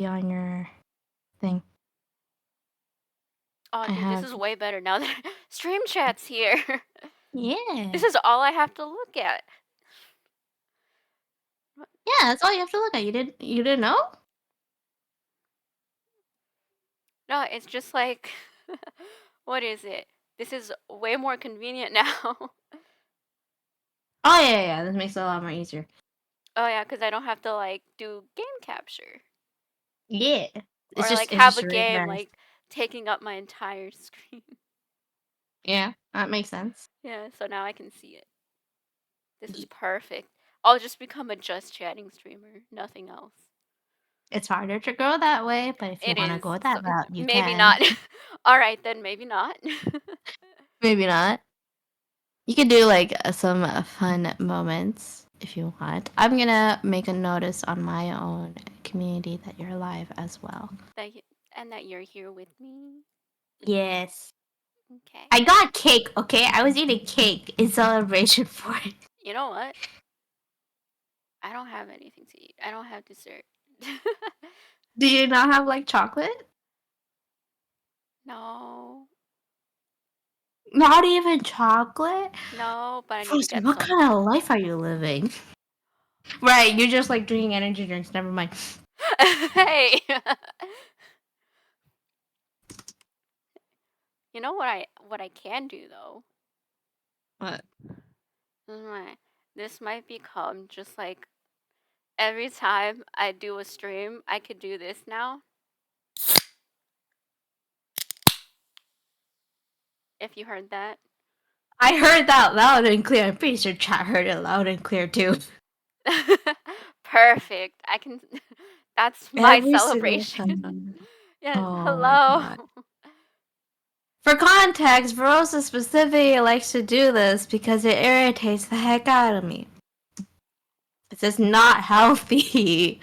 be on your thing. Oh, I dude, this have is way better now that Stream Chat's here. This Yeah. is all I have to look at. What? Yeah, that's all you have to look at. You didn't know? No, it's just like, what is it? This is way more convenient now. Oh, yeah, this makes it a lot more easier. Oh yeah, because I don't have to like do game capture Yeah. It's or just like it's have just a really game nice. like taking up my entire screen. Yeah, that makes sense. Yeah, so now I can see it. This is perfect. I'll just become a just chatting streamer, nothing else. It's harder to grow that way, but if you It wanna is. go So that route, you maybe can. not. All right, then maybe not. Maybe not. You could do, like, some, fun moments if you want. I'm gonna make a notice on my own community that you're live as well. that y- and that you're here with me. Yes. Okay. I got cake, okay? I was eating cake in celebration for it. You know what? I don't have anything to eat. I don't have dessert. Do you not have, like, chocolate? No. Not even chocolate? No, but I need to Frozen, get what some. kind of life are you living? Right, you're just, like, drinking energy drinks, never mind. Hey. You know what I can do though? What? This might become just like every time I do a stream, I could do this now. If you heard that. I heard that loud and clear. I'm pretty sure chat heard it loud and clear too. Perfect. I can that's my Every single celebration. time. Yes, Oh my hello. god. For context, Verosa specifically likes to do this because it irritates the heck out of me. It's just not healthy.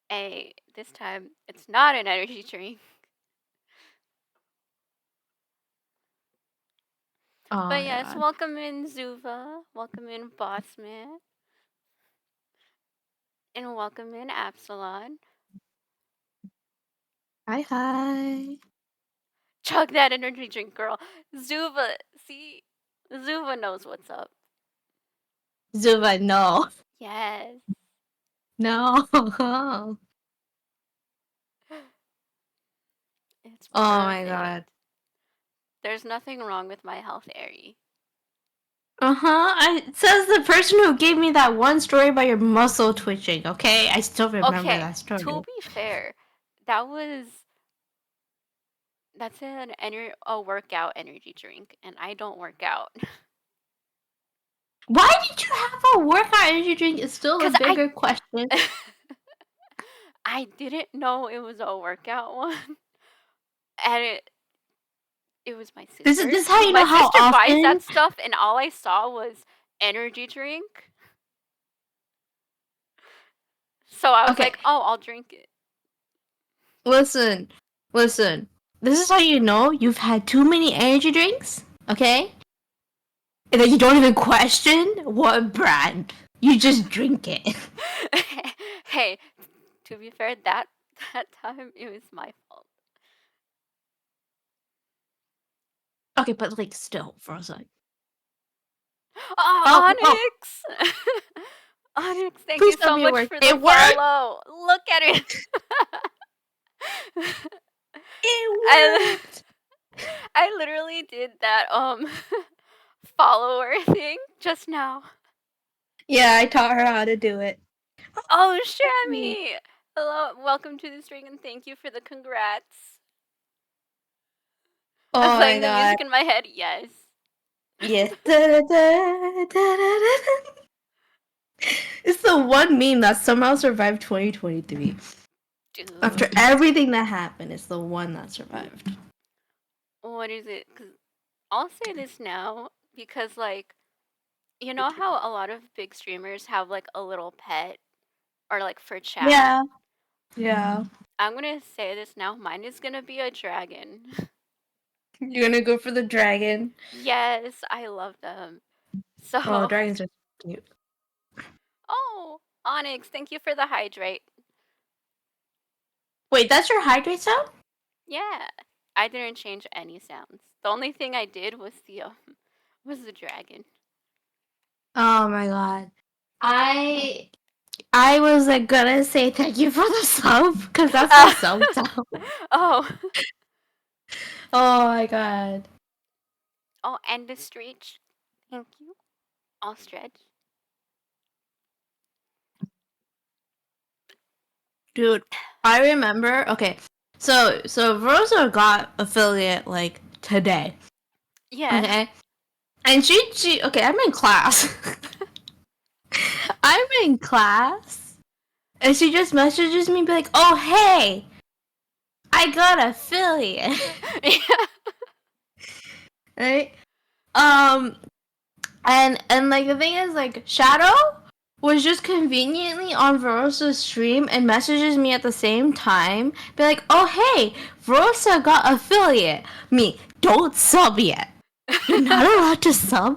Hey, this time it's not an energy drink. Oh But my yes, god. welcome in Zuva, welcome in Bossman, and welcome in Absalon. Hi, hi. Chug that energy drink, girl. Zuva, see, Zuva knows what's up. Zuba, no. Yes. No. It's Oh my perfect. god. There's nothing wrong with my health, Airy. It says the person who gave me that one story about your muscle twitching, okay? I still remember Okay, that story. to be fair, that was that's a workout energy drink, and I don't work out. Why did you have a workout energy drink is still the Cause bigger question. I didn't know it was a workout one, and it was my This sister's. is how you My know how sister buys often. that stuff, and all I saw was energy drink. So I was Okay, like, "Oh, I'll drink it." listen, listen. This is how you know you've had too many energy drinks, okay? And that you don't even question what brand. You just drink it. Hey, to be fair, that time it was my fault. Okay, but like still, for a sec. Oh, Oh, Onyx! Onyx, thank please you tell so me it much worked. for the It worked. follow. Look at it. I It worked. I literally did that follower thing just now. Yeah, I taught her how to do it. Oh, Shammy! Hello, welcome to the stream and thank you for the congrats. I'm Oh my playing the god. music in my head. Yes. Yes. Da-da-da-da-da-da. It's the one meme that somehow survived 2023. After Dude, everything that happened, it's the one that survived. what is it? 'Cause I'll say this now because like you know how a lot of big streamers have like a little pet or like for chat? Yeah, yeah. I'm gonna say this now. Mine is gonna be a dragon. You're gonna go for the dragon. Yes, I love them. Oh, So, dragons are cute. oh, Onyx, thank you for the hydrate. Wait, that's your hydrate sound? Yeah, I didn't change any sounds. The only thing I did was was the dragon. Oh my god. I was like gonna say thank you for the sub because that's my sub sound. Oh. Oh my god. Oh, and the stretch. Thank you. I'll stretch. Dude, I remember. Okay, so Rosa got affiliate like today. Yeah. Okay, and she okay. I'm in class. I'm in class, and she just messages me be like, "Oh hey, I got affiliate." Yeah. Right? And like the thing is like Shadow was just conveniently on Verosa's stream and messages me at the same time, be like, "Oh hey, Verosa got affiliate." Me, don't sub yet. You're not allowed to sub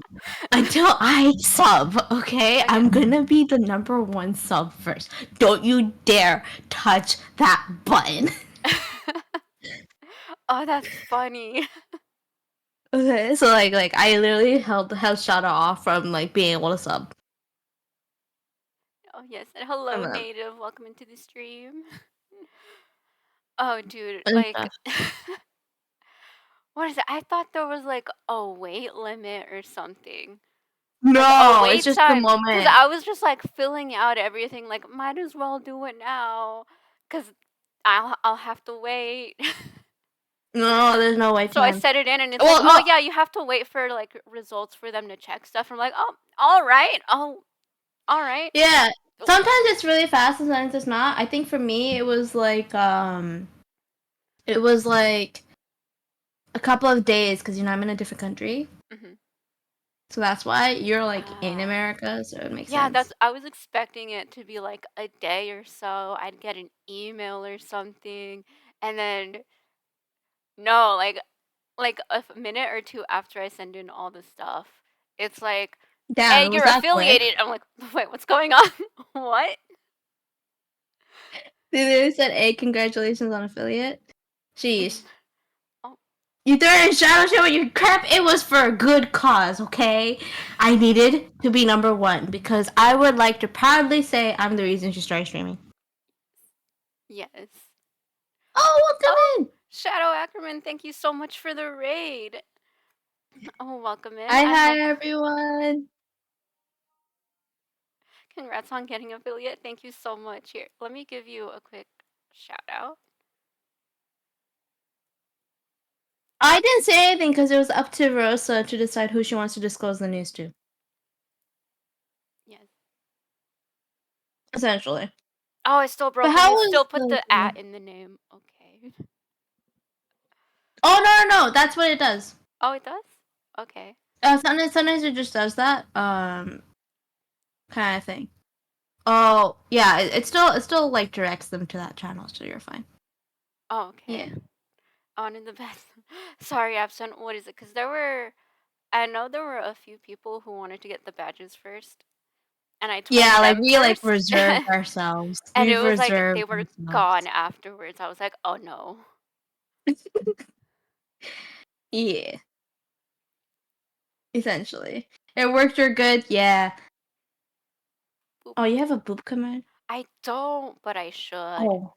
until I sub, okay? I'm gonna be the #1 sub first. Don't you dare touch that button. Oh, that's funny. Okay, so like I literally held Shadow off from like being able to sub. Oh, yes. And hello, And Native. Welcome into the stream. Oh, dude. stuff. What is it? I thought there was like a weight limit or something. Like a No, it's wait just the time. Because moment. I was just like filling out everything, like, might as well do it now. Because I'll have to wait. No, there's no wait So I time. set it in and it's Well, like, oh, no. yeah, you have to wait for like results for them to check stuff. I'm like, oh, all right. Oh, all right. Yeah, sometimes it's really fast and sometimes it's not. I think for me it was like a couple of days because I'm in a different country. Mm-hmm. So that's why you're like in America, so it makes Yeah, sense. I was expecting it to be like a day or so. I'd get an email or something, and then no, like minute or two after I send in all the stuff, it's like, Damn, hey, it was you're that quick. affiliated. I'm like, wait, what's going on? What? They said, "Hey, congratulations on affiliate." Sheesh. Oh. You threw it in Shadow Show your crap. It was for a good cause, okay? I needed to be #1 because I would like to proudly say I'm the reason she started streaming. Yes. Oh, welcome in! Shadow Ackerman, thank you so much for the raid. Oh, welcome in. Hi, everyone. Congrats on getting affiliate. Thank you so much. Here, let me give you a quick shout out. I didn't say anything because it was up to Rosa to decide who she wants to disclose the news to. Yes. Essentially. Oh, it's still broken. how You was still put the @ in the name. Okay. Oh, no. That's what it does. Oh, it does? Okay. Sometimes it just does that. Kind of thing. Oh, yeah. It still like directs them to that channel, so you're fine. Oh, okay. Yeah. On in the best. Sorry, Absent. What is it? Because I know there were a few people who wanted to get the badges first. And I told Yeah, like them we like first. reserved ourselves. And it We've was like reserved they were ourselves. gone afterwards. I was like, oh no. Yeah. Essentially. It worked, you're good, yeah. Boop. Oh, you have a boop command? I don't, but I should. Oh.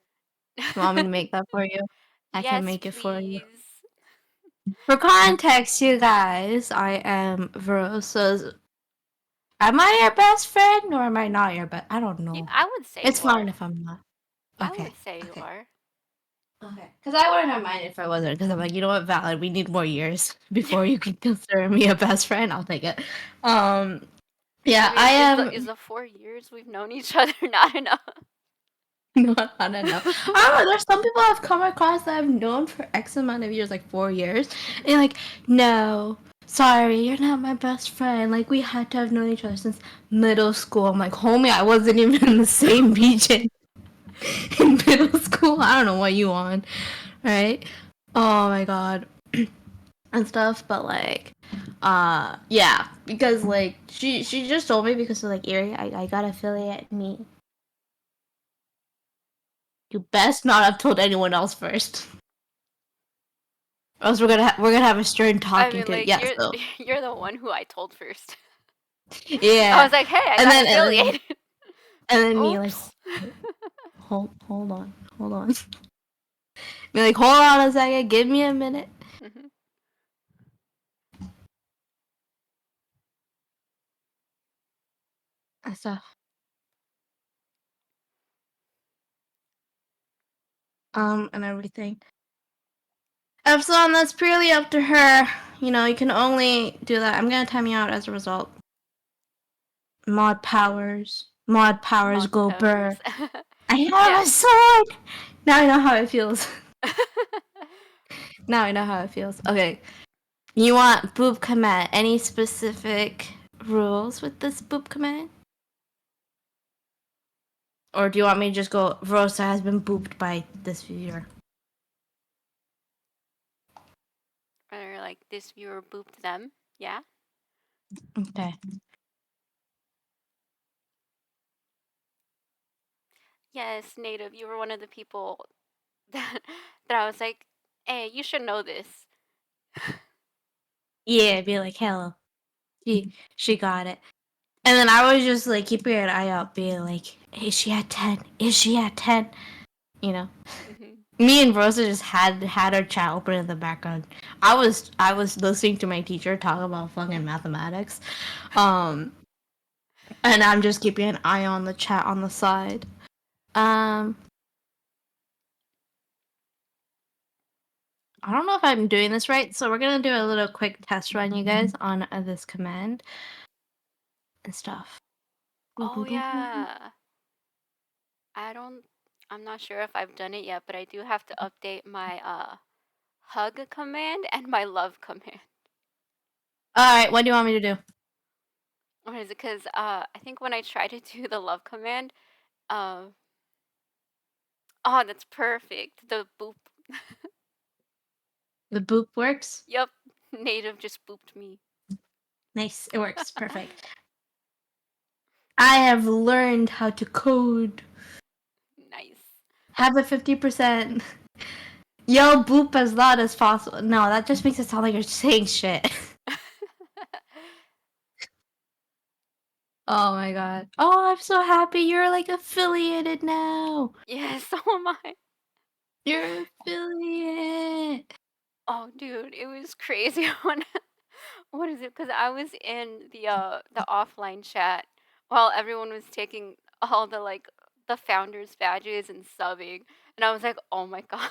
You want me to make that for you? I can Yes, make it for you. please. For context, you guys, I am Verosa's. Am I your best friend or am I not your best? I don't know. I would say It's you are. fine if I'm not. I Okay. would say you are. Okay. Because I wouldn't have minded if I wasn't. Because I'm like, you know what, Valid, we need more years before you can consider me a best friend. I'll take it. Yeah, I am. Is the 4 years we've known each other not enough? Not enough. I don't know. There's some people I've come across that I've known for X amount of years, like 4 years, and like, no, sorry, you're not my best friend. Like, we had to have known each other since middle school. I'm like, homie, I wasn't even in the same region in middle school. I don't know what you on, right? Oh my god, and stuff. But like, yeah, because like she just told me because of like Erie, I got affiliate me. You best not have told anyone else first. Or else we're gonna have a stern I talking mean, to. like, Yeah, so you're the one who I told first. I yeah. was like, "Hey, I And got then affiliated." and then me like Oops. hold on. Be like, hold on a second, give me a minute. Mhm. And stuff. And everything. Epsilon, that's purely up to her. You know, you can only do that. I'm gonna time you out as a result. Mod powers. Mod powers Mod go powers. burr. I have Yeah. a sword! Now I know how it feels. Now I know how it feels. Okay. You want boop command. Any specific rules with this boop command? Or do you want me to just go, Rosa has been booped by this viewer? Or like this viewer booped them. Yeah. Okay. Yes, native. You were one of the people that I was like, "Hey, you should know this." Yeah, be like, hello. She got it. And then I was just like keeping an eye out, being like, is she at 10? Is she at 10? You know? Me and Rosa just had our chat open in the background. I was listening to my teacher talk about fucking mathematics. And I'm just keeping an eye on the chat on the side. I don't know if I'm doing this right, so we're gonna do a little quick test run, you guys, on this command and stuff. Oh yeah. I'm not sure if I've done it yet, but I do have to update my hug command and my love command. Alright, what do you want me to do? What is it? Because I think when I try to do the love command, oh, that's perfect. The boop. The boop works? Yep, native just booped me. Nice, it works. Perfect. I have learned how to code. Nice. Have a 50%. Yell boop as loud as possible. No, that just makes it sound like you're saying shit. Oh my god. Oh, I'm so happy you're like affiliated now. Yes, so am I. You're affiliate. Oh, dude, it was crazy when what is it? Because I was in the offline chat while everyone was taking all the like the founders badges and subbing, and I was like, oh my god,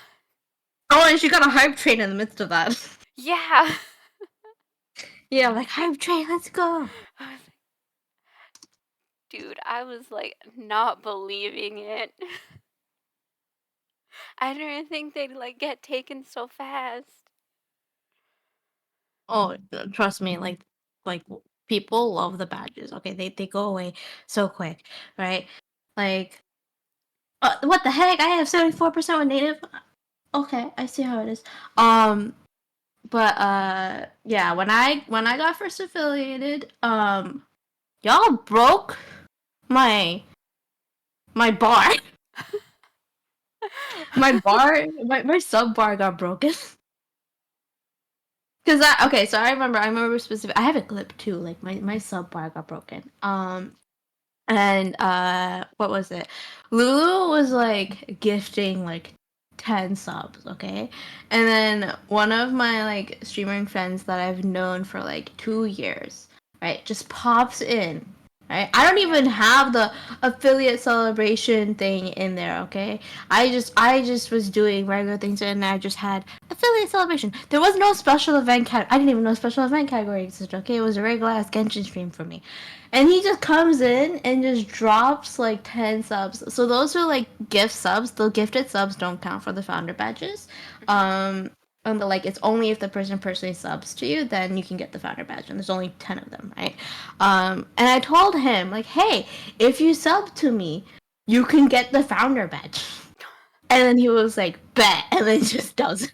Oh, and she got a hype train in the midst of that. yeah. Yeah, like hype train, let's go. I was like, dude, I was like not believing it. I didn't think they'd like get taken so fast. Oh, trust me, like people love the badges. Okay, they go away so quick, right? Like, what the heck? I have 74% with native. Okay, I see how it is. But yeah, when I got first affiliated, y'all broke my bar. my sub bar got broken. Cause so I remember specific. I have a clip too. Like my sub bar got broken. And what was it? Lulu was like gifting like 10 subs, okay? And then one of my like streaming friends that I've known for like 2 years, right, just pops in. Right? I don't even have the affiliate celebration thing in there, okay? I just was doing regular things and I just had affiliate celebration. There was no special event I didn't even know special event category existed, okay? It was a regular ass Genshin stream for me. And he just comes in and just drops like 10 subs. So those who like gift subs, the gifted subs don't count for the founder badges. And like it's only if the person personally subs to you, then you can get the founder badge. And there's only 10 of them, right? And I told him like, hey, if you sub to me, you can get the founder badge. And then he was like, bet, and then just does it.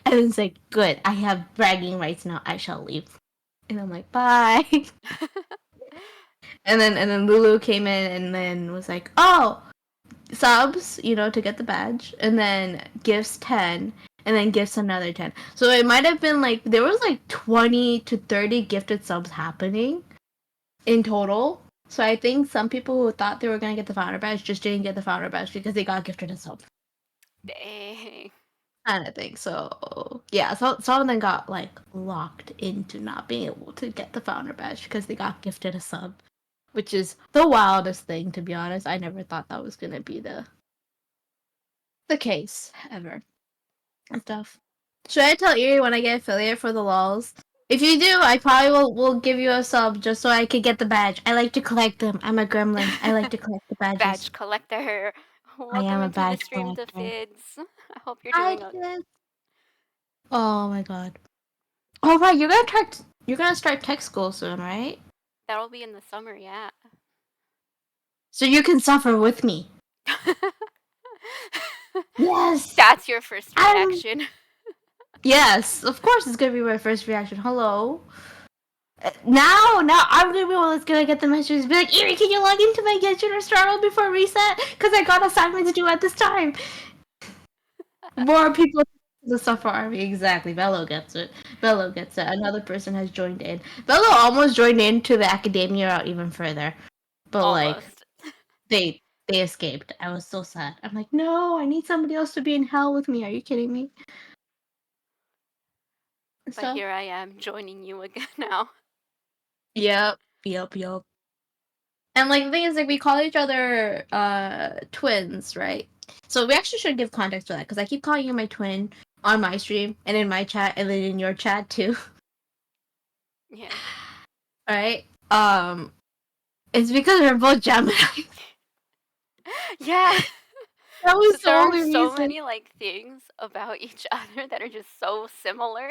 And it's like, good, I have bragging rights now. I shall leave. And I'm like, bye. And then Lulu came in and then was like, oh, subs, to get the badge, and then gifts 10, and then gifts another 10. So it might have been like there was like 20 to 30 gifted subs happening in total. So I think some people who thought they were gonna get the founder badge just didn't get the founder badge because they got gifted a sub. Dang. Kind of thing. So yeah, so some of them got like locked into not being able to get the founder badge because they got gifted a sub, which is the wildest thing, to be honest. I never thought that was gonna be the case ever and stuff. Should I tell Erie when I get affiliate for the lols? If you do, I probably will give you a sub just so I could get the badge. I like to collect them. I'm a gremlin. I like to collect the badges. Badge collector. I am Welcome a into the badge stream to collector. Fids. I hope you're Hi, doing okay. kids. Oh my god. Oh right, you're gonna start tech school soon, right? That'll be in the summer, yeah. So you can suffer with me. Yes. That's your first reaction. Yes, of course it's gonna be my first reaction. Hello. Now I'm gonna be one that's gonna get the messages. Be like, Erie, can you log into my Genshin or Startle before reset? Because I got assignments to do at this time. More people the suffer army. Exactly. Bello gets it. Another person has joined in. Bello almost joined into the academia route even further, but Almost. like they escaped. I was so sad. I'm like, no, I need somebody else to be in hell with me. Are you kidding me? But here I am joining you again now. Yep. And like the thing is, like we call each other twins, right? So we actually should give context for that because I keep calling you my twin on my stream and in my chat and then in your chat too. Yeah. Right? It's because we're both Gemini. Yeah. That was the There only are reason. so many like things about each other that are just so similar.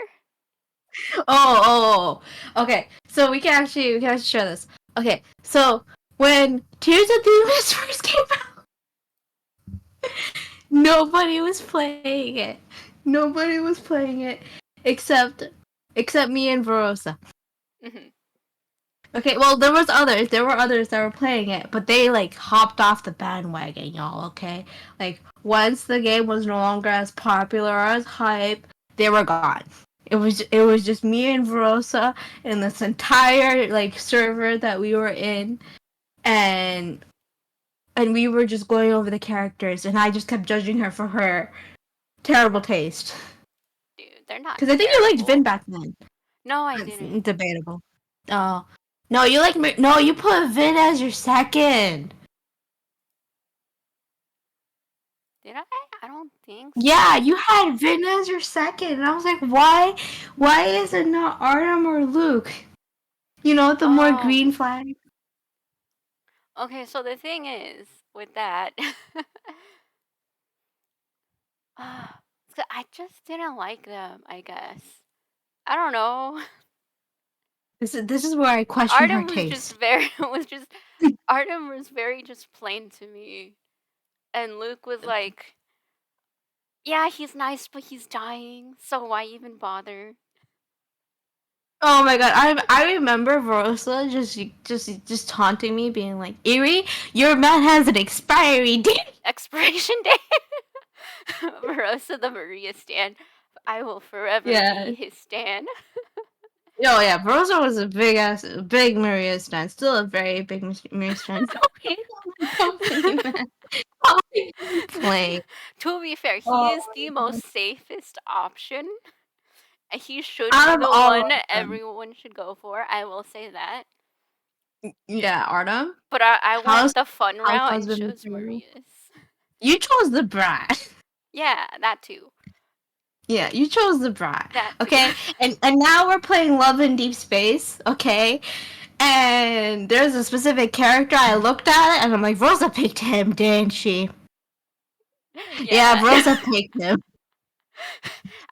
Oh. Okay. So we can actually share this. Okay. So when Tears of the Abyss first came out, nobody was playing it. Except me and Verosa. Mhm. Okay, well there were others that were playing it, but they like hopped off the bandwagon, y'all, okay? Like once the game was no longer as popular or as hype, they were gone. It was just me and Verosa in this entire like server that we were in, and we were just going over the characters, and I just kept judging her for her terrible taste. Dude, they're not. Because I think you liked Vin back then. No, I didn't. Debatable. Oh. No, you like no, you put Vin as your second. Did I? I don't think so. Yeah, you had Vin as your second. And I was like, why? Why is it not Artem or Luke? The more green flag. Okay, so the thing is with that, I just didn't like them, I guess. I don't know. This is where I question her Artem was taste. Artem was very just plain to me. And Luke was like, yeah, he's nice, but he's dying, so why even bother? Oh my god, I remember Verosa just taunting me, being like, Erie, your man has an expiry date. Expiration date. Verosa the Maria stan. I will forever be his stan. Oh yeah, Verosa was a big Maria stan. Still a very big Maria stan. Playing. To be fair, he is the most safest option. He should Out be of the all one of them. everyone should go for. I will say that. Yeah, Artem. But I went the fun route and husband chose material? Maria's. You chose the brat. Yeah, that too. Yeah, you chose the brat. That too. Okay, and now we're playing Love in Deep Space. Okay, and there's a specific character. I looked at it and I'm like, Rosa picked him, didn't she? Yeah, Rosa picked him.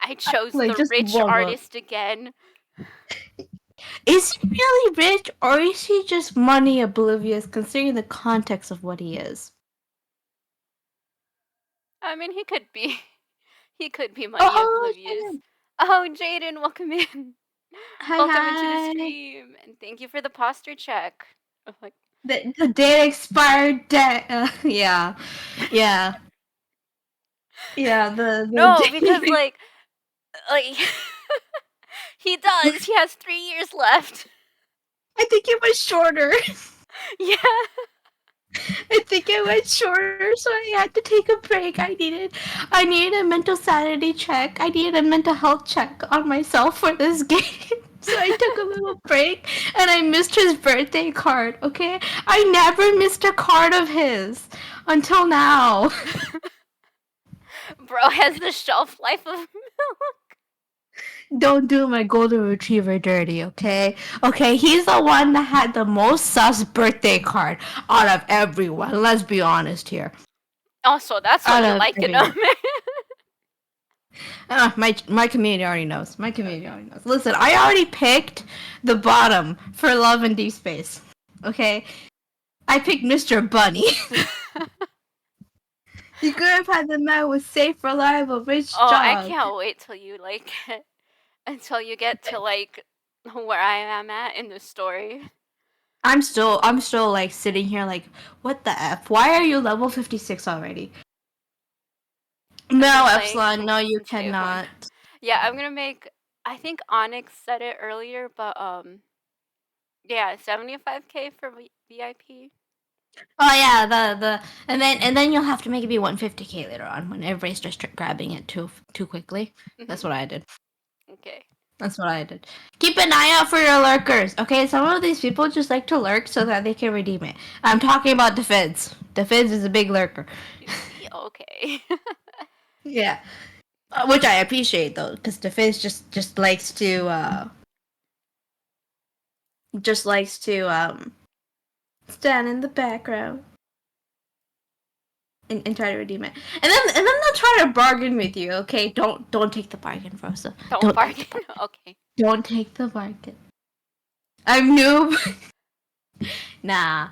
I chose Like, the rich artist again. Is he really rich, or is he just money oblivious, considering the context of what he is? I mean, he could be. He could be money oblivious. Oh, Jaden, welcome in. Hi, welcome into the stream, and thank you for the posture check. I'm like, The date expired. Yeah, yeah, yeah. The No, because date. like he does. He has 3 years left. I think it was shorter. Yeah. I think it went shorter, so I had to take a break. I needed a mental sanity check. I needed a mental health check on myself for this game. So I took a little break and I missed his birthday card, okay? I never missed a card of his until now. Bro has the shelf life of Don't do my golden retriever dirty, okay? Okay, he's the one that had the most sus birthday card out of everyone. Let's be honest here. Also, that's what Out you of like in a everyone. man. My community already knows. My community already knows. Listen, I already picked the bottom for Love and Deep Space. Okay? I picked Mr. Bunny. You could have had the man with safe, reliable, rich Oh, I job. can't wait till you until you get to where I am at in the story. I'm still like sitting here like, what the F? Why are you level 56 already? I'm No, gonna play Epsilon, no, you since day one. cannot. Yeah, I'm gonna make. I think Onyx said it earlier, but yeah, 75K for VIP. Oh yeah, and then you'll have to make it be 150K later on when everybody's just grabbing it too quickly. That's Mhm. what I did. Okay. That's what I did. Keep an eye out for your lurkers, okay? Some of these people just like to lurk so that they can redeem it. I'm talking about Defense. Defense is a big lurker. Okay. Yeah. Which I appreciate though, because Defense just likes to stand in the background and try to redeem it. And then they'll try to bargain with you, okay? Don't take the bargain, Rosa. Don't Don't take bargain. the bargain. Okay. Don't take the bargain. I'm noob. Nah.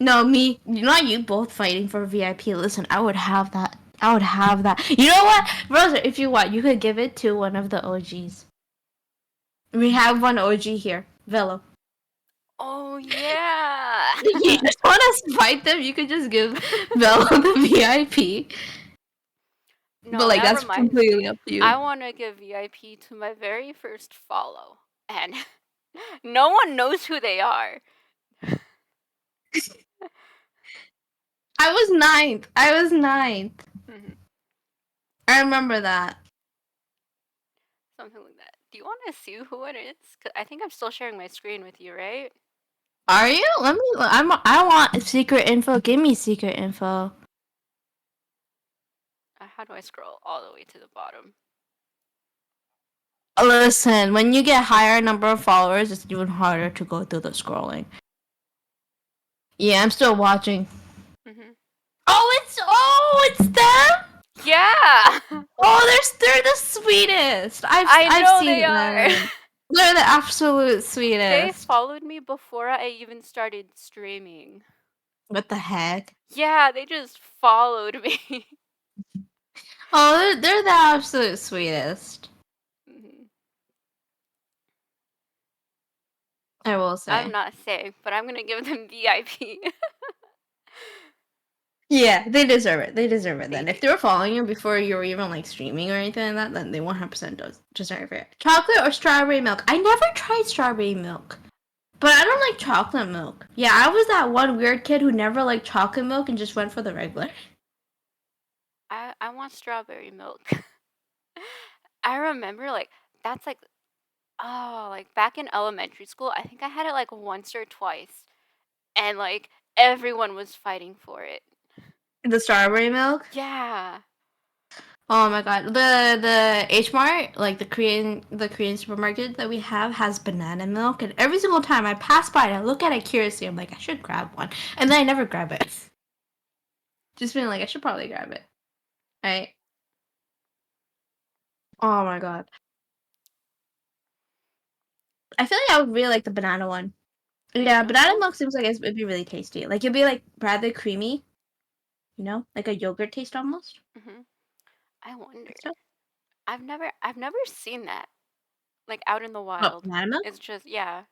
No, me, not you both fighting for VIP. Listen, I would have that. I would have that. You know what, Rosa? If you want, you could give it to one of the OGs. We have one OG here, Velo. Oh yeah. You just want to fight them? You could just give Velo the VIP. But No, like, that that's reminds completely me. up to you. I want to give VIP to my very first follow, and no one knows who they are. I was ninth. I was ninth. Mhm. I remember that. Something like that. Do you want to see who it is? 'Cause I think I'm still sharing my screen with you, right? Are you? Let me. I want secret info. Give me secret info. How do I scroll all the way to the bottom? Listen, when you get higher number of followers, it's even harder to go through the scrolling. Yeah, I'm still watching. Mhm. Oh, it's them. Yeah. Oh, they're the sweetest. I I've know seen they are. them. They're the absolute They sweetest. followed me before I even started streaming. What the heck? Yeah, they just followed me. Oh, they're the absolute sweetest. Mhm. I will I'm say. not saying, but I'm gonna give them VIP. Yeah, they deserve it. They deserve it. They Then, do. if they were following you before you were even like streaming or anything like that, then they 100% deserve it. Chocolate or strawberry milk? I never tried strawberry milk, but I don't like chocolate milk. Yeah, I was that one weird kid who never liked chocolate milk and just went for the regular. I want strawberry milk. I remember that's like back in elementary school, I think I had it like once or twice, and like everyone was fighting for it. The strawberry milk. Yeah. Oh my god. The H Mart, like the Korean supermarket that we have has banana milk, and every single time I pass by and I look at it curiously, I'm like, I should grab one. And then I never grab it. Just being like, I should probably grab it. Right? Oh my god. I feel like I would really like the banana one. Yeah, Banana banana milk? milk seems like it'd be really tasty. Like it'd be like rather creamy, you know? Like a yogurt taste almost. Hmm. I wonder. Good stuff. I've never seen that like out in the Oh, wild. banana milk? It's just yeah.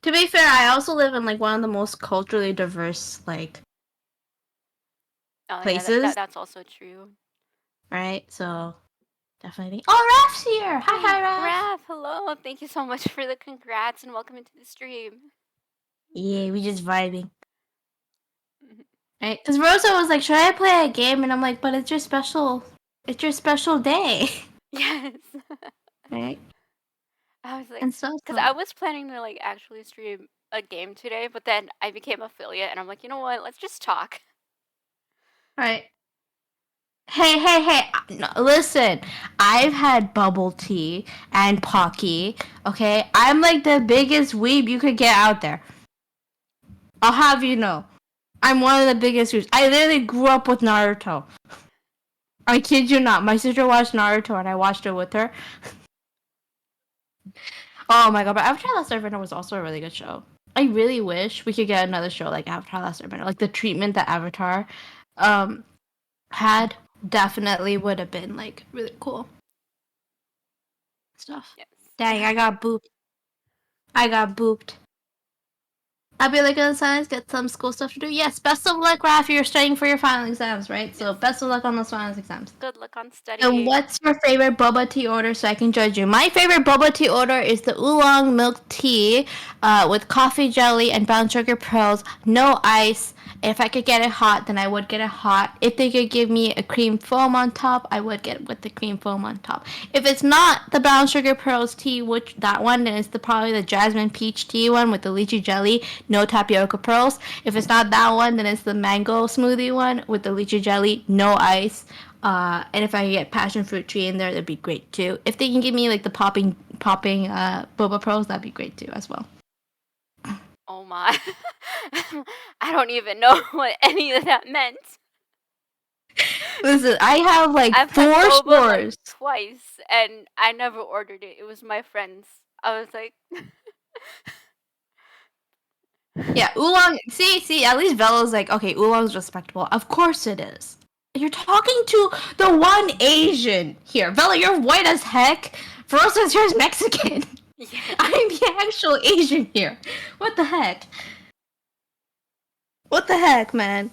To be fair, I also live in like one of the most culturally diverse like Oh yeah, places, that's also true. right? So definitely. Oh, Raf's here! Hi, Raf. Raph, hello. Thank you so much for the congrats and welcome into the stream. Yeah, we just vibing. Right? Because Rosa was like, "Should I play a game?" And I'm like, "But it's your special day." Yes. Right? I was like, And so because I was planning to like actually stream a game today, but then I became affiliate and I'm like, you know what? Let's just talk. right. Hey! No, listen, I've had bubble tea and Pocky. Okay, I'm like the biggest weeb you could get out there. I'll have you know, I'm one of the biggest weebs. I literally grew up with Naruto. I kid you not. My sister watched Naruto and I watched it with her. Oh my god! But Avatar: Last Airbender was also a really good show. I really wish we could get another show like Avatar: Last Airbender. Like the treatment that Avatar, had definitely would have been like really cool stuff. Yes. Dang, I got booped. I'll be like in the science, get some school stuff to do. Yes, best of luck, Raph. You're studying for your final exams, right? So Yes. best of luck on those final exams. Good luck on And studying. what's your favorite boba tea order so I can judge you? My favorite boba tea order is the oolong milk tea with coffee jelly and brown sugar pearls, no ice. If I could get it hot, then I would get it hot. If they could give me a cream foam on top, I would get it with the cream foam on top. If it's not the brown sugar pearls tea, which that one, then it's probably the jasmine peach tea one with the lychee jelly, no tapioca pearls. If it's not that one, then it's the mango smoothie one with the lychee jelly, no ice. And if I get passion fruit tree in there, that'd be great too. If they can give me like the popping boba pearls, that'd be great too as well. Oh my. I don't even know what any of that meant. Listen, I have like I've 4 had boba stores. like twice and I never ordered it. It was my friends. I was like Yeah, oolong. See, at least Bella's like, okay, oolong's respectable. Of course it is. You're talking to the one Asian here. Bella, you're white as heck. Verosa's here's Mexican. yeah. I'm the actual Asian here. What the heck? What the heck, man?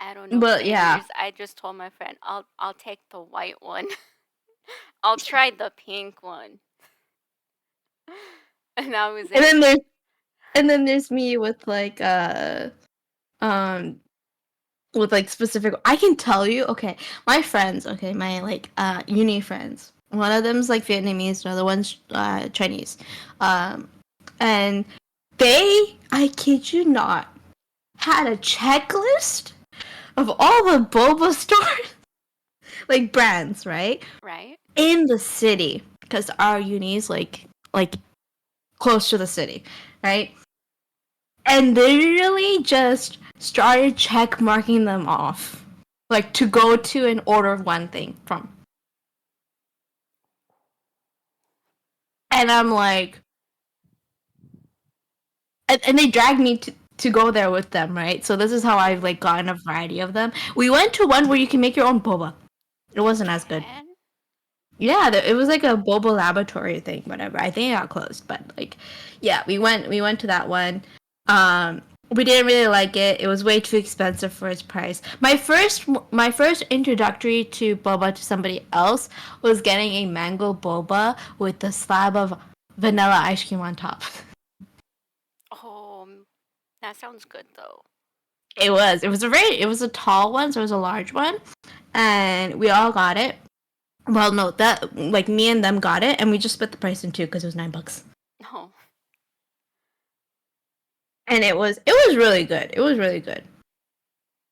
I don't know But flavors. yeah. I just told my friend I'll take the white one. I'll try the pink one. And that was it. And then there's me with like with like specific, I can tell you, okay, my friends, okay, my like uni friends, one of them's like Vietnamese, another one's Chinese, and they, I kid you not, had a checklist of all the boba stores, like brands, right, Right? in the city, because our uni's like close to the city, right, and they really just started check marking them off, like to go to and order one thing from. And I'm like, and they dragged me to go there with them, right? So this is how I've like gotten a variety of them. We went to one where you can make your own boba. It wasn't as good. And Yeah, it was like a boba laboratory thing, whatever. I think it got closed, but like, yeah, we went to that one. We didn't really like it. It was way too expensive for its price. My first introductory to boba to somebody else was getting a mango boba with a slab of vanilla ice cream on top. oh, that sounds good though. It was. It was a tall one, so it was a large one, and we all got it. Well, no, that like me and them got it, and we just split the price in two because it was $9. Oh. And it was really good. It was really good.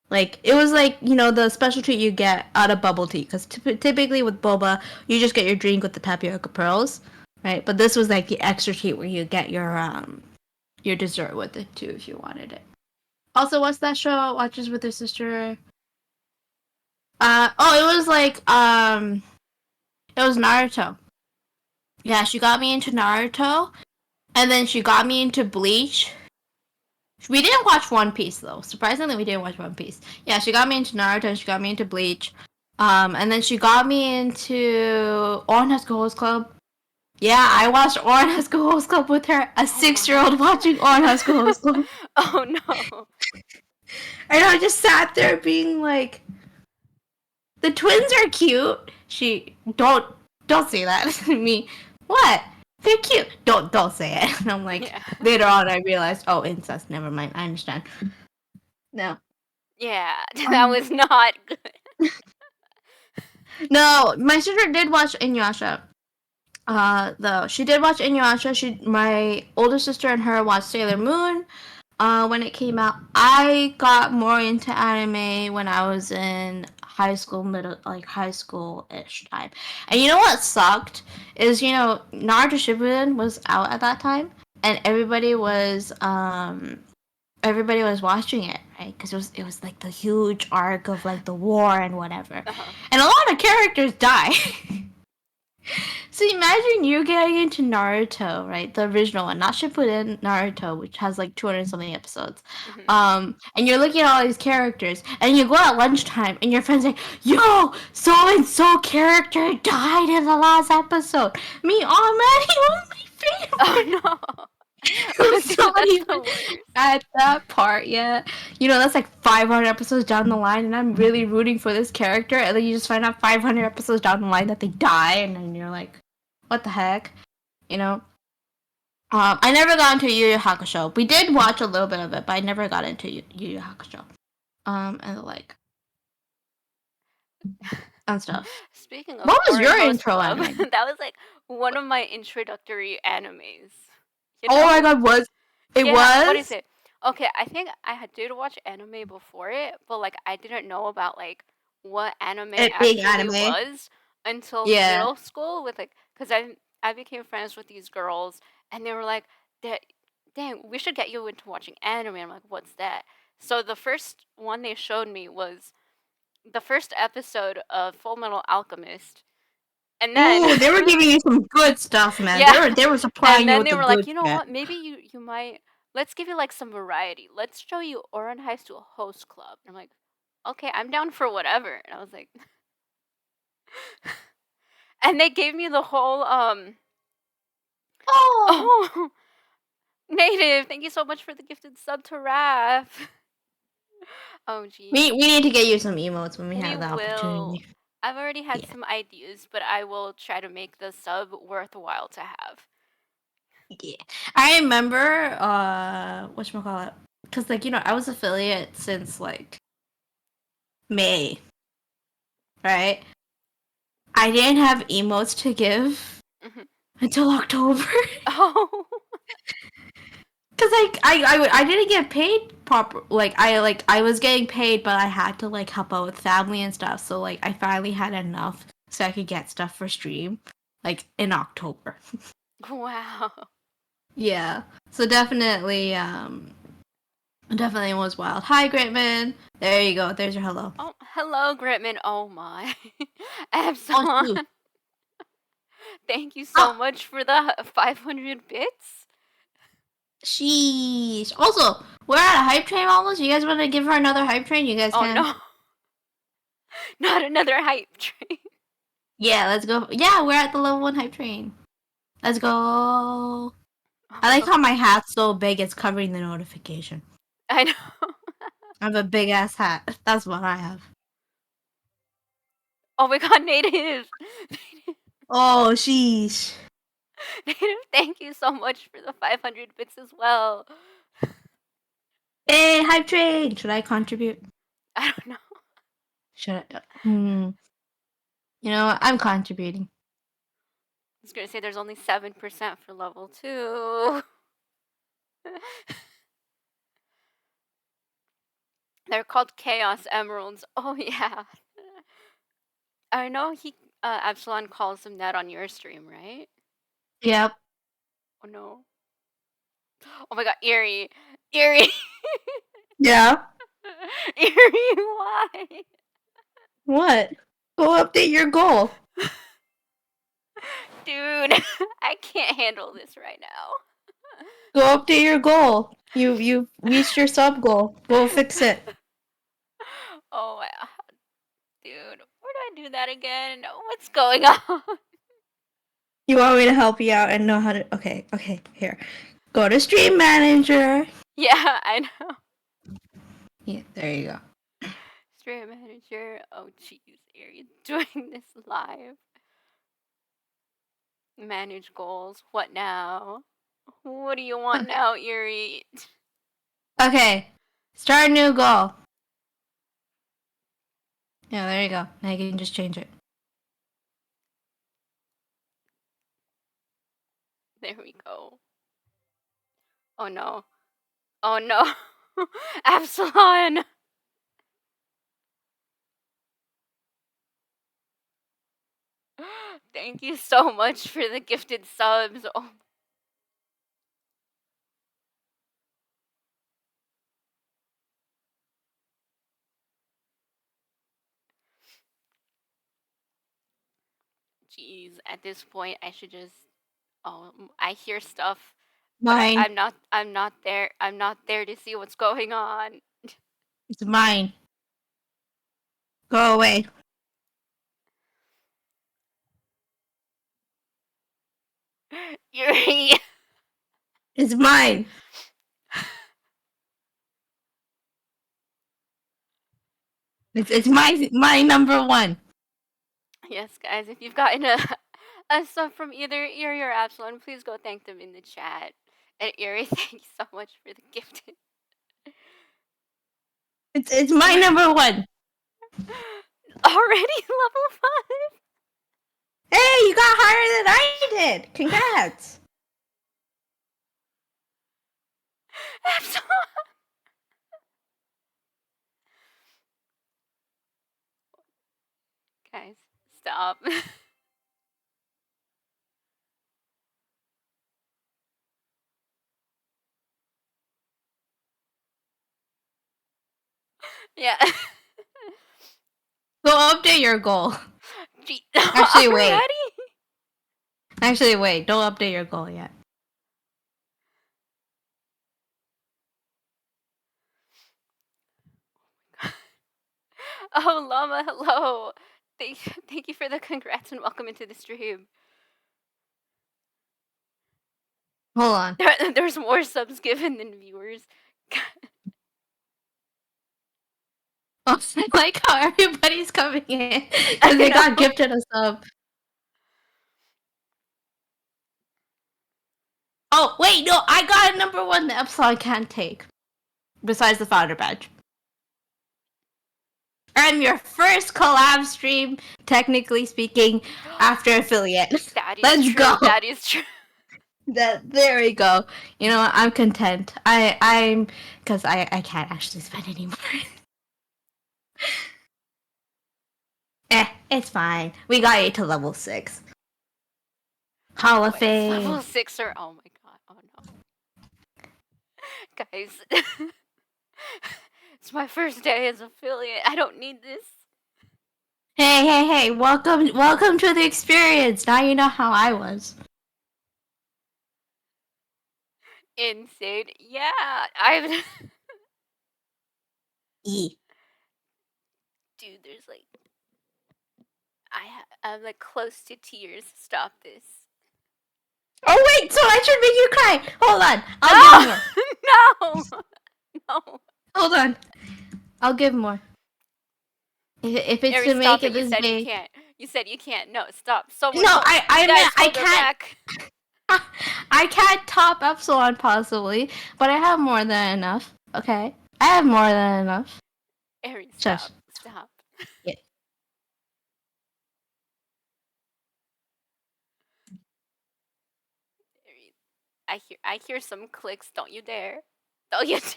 Like it was like, you know, the special treat you get out of bubble tea, because typically with boba you just get your drink with the tapioca pearls, right? But this was like the extra treat where you get your dessert with it too if you wanted it. Also, what's that show? Watches with her sister. It was like it was Naruto. Yeah, she got me into Naruto, and then she got me into Bleach. We didn't watch One Piece though. Surprisingly, we didn't watch One Piece. Yeah, she got me into Naruto and she got me into Bleach. And then she got me into Orange Girls Club. Yeah, I watched Orange High School Host Club with her. A Oh 6-year-old my. watching Orange High School Host Club. Oh no. And I just sat there being like, the twins are cute. She don't say that to me. What? They're cute. Don't say it. And I'm like, Yeah. later on I realized, oh, incest. Never mind. I understand. No. Yeah, that was not good. No, my sister did watch Inuyasha. Though she did watch Inuyasha. My older sister and her watched Sailor Moon. When it came out, I got more into anime when I was in high school, high school-ish time. And you know what sucked is Naruto Shippuden was out at that time, and everybody was watching it, right? Because it was like the huge arc of like the war and whatever, Uh-huh. and a lot of characters die. So imagine you getting into Naruto, right? The original one, not Shippuden, Naruto, which has like 200 something episodes. And you're looking at all these characters, and you go at lunchtime, and your friends like, "Yo, so and so character died in the last episode." Me, oh man, he was my favorite. Oh no. Oh, I'm dude, not that's even the worst. at that part yet. That's like 500 episodes down the line, and I'm really rooting for this character, and then you just find out 500 episodes down the line that they die, and then you're like, what the heck? I never got into Yu Yu Hakusho. We did watch a little bit of it, but I never got into Yu Yu Hakusho. And like, and stuff. Speaking of What was Orange your Host intro Club, anime? that was like one of my introductory animes. Oh my god, it Yeah, what is was? it? Okay, I think did watch anime before it, but like I didn't know about like what anime It being actually anime? was until Yeah. middle school with like because I became friends with these girls and they were like, Dang, we should get you into watching anime." I'm like, "What's that?" So the first one they showed me was the first episode of Full Metal Alchemist, and then Ooh, they were giving you some good stuff, man. yeah, They were and supplying you then with they the were like, good "You know shit. what? Maybe you might let's give you like some variety. Let's show you Oran High School Host Club." And I'm like, "Okay, I'm down for whatever." And I was like, and they gave me the whole Oh, oh native. Thank you so much for the gifted sub to Raph. Oh we geez, need to get you some emotes when we we have the will. opportunity. I've already had Yeah, some ideas, but I will try to make the sub worthwhile to have. yeah. I remember, whatchamacallit, because like I was affiliate since like May, right? I didn't have emotes to give Mhm. until October. Oh, Cause like I didn't get paid proper, I was getting paid, but I had to like help out with family and stuff, so like I finally had enough so I could get stuff for stream like in October. wow. Yeah, so definitely definitely was wild. Hi Gritman, there you go, there's your hello. Oh, hello, Gritman. Oh my. Oh Epsilon, shoot. thank you so Oh much for the 500 bits. sheesh. Also, we're at a hype train almost. You guys want to give her another hype train? You guys Oh can. no, not another hype train. Yeah, let's go. Yeah, we're at the level 1 hype train. Let's go. I like how my hat's so big it's covering the notification. I know. I have a big ass hat. That's what I have. Oh my god, Native. Oh, sheesh. Native, thank you so much for the 500 bits as well. Hey, hype train. Should I contribute? I don't know. Should I? I'm contributing. I was gonna say there's only 7% for level 2. They're called Chaos Emeralds. Oh yeah. I know Epsilon calls them that on your stream, right? Yep. Oh no. Oh my god, Eerie. Eerie. Yeah. Eerie, why? What? Go update your goal. Dude, I can't handle this right now. Go update your goal. You've reached your sub goal. Go fix it. Oh my dude, where do I do that again? What's going on? You want me to help you out and know how to? Okay, here. Go to Stream Manager. Yeah, I know. Yeah, there you go. Stream Manager. Oh, jeez, Ari, doing this live. Manage goals. What now? What do you want now, Erie? Okay, start a new goal. Yeah, there you go. Now you can just change it. There we go. Oh no. Oh no. Absalon! Thank you so much for the gifted subs. Oh. Jeez, at this point I should just I hear stuff, but Mine. I'm not there to see what's going on. It's mine. Go away. Yuri. It's mine. It's my number one. Yes, guys, if you've gotten a sub from either Erie or Absalon, please go thank them in the chat. And Erie, thank you so much for the gifted. It's my number one. Already level 5. Hey, you got higher than I did. Congrats. Absalon. Guys, stop. Yeah. Go update your goal. Actually, wait. Already? Actually, wait. Don't update your goal yet. Oh, Llama, hello. Thank you for the congrats and welcome into the stream. Hold on. There's more subs given than viewers. Oh, I like how everybody's coming in because they got gifted a sub. Oh, wait, no, I got a number one that Epsilon can't take. Besides the founder badge. I'm your first collab stream, technically speaking, after affiliate. That is Let's true. go. That is true. There we go. You know what? I'm content. I'm because I can't actually spend anymore. It's fine. We got you to level 6. Hall of Fame. Level 6 or oh my god. Oh no. Guys. It's my first day as affiliate. I don't need this. Hey, welcome to the experience. Now you know how I was. Insane. Yeah, I've E. Dude, there's like I'm like close to tears. Stop this. Oh wait, so I should make you cry. Hold on. I'll give more. No. Hold on. I'll give more. If it's Ari, to make it you this said big. you can't. You said you can't. No, stop. Someone. No, hold, I guys, meant I hold her can't. back. I can't top Epsilon possibly, but I have more than enough. Okay, I have more than enough. Ari, stop. Just Stop. yeah. Ari, I hear some clicks. Don't you dare. Don't you dare.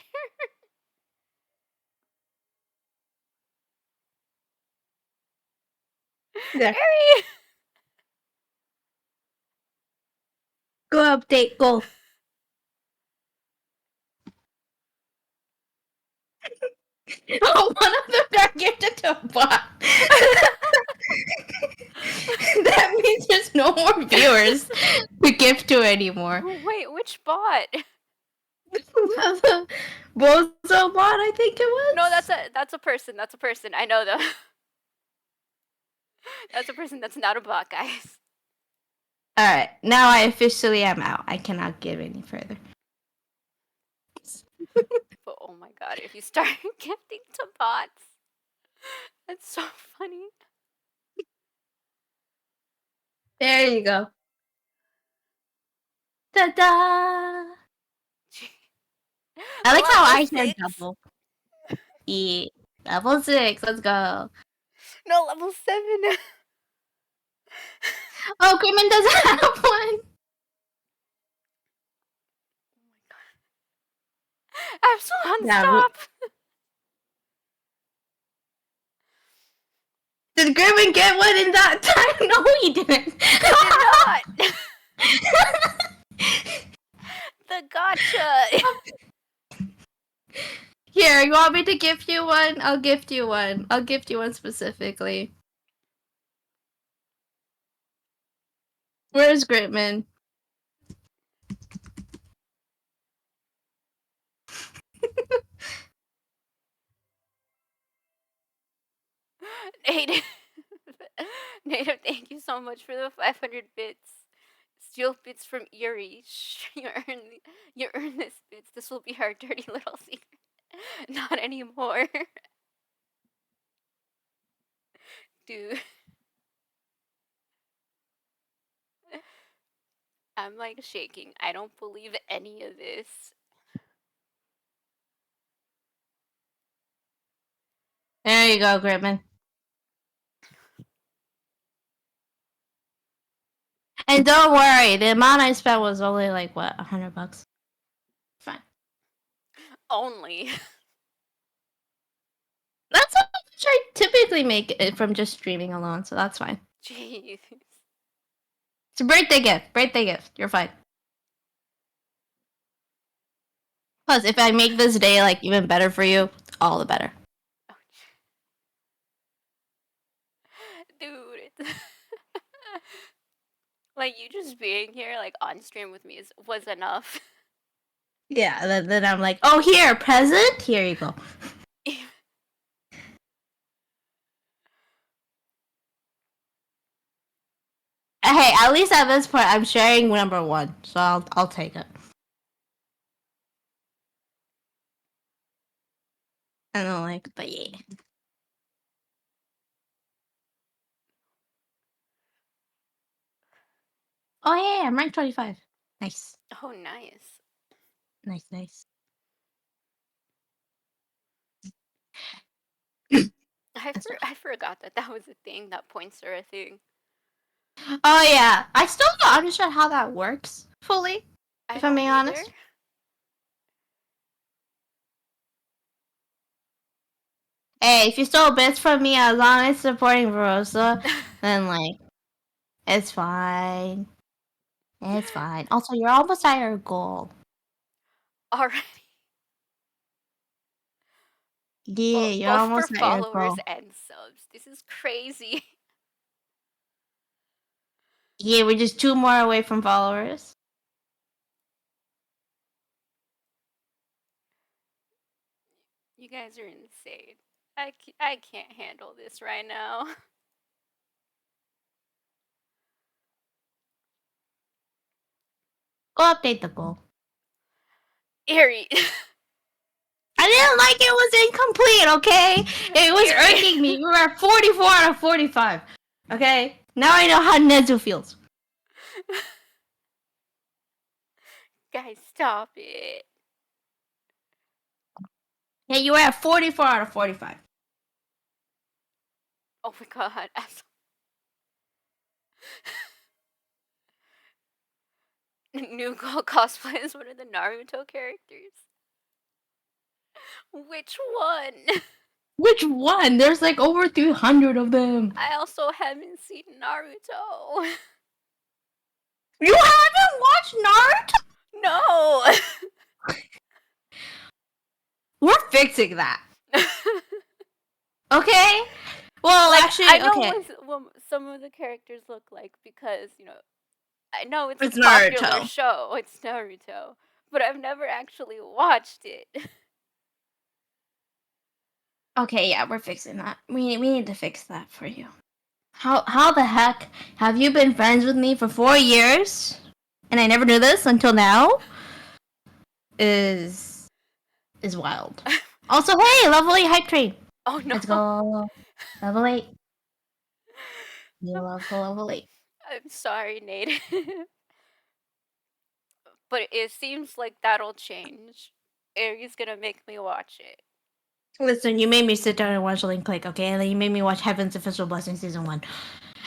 There. Ari. Go update. Go. Oh, one of them got gifted to a bot. That means there's no more viewers to gift to anymore. Wait, which bot? Bozo bot, I think it was. No, that's a person. That's a person. I know them. That's a person. That's not a bot, guys. Alright, now I officially am out. I cannot give any further. But oh my god, if you start gifting to bots, that's so funny. There you go. Ta-da! I like how Level I said 6. double. Yeah. Level 6, let's go. No, level 7. Oh, Crimin doesn't have one. Epsilon, Yeah, stop! did Griffin get one in that time? No, he didn't. I did not! The gotcha! Here, you want me to gift you one? I'll gift you one. I'll gift you one specifically. Where's Gritman? Native, Native, thank you so much for the 500 bits. Steal bits from Erie. You earn this bits. This will be our dirty little secret. Not anymore. Dude. I'm like shaking. I don't believe any of this. There you go, Gritman. And don't worry, the amount I spent was only like what, $100. Fine. Only. That's how much I typically make it from just streaming alone, so that's fine. Jeez. It's a birthday gift. Birthday gift. You're fine. Plus, if I make this day like even better for you, all the better. Dude, like you just being here like on stream with me was enough. Yeah, then I'm like, oh, here, present? Here you go. Hey, at least at this point, I'm sharing number one, so I'll take it. And I'm like, but yeah. Oh yeah, I'm ranked 25. Nice. Oh, nice. Nice. I forgot that was a thing. That points are a thing. Oh yeah, I still don't understand how that works fully. If I'm being honest. Hey, if you stole bits from me as long as supporting Verosa, then like, it's fine. It's fine. Also, you're almost at your goal. Already. Yeah, you're Both almost for at your followers goal. and subs. This is crazy. Yeah, we're just 2 more away from followers. You guys are insane. I can't handle this right now. Go update the goal. Erie. I didn't like it was incomplete, okay? It was irking me. We were at 44 out of 45. Okay? Now I know how Nezu feels. Guys, stop it. Yeah, you were at 44 out of 45. Oh my god. New girl cosplays one of the Naruto characters. Which one? Which one? There's like over 300 of them. I also haven't seen Naruto. You haven't watched Naruto? No. We're fixing that. Okay? Well, like, actually, I know okay. what some of the characters look like because, I know it's It's a popular Naruto. show. It's Naruto. But I've never actually watched it. Okay, yeah, we're fixing that. We need to fix that for you. How the heck have you been friends with me for 4 years, and I never knew this until now? Is wild. Also, hey, level 8 hype train. Oh no. Let's go. Level 8. You love level 8. I'm sorry, Nate. But it seems like that'll change. Aries gonna make me watch it. Listen, you made me sit down and watch Link Click, okay? And then you made me watch Heaven's Official Blessing Season 1.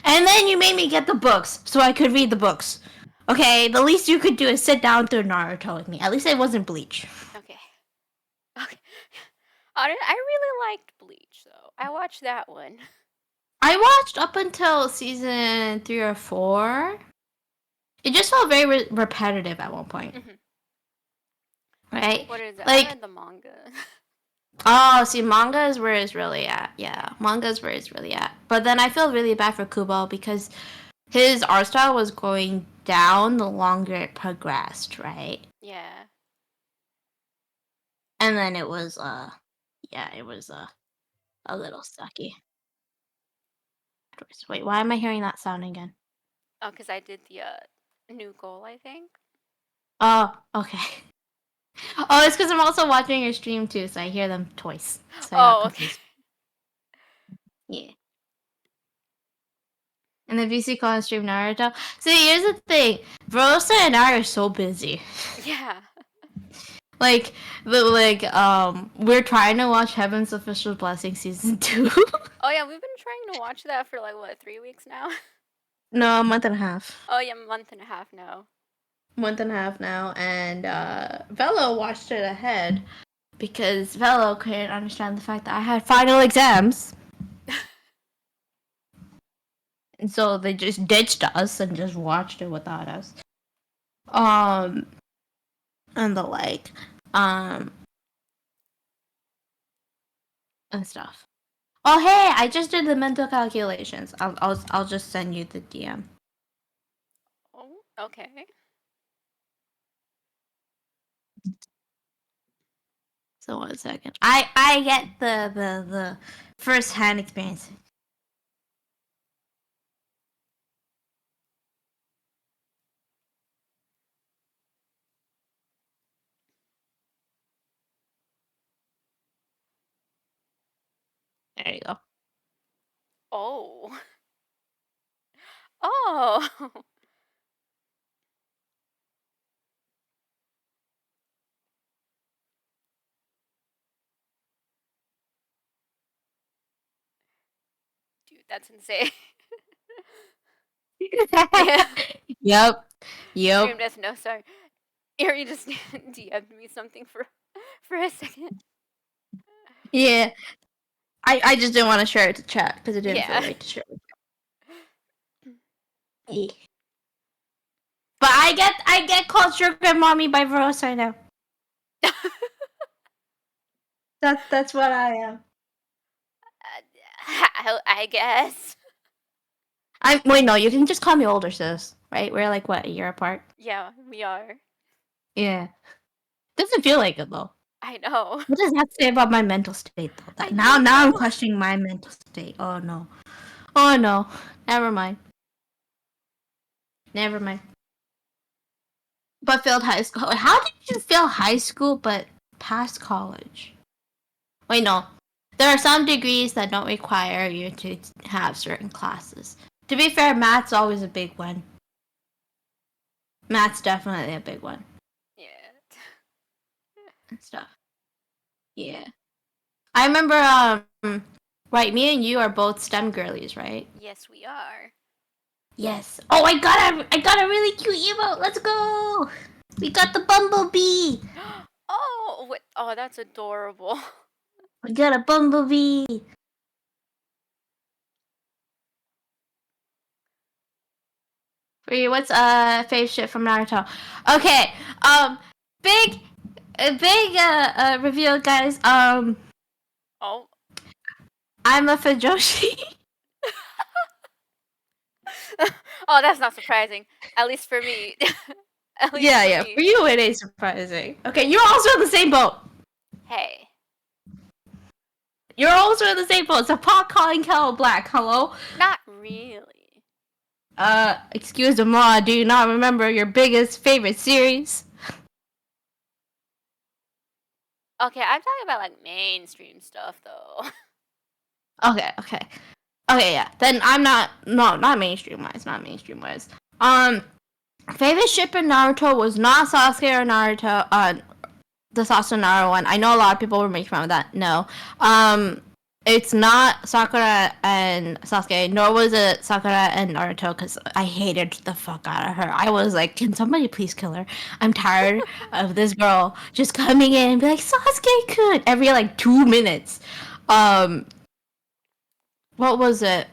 And then you made me get the books so I could read the books. Okay, the least you could do is sit down through Naruto with me. At least it wasn't Bleach. Okay. Okay. I really liked Bleach though. I watched that one. I watched up until season 3 or 4. It just felt very repetitive at one point. Right? What is it? Like, I read the manga. Oh, see, manga is where it's really at. Yeah, manga is where it's really at. But then I feel really bad for Kubo because his art style was going down the longer it progressed, right? Yeah. And then it was, it was, a little sucky. Wait, why am I hearing that sound again? Oh, because I did the new goal, I think. Oh, okay. Oh, it's because I'm also watching your stream too, so I hear them twice. So okay. Yeah. And the VC call and stream Naruto. See, here's the thing. Rosa and I are so busy. Yeah. We're trying to watch Heaven's Official Blessing Season 2. Oh yeah, we've been trying to watch that for like, what, 3 weeks now? No, a month and a half. Oh yeah, a month and a half now. Month and a half now, and Velo watched it ahead because Velo couldn't understand the fact that I had final exams. And so they just ditched us and just watched it without us. And the like. And stuff. Oh hey, I just did the mental calculations. I'll just send you the DM. Oh, okay. So 1 second. I get the first hand experience. There you go. Oh. Oh. Dude, that's insane. Yep. Stream Death, no, sorry. Ari just DM'd me something for a second. Yeah. I just didn't want to share it to chat because it didn't feel right to share it. Yeah. But I get called sugar mommy by Verosa now. That's what I am. I guess. Wait, no, you can just call me older sis, right? We're like what, a year apart? Yeah, we are. Yeah. Doesn't feel like it though. I know. What does that say about my mental state though? Now I'm questioning my mental state. Oh no. Oh no. Never mind. Never mind. But failed high school. How did you fail high school but pass college? Wait, no. There are some degrees that don't require you to have certain classes. To be fair, math's always a big one. Math's definitely a big one. Yeah. And stuff. Yeah. I remember, right, me and you are both STEM girlies, right? Yes, we are. Yes. Oh, I got a really cute emote. Let's go. We got the bumblebee. Oh, wait. Oh, that's adorable. We got a bumblebee. For you, what's fave shit from Naruto? Okay. Big reveal, guys. Oh. I'm a Fujoshi. Oh, that's not surprising. At least for me. Yeah. For you, it ain't surprising. Okay, you're also in the same boat. Hey. You're also in the same boat. It's a pot calling kettle black. Hello? Not really. Excuse me, do you not remember your biggest favorite series? Okay, I'm talking about like mainstream stuff though. Okay, yeah. Then I'm not mainstream wise, not mainstream wise. Favorite ship in Naruto was not Sasuke or Naruto, the Sasuke Naruto one. I know a lot of people were making fun of that. No. It's not Sakura and Sasuke, nor was it Sakura and Naruto, because I hated the fuck out of her. I was like, can somebody please kill her? I'm tired of this girl just coming in and be like, Sasuke-kun, every like 2 minutes. What was it?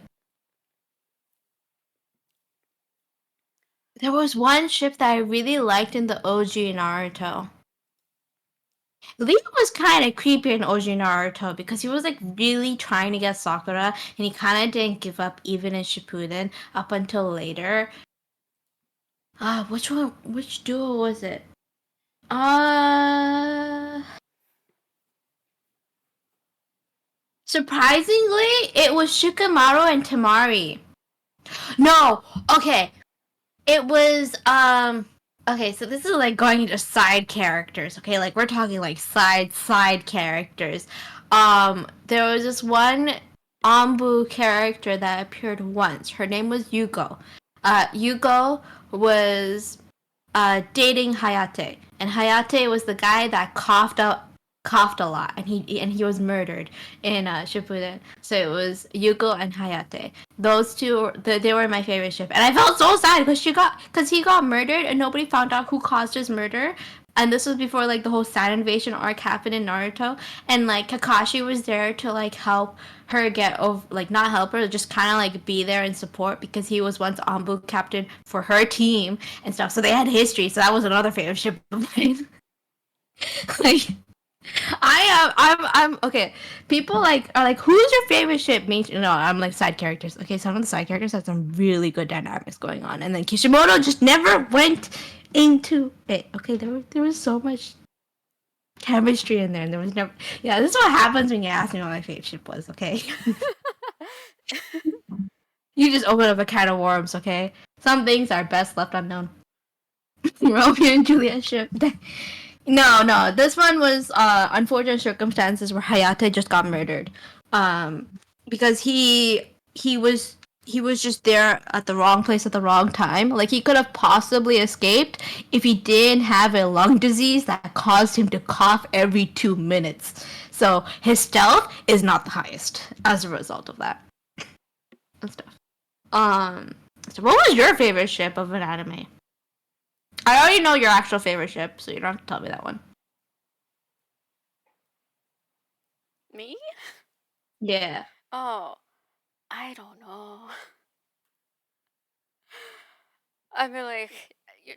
There was one ship that I really liked in the OG Naruto. Lee was kind of creepy in OG Naruto because he was like really trying to get Sakura, and he kind of didn't give up even in Shippuden up until later. Which duo was it? Surprisingly, it was Shikamaru and Tamari. No, okay. It was okay, so this is like going into side characters, okay? Like we're talking like side characters. There was this one Anbu character that appeared once. Her name was Yugo. Yugo was dating Hayate, and Hayate was the guy that coughed a lot, and he was murdered in Shippuden. So it was Yugo and Hayate. Those two, they were my favorite ship, and I felt so sad because he got murdered, and nobody found out who caused his murder. And this was before like the whole Sand Invasion arc happened in Naruto, and like Kakashi was there to like help her get over, like not help her, just kind of like be there and support because he was once Anbu captain for her team and stuff. So they had history. So that was another favorite ship of mine. Like I'm okay. People like are like, who's your favorite ship? Me, no, I'm like side characters. Okay, some of the side characters have some really good dynamics going on, and then Kishimoto just never went into it. Okay, there was so much chemistry in there, and there was never. Yeah, this is what happens when you ask me what my favorite ship was. Okay, you just open up a can of worms. Okay, some things are best left unknown. Romeo and Juliet ship. No. This one was unfortunate circumstances where Hayate just got murdered. Because he was just there at the wrong place at the wrong time. Like he could have possibly escaped if he didn't have a lung disease that caused him to cough every 2 minutes. So his stealth is not the highest as a result of that. And stuff. So what was your favorite ship of an anime? I already know your actual favorite ship, so you don't have to tell me that one. Me? Yeah. Oh, I don't know. I mean, like, your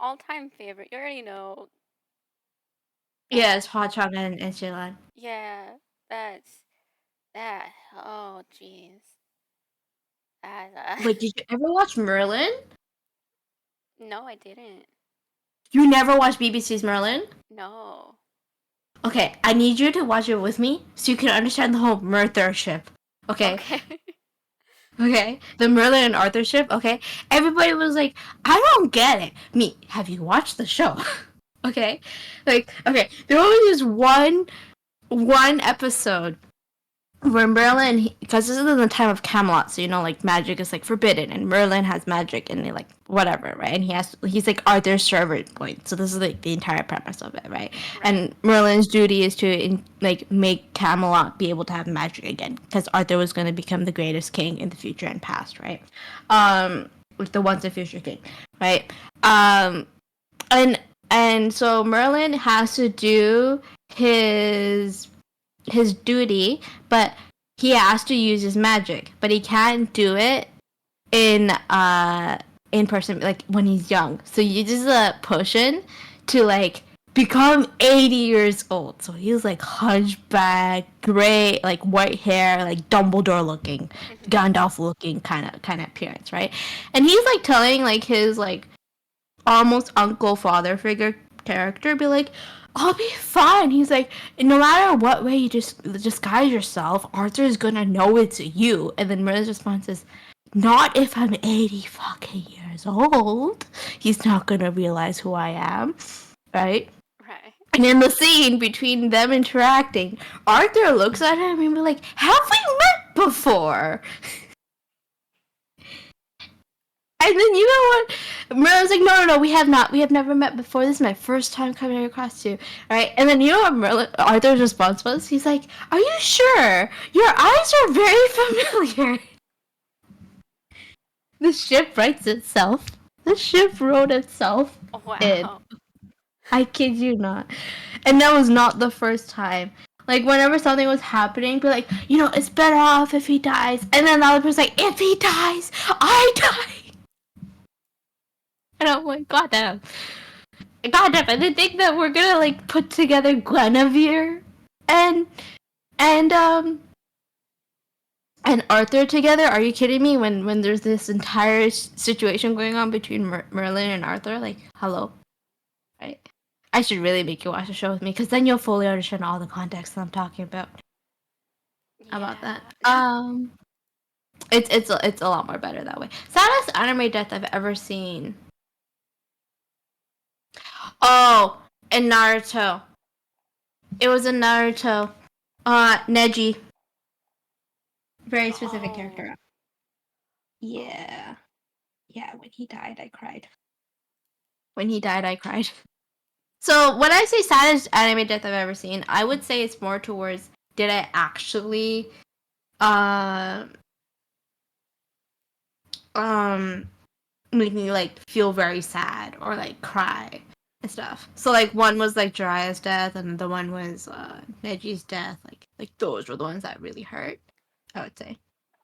all-time favorite. You already know. Yeah, it's Hwa-Chang and Shinlan. Yeah, that's that. Oh, jeez. That. Wait, did you ever watch Merlin? No, I didn't. You never watched BBC's Merlin? No. Okay, I need you to watch it with me so you can understand the whole Merthyr ship. Okay? Okay. Okay? The Merlin and Arthur ship, okay? Everybody was like, I don't get it. Me, have you watched the show? Okay? Like, okay, there was this one episode where Merlin, because this is in the time of Camelot, so you know, like magic is like forbidden, and Merlin has magic and like whatever, right? And he's like Arthur's servant point. So this is like the entire premise of it, right? And Merlin's duty is to like make Camelot be able to have magic again, because Arthur was going to become the greatest king in the future and past, right? With the once and future king, right? And so Merlin has to do his duty, but he has to use his magic, but he can't do it in person, like when he's young. So he uses a potion to like become 80 years old. So he's like hunchback, gray, like white hair, like Dumbledore looking, Gandalf looking kind of appearance, right? And he's like telling like his like almost uncle father figure character, be like, I'll be fine. He's like, no matter what way you just disguise yourself, Arthur is gonna know it's you. And then Merlin's response is, not if I'm 80 fucking years old. He's not gonna realize who I am, right? Right. And in the scene between them interacting, Arthur looks at him and be like, have we met before? And then you know what? Merlin's like, no, we have not. We have never met before. This is my first time coming across you. Alright? And then you know what Arthur's response was? He's like, are you sure? Your eyes are very familiar. The ship writes itself. The ship wrote itself. Wow. I kid you not. And that was not the first time. Like, whenever something was happening, be like, you know, it's better off if he dies. And then the other person's like, if he dies, I die. And I'm like, goddamn. Goddamn, I didn't think that we're gonna, like, put together Guinevere and Arthur together. Are you kidding me? When there's this entire situation going on between Merlin and Arthur, like, hello, right? I should really make you watch the show with me, because then you'll fully understand all the context that I'm talking about. About that. It's a lot more better that way. Saddest anime death I've ever seen. Oh, in Naruto. It was in Naruto. Neji. Very specific character. Yeah. Yeah, when he died, I cried. So when I say saddest anime death I've ever seen, I would say it's more towards, did I actually make me like feel very sad or like cry and stuff. So like one was like Jiraiya's death, and the one was Neji's death. Like those were the ones that really hurt, I would say.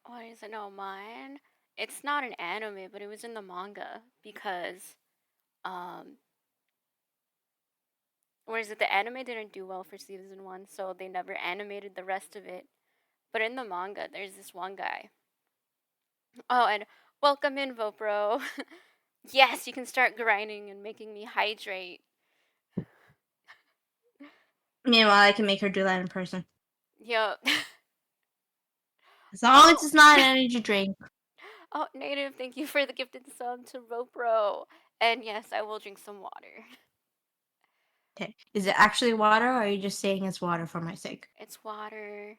What is it? No, mine. It's not an anime, but it was in the manga because, where is it? The anime didn't do well for season 1, so they never animated the rest of it. But in the manga, there's this one guy. Oh, and welcome in, Vopro. Yes, you can start grinding and making me hydrate. Meanwhile, I can make her do that in person. Yup. As long as it's not an energy drink. Oh, Native, thank you for the gifted sub to Vopro. And yes, I will drink some water. Okay. Is it actually water, or are you just saying it's water for my sake? It's water.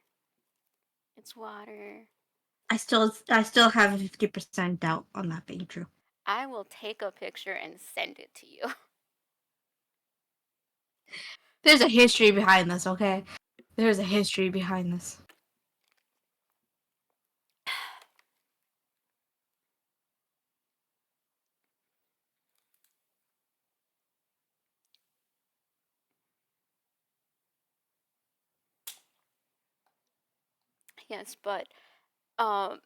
It's water. I still have a 50% doubt on that being true. I will take a picture and send it to you. There's a history behind this, okay? There's a history behind this. Yes, but oh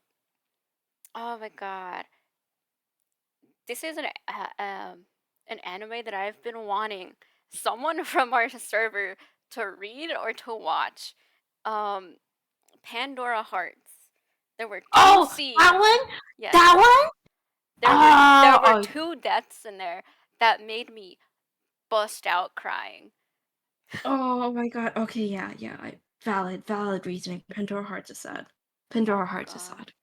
my god, this is an anime that I've been wanting someone from our server to read or to watch. Pandora Hearts. There were two scenes. That one? Yes. That one? There were 2 deaths in there that made me bust out crying. Oh my god. Okay, yeah. Valid reasoning. Pandora Hearts is sad. Pandora Hearts is sad.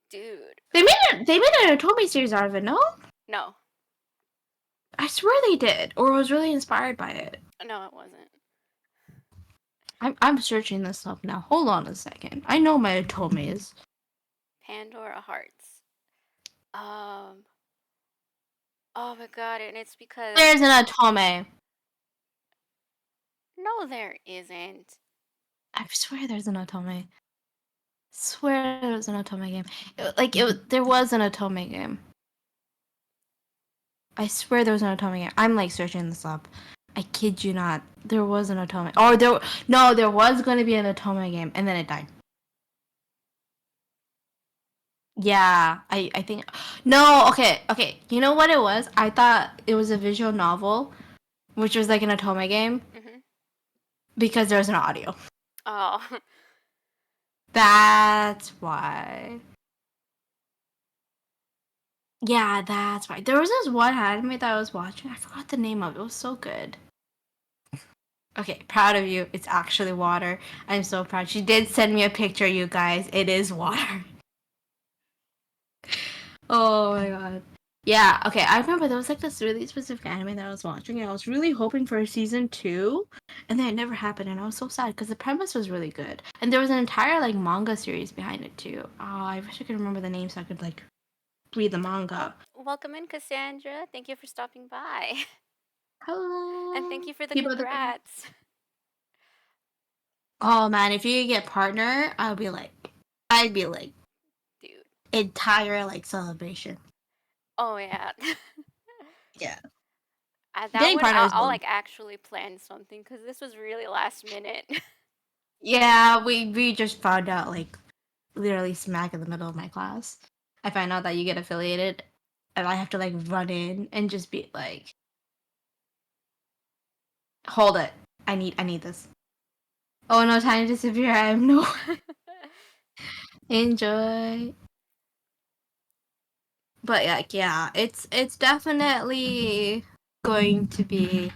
Dude. They made an Otome series out of it, no? No. I swear they did, or was really inspired by it. No, it wasn't. I'm searching this up now. Hold on a second. I know my Otome is. Pandora Hearts. Oh my god, and it's because There's an Otome. No, there isn't. I swear there's an Otome. Swear there was an Otome game. There was an Otome game. I swear there was an Otome game. I'm like searching this up. I kid you not. There was an Otome. There was going to be an Otome game, and then it died. Yeah, I think. No, okay. You know what it was? I thought it was a visual novel, which was like an Otome game, because there was an audio. Oh. That's why. Yeah, that's why. There was this one anime that I was watching. I forgot the name of it. It was so good. Okay, proud of you. It's actually water. I'm so proud. She did send me a picture, you guys. It is water. Oh my god. Yeah, okay, I remember there was like this really specific anime that I was watching, and I was really hoping for a season 2, and then it never happened, and I was so sad because the premise was really good. And there was an entire like manga series behind it too. Oh, I wish I could remember the name so I could like read the Oh, manga. welcome in, Cassandra. Thank you for stopping by. And thank Hello. you for the Keep up the good work. congrats. Oh man, if you get partner, I'd be like Dude. entire like celebration. Oh, yeah. Yeah. At that Getting one, partner is I'll really like actually plan something because this was really last minute. yeah, we just found out like literally smack in the middle of my class. I find out that you get affiliated and I have to like run in and just be like, hold it. I need this. Oh no, time to disappear. I have no enjoy. But yeah, it's definitely going to be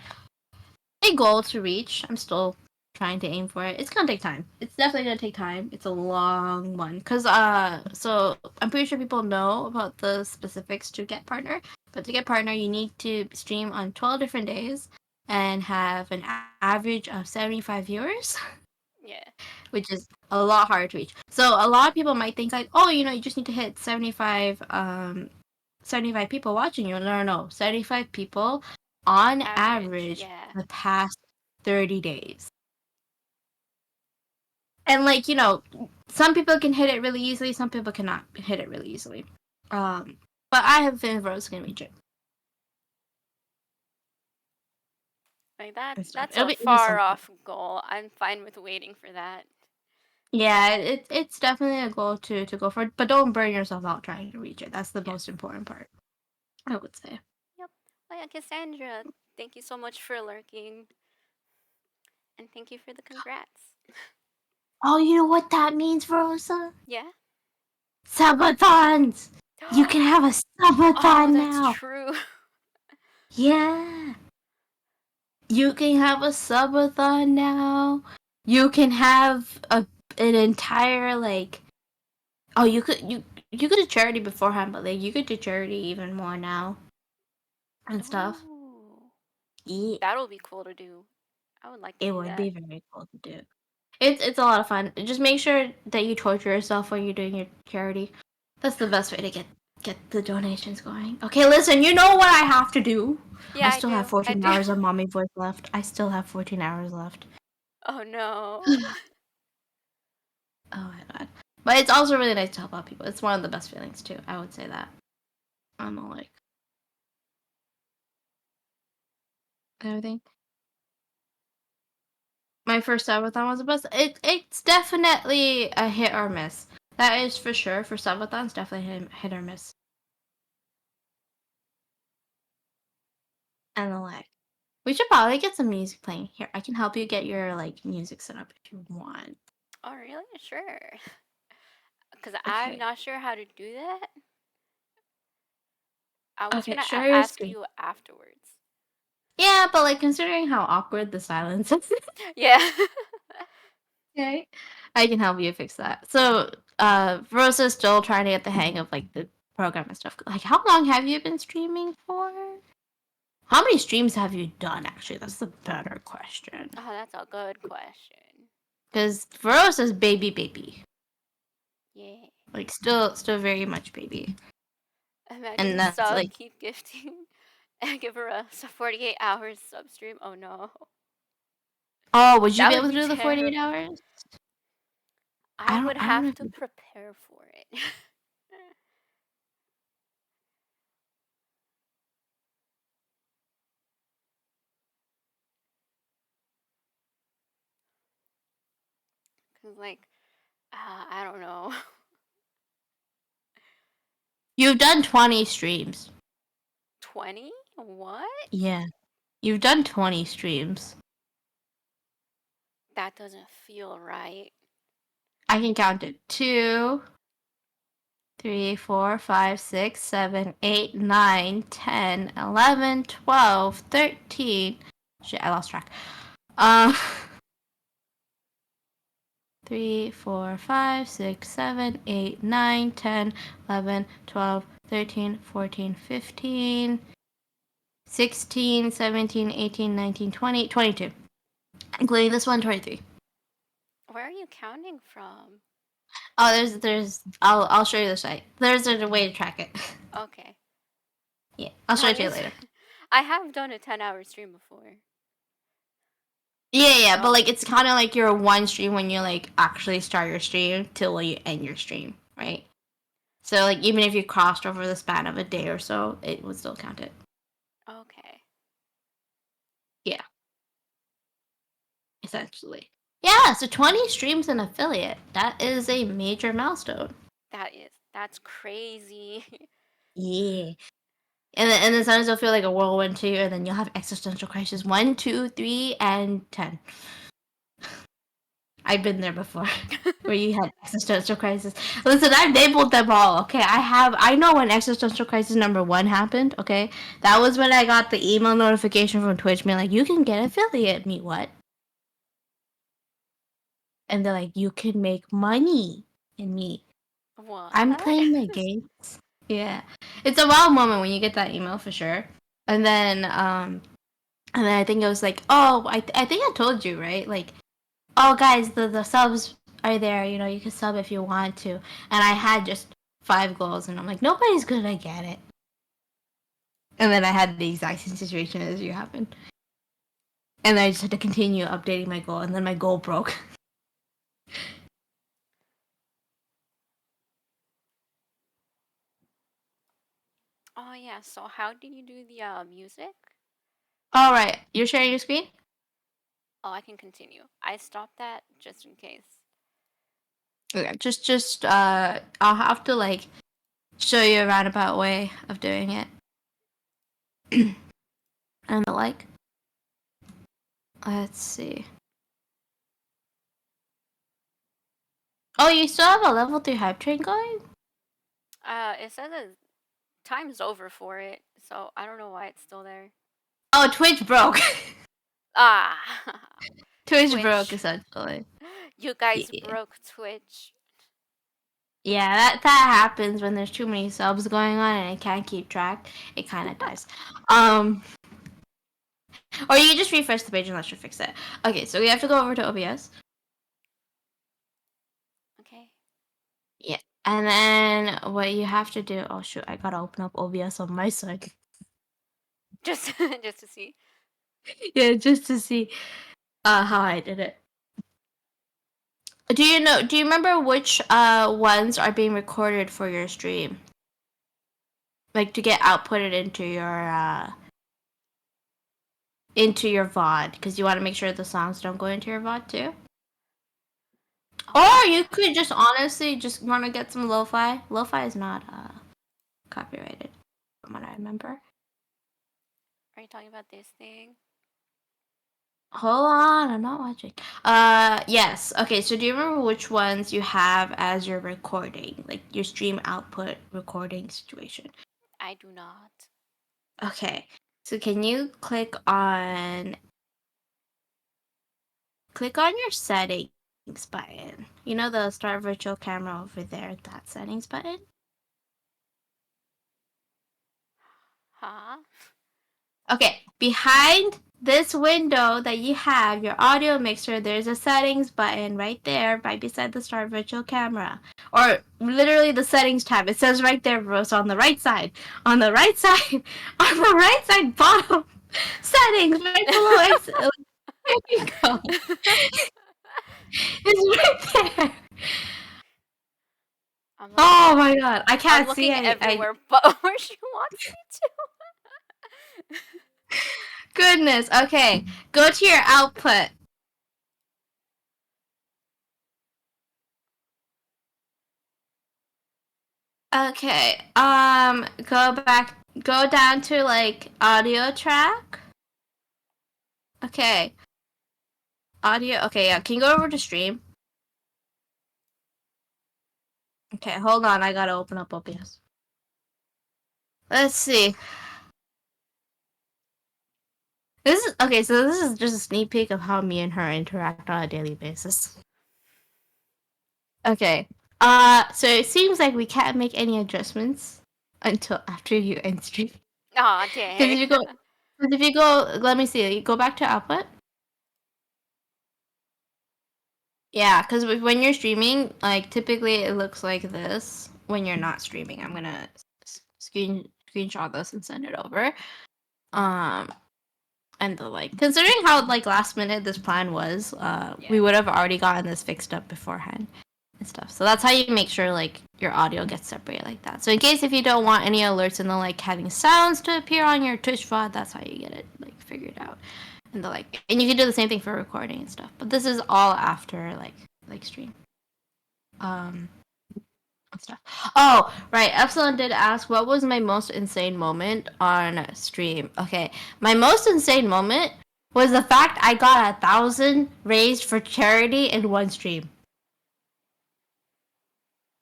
a goal to reach. I'm still trying to aim for it. It's gonna take time. It's definitely gonna take time. It's a long one. So I'm pretty sure people know about the specifics to get partner. But to get partner, you need to stream on 12 different days and have an average of 75 viewers, Yeah. which is a lot harder to reach. So a lot of people might think like, oh, you just need to hit 75 people watching you. No. 75 people on average Yeah. the past 30 days. And some people can hit it really easily, some people cannot hit it really easily. But I have been Rose gonna reach it. Like And stuff. that's It'll a be so far fun. off goal. I'm fine with waiting for that. Yeah, it's definitely a goal to go for it, but don't burn yourself out trying to reach it. That's the Yes. most important part, I would say. Yep. Oh yeah, Cassandra, thank you so much for lurking. And thank you for the congrats. Oh, you know what that means, Rosa? Yeah? Subathons! You can have a Oh, subathon that's now! true. Yeah! You can have a subathon now. You can have an entire oh, you could do charity beforehand, but like you could do charity even more now and stuff. Ooh. Yeah, That'll be cool to do. I would like to it do would that. be very cool to do. It's a lot of fun. Just make sure that you torture yourself when you're doing your charity. That's the best way to get the donations going. Okay, listen, you know what I have to do. Yeah, I I still have do. I 14 do. hours of mommy voice left. I still have 14 hours left. Oh no. Oh my god. But it's also really nice to help out people. It's one of the best feelings too. I would say that. I'm all like everything. My first subathon was the best. It's definitely a hit or miss. That is for sure. For subathons, definitely hit or miss. And the like. We should probably get some music playing here. I can help you get your music set up if you want. Oh really? Sure. Because I'm Okay. not sure how to do that. I was Okay, gonna share your ask screen. you afterwards. Yeah, but considering how awkward the silence is, Yeah. okay, I can help you fix that. So, Rosa's still trying to get the hang of the program and stuff. Like, how long have you been streaming for? How many streams have you done? Actually, that's the better question. Oh, that's a good question. Because Rosa's baby, Yeah. still very much baby, Imagine and that's sub keep gifting and give her a 48 hours sub stream. Oh no. oh, would you That be would able to be do the 48 terrible. hours? I would I don't know have if to prepare for it. Cause I don't know. you've done 20 streams. 20? What? Yeah, you've done 20 streams. That doesn't feel right. I can count it. 2, 3, 4, 5, 6, 7, 8, 9, 10, 11, 12, 13. Shit, I lost track. Uh, 3, 4, 5, 6, 7, 8, 9, 10, 11, 12, 13, 14, 15, 16, 17, 18, 19, 20, 22. Including this one, 23. Where are you counting from? Oh, I'll show you the site. There's a way to track it. Okay. Yeah, I'll show That it to you means later. I have done a 10-hour stream before. Yeah, but So like it's kind of like your one stream when you like actually start your stream till when you end your stream, right? So like even if you crossed over the span of a day or so, it would still count it. okay. Yeah, essentially. Yeah, so 20 streams in affiliate. That is a major milestone. That's crazy. Yeah. And then sometimes you'll feel like a whirlwind too, and then you'll have existential crisis 1, 2, 3, and 10. I've been there before, where you had existential crisis. Listen, I've labeled them all. Okay, I know when existential crisis number 1 happened. Okay, that was when I got the email notification from Twitch, being like, "You can get affiliate." Me what? And they're like, "You can make money." And me, What? I'm playing my games. Yeah, it's a wild moment when you get that email for sure. And then I think it was like, oh, I think I told you, right? Like, oh, guys, the subs are there. You know, you can sub if you want to. And I had just 5 goals, and I'm like, nobody's gonna get it. And then I had the exact same situation as you happened. And I just had to continue updating my goal, and then my goal broke. Oh yeah. So how do you do the music? All right, you're sharing your screen? Oh, I can continue. I stopped that just in case. Okay, just I'll have to like show you a roundabout way of doing it. And the like. Let's see. Oh, you still have a level 3 hype train going? It says that time's over for it, so I don't know why it's still there. Oh, Twitch broke. Ah, Twitch broke Twitch. essentially. You guys Yeah. broke Twitch. Yeah, that happens when there's too many subs going on and I can't keep track. It kind of does. Or you can just refresh the page and that should fix it. Okay, so we have to go over to OBS. Okay. Yeah. And then what you have to do, oh shoot, I gotta open up OBS on my side. Just just to see. Yeah, just to see how I did it. Do you remember which ones are being recorded for your stream? Like to get outputted into your VOD, because you want to make sure the songs don't go into your VOD too? Oh. Or you could just honestly just want to get some lo-fi. Lo-fi is not copyrighted, from what I remember. Are you talking about this thing? Hold on, I'm not watching. Yes. Okay, so do you remember which ones you have as your recording? Like your stream output recording situation? I do not. Okay. So can you click on your settings button? You know the start virtual camera over there, that settings button? Huh? Okay, behind this window that you have, your audio mixer, there's a settings button right there, right beside the start virtual camera. Or literally the settings tab. It says right there, bro. So on the right side. On the right side. On the right side bottom. Settings right below X. There you go. It's right there. Oh my god. I I'm can't see looking any. everywhere but where she wants me to. Goodness. Okay. Go to your output. Okay. Go down to like audio track. Okay. Audio. Okay, yeah. Can you go over to stream? Okay, hold on. I gotta open up OBS. Let's see. This is okay. So this is just a sneak peek of how me and her interact on a daily basis. Okay. So it seems like we can't make any adjustments until after you end stream. Aw, Because dang. if you go, let me see. You go back to output. Yeah, because when you're streaming, like typically it looks like this. When you're not streaming, I'm gonna screenshot this and send it over. And the like, considering how like last minute this plan was, we would have already gotten this fixed up beforehand and stuff. So that's how you make sure like your audio gets separated like that. So in case if you don't want any alerts and the like having sounds to appear on your Twitch VOD, that's how you get it like figured out. And the like, and you can do the same thing for recording and stuff. But this is all after like stream. Stuff. Oh, right. Epsilon did ask, what was my most insane moment on stream? Okay, my most insane moment was the fact I got 1,000 raised for charity in one stream.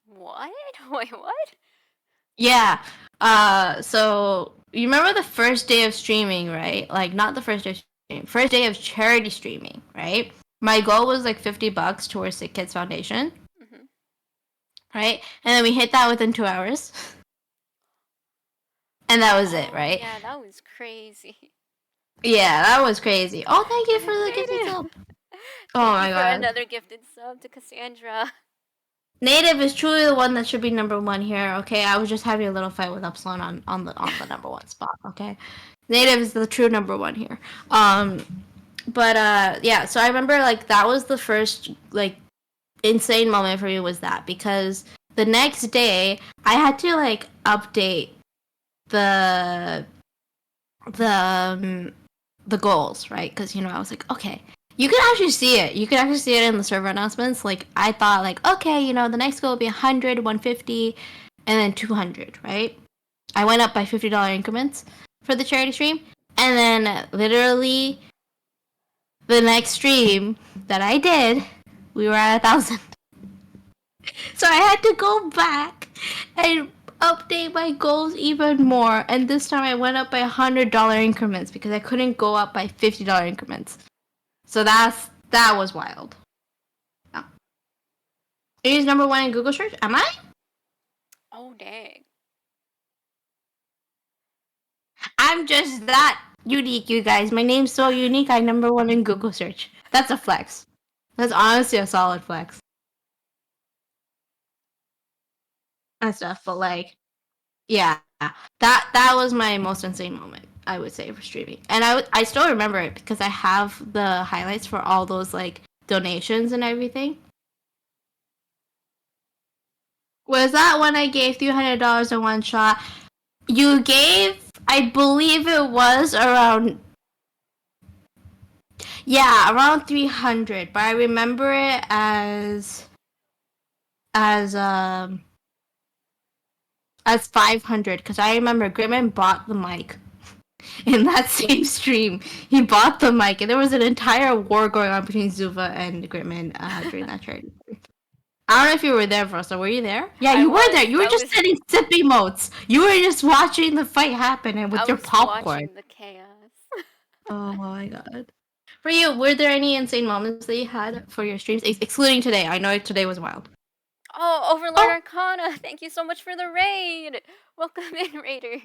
What? Wait, what? Yeah. So you remember the first day of streaming, right? Like not the first day of streaming, first day of charity streaming, right? My goal was like $50 towards Sick Kids Foundation. Right? And then we hit that within 2 hours. And that was it, right? Yeah, that was crazy. Yeah, that was crazy. Oh, thank you for the gifted sub. Oh my god. Another gifted sub to Cassandra. Native is truly the one that should be number one here, okay? I was just having a little fight with Epsilon on the number one spot, okay? Native is the true number one here. Yeah, so I remember like that was the first like insane moment for me was that because the next day I had to like update the goals, right? Because I was like, okay, you can actually see it. You can actually see it in the server announcements. Like I thought, like okay, the next goal will be 100, 150, and then 200, right? I went up by $50 increments for the charity stream, and then literally the next stream that I did, we were at 1,000. So I had to go back and update my goals even more, and this time I went up by $100 increments because I couldn't go up by $50 increments. So that was wild. Yeah. Are you number one in Google search? Am I? Oh dang. I'm just that unique, you guys. My name's so unique. I'm number one in Google search. That's a flex. That's honestly a solid flex. And stuff, but like, yeah, that was my most insane moment, I would say, for streaming. And I still remember it because I have the highlights for all those like donations and everything. Was that when I gave $300 in one shot? You gave, I believe it was around, yeah, around 300, but I remember it as 500 because I remember Grimman bought the mic in that same stream. He bought the mic, and there was an entire war going on between Zuva and Grimman during that charity. I don't know if you were there, Rosa. Were you there? Yeah, you were there. You were just sitting sippy modes. You were just watching the fight happen and with your popcorn. Watching the chaos. Oh my god. For you, were there any insane moments that you had for your streams, excluding today? I know today was wild. Oh, Overlord Arcana, thank you so much for the raid. Welcome in, raiders.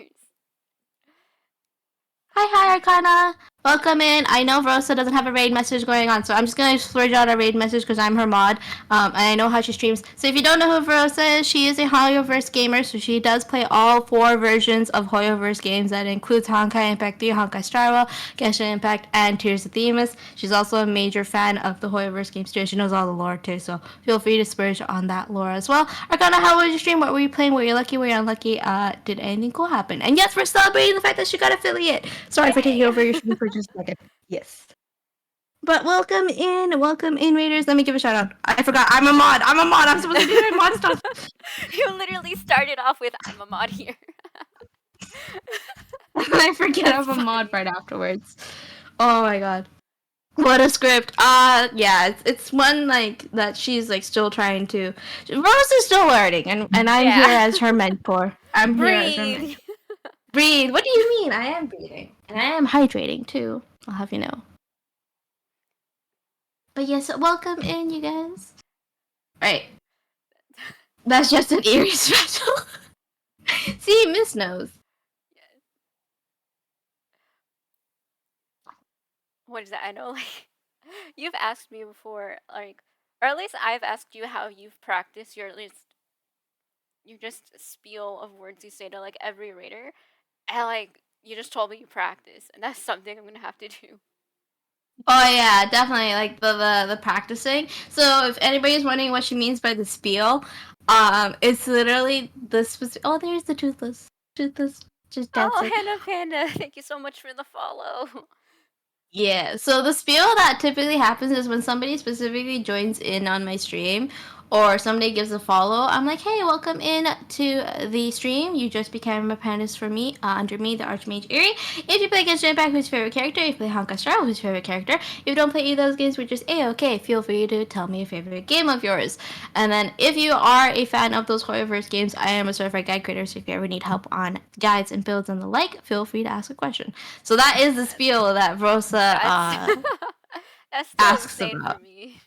Hi, Arcana. Welcome in. I know Rosa doesn't have a raid message going on, so I'm just going to splurge out a raid message because I'm her mod, and I know how she streams. So if you don't know who Rosa is, she is a Hoyoverse gamer, so she does play all 4 versions of Hoyoverse games. That includes Honkai Impact 3, Honkai Star Rail, Genshin Impact, and Tears of Themis. She's also a major fan of the Hoyoverse games too. She knows all the lore too, so feel free to splurge on that lore as well. Arcana, how was your stream? What were you playing? Were you lucky? Were you unlucky? Did anything cool happen? And yes, we're celebrating the fact that she got affiliate. Sorry for taking over your stream for just a second. Yes. But welcome in, Raiders. Let me give a shout out. I forgot. I'm a mod. I'm supposed to do my mod stuff. You literally started off with I'm a mod here. I forget I'm a mod right afterwards. Oh my god. What a script. Yeah, it's one like that she's like still trying to. Rose is still learning, and I'm here as her mentor. I'm here as her mentor. Breathe. What do you mean? I am breathing. And I am hydrating too. I'll have you know. But yes, welcome in, you guys. Right. That's just an eerie special. See, Miss knows. What is that? I know, like, you've asked me before, like, or at least I've asked you how you've practiced your, at least, your just spiel of words you say to, like, every raider. And, like, you just told me you practice, and that's something I'm gonna have to do. Oh yeah, definitely like the practicing. So if anybody's wondering what she means by the spiel, it's literally the specific. Oh, there's the toothless, just Oh, dancing. Hannah Panda, thank you so much for the follow. Yeah. So the spiel that typically happens is when somebody specifically joins in on my stream. Or somebody gives a follow, I'm like, hey, welcome in to the stream. You just became a panelist for me, under me, the Archmage Eerie. If you play against Jetpack, who's your favorite character? If you play Honkai Star, who's your favorite character? If you don't play either of those games, we're just A-okay. Feel free to tell me a favorite game of yours. And then if you are a fan of those Horrorverse games, I am a certified guide creator, so if you ever need help on guides and builds and the like, feel free to ask a question. So that is the spiel that Rosa That's still asks insane about. for me.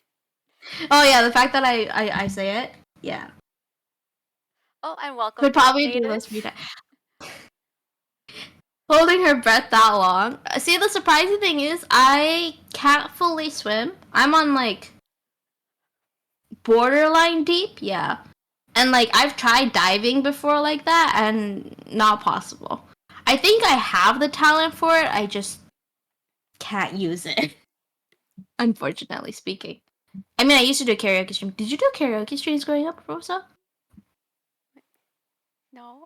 Oh yeah, the fact that I say it, yeah. Oh, and welcome Could back, probably do Maiden. this for you guys. Holding her breath that long. See, the surprising thing is, I can't fully swim. I'm on like borderline deep, yeah. And like I've tried diving before like that, and not possible. I think I have the talent for it. I just can't use it. Unfortunately speaking. I mean, I used to do karaoke streams. Did you do karaoke streams growing up, Rosa? No.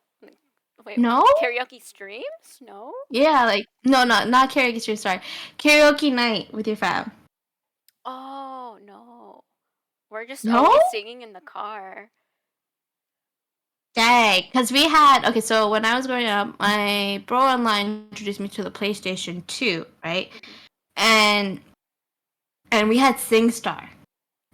Wait, No? karaoke streams? No? Yeah, like no, not karaoke stream. Sorry, karaoke night with your fam. Oh, no. We're just No, always singing in the car. dang. Because we had So when I was growing up, my bro online introduced me to the PlayStation 2, right? And we had SingStar,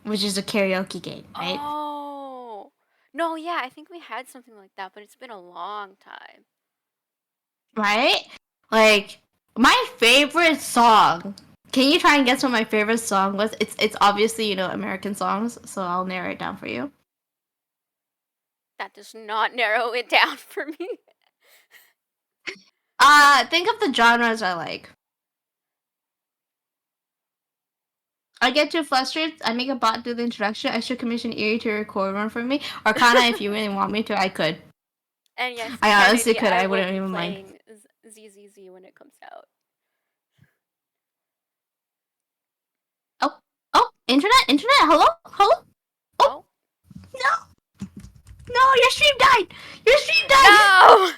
which is a karaoke game, right? Oh. No, yeah, I think we had something like that, but it's been a long time. Right? Like my favorite song. Can you try and guess what my favorite song was? It's obviously, American songs, so I'll narrow it down for you. That does not narrow it down for me. Think of the genres I like. I get too flustered. I make a bot do the introduction. I should commission Eerie to record one for me. Or Kana, if you really want me to, I could. And yes, I honestly Kennedy, could. I will wouldn't be even mind. playing ZZZ when it comes out. Oh, internet, hello? Oh. No, your stream died. No!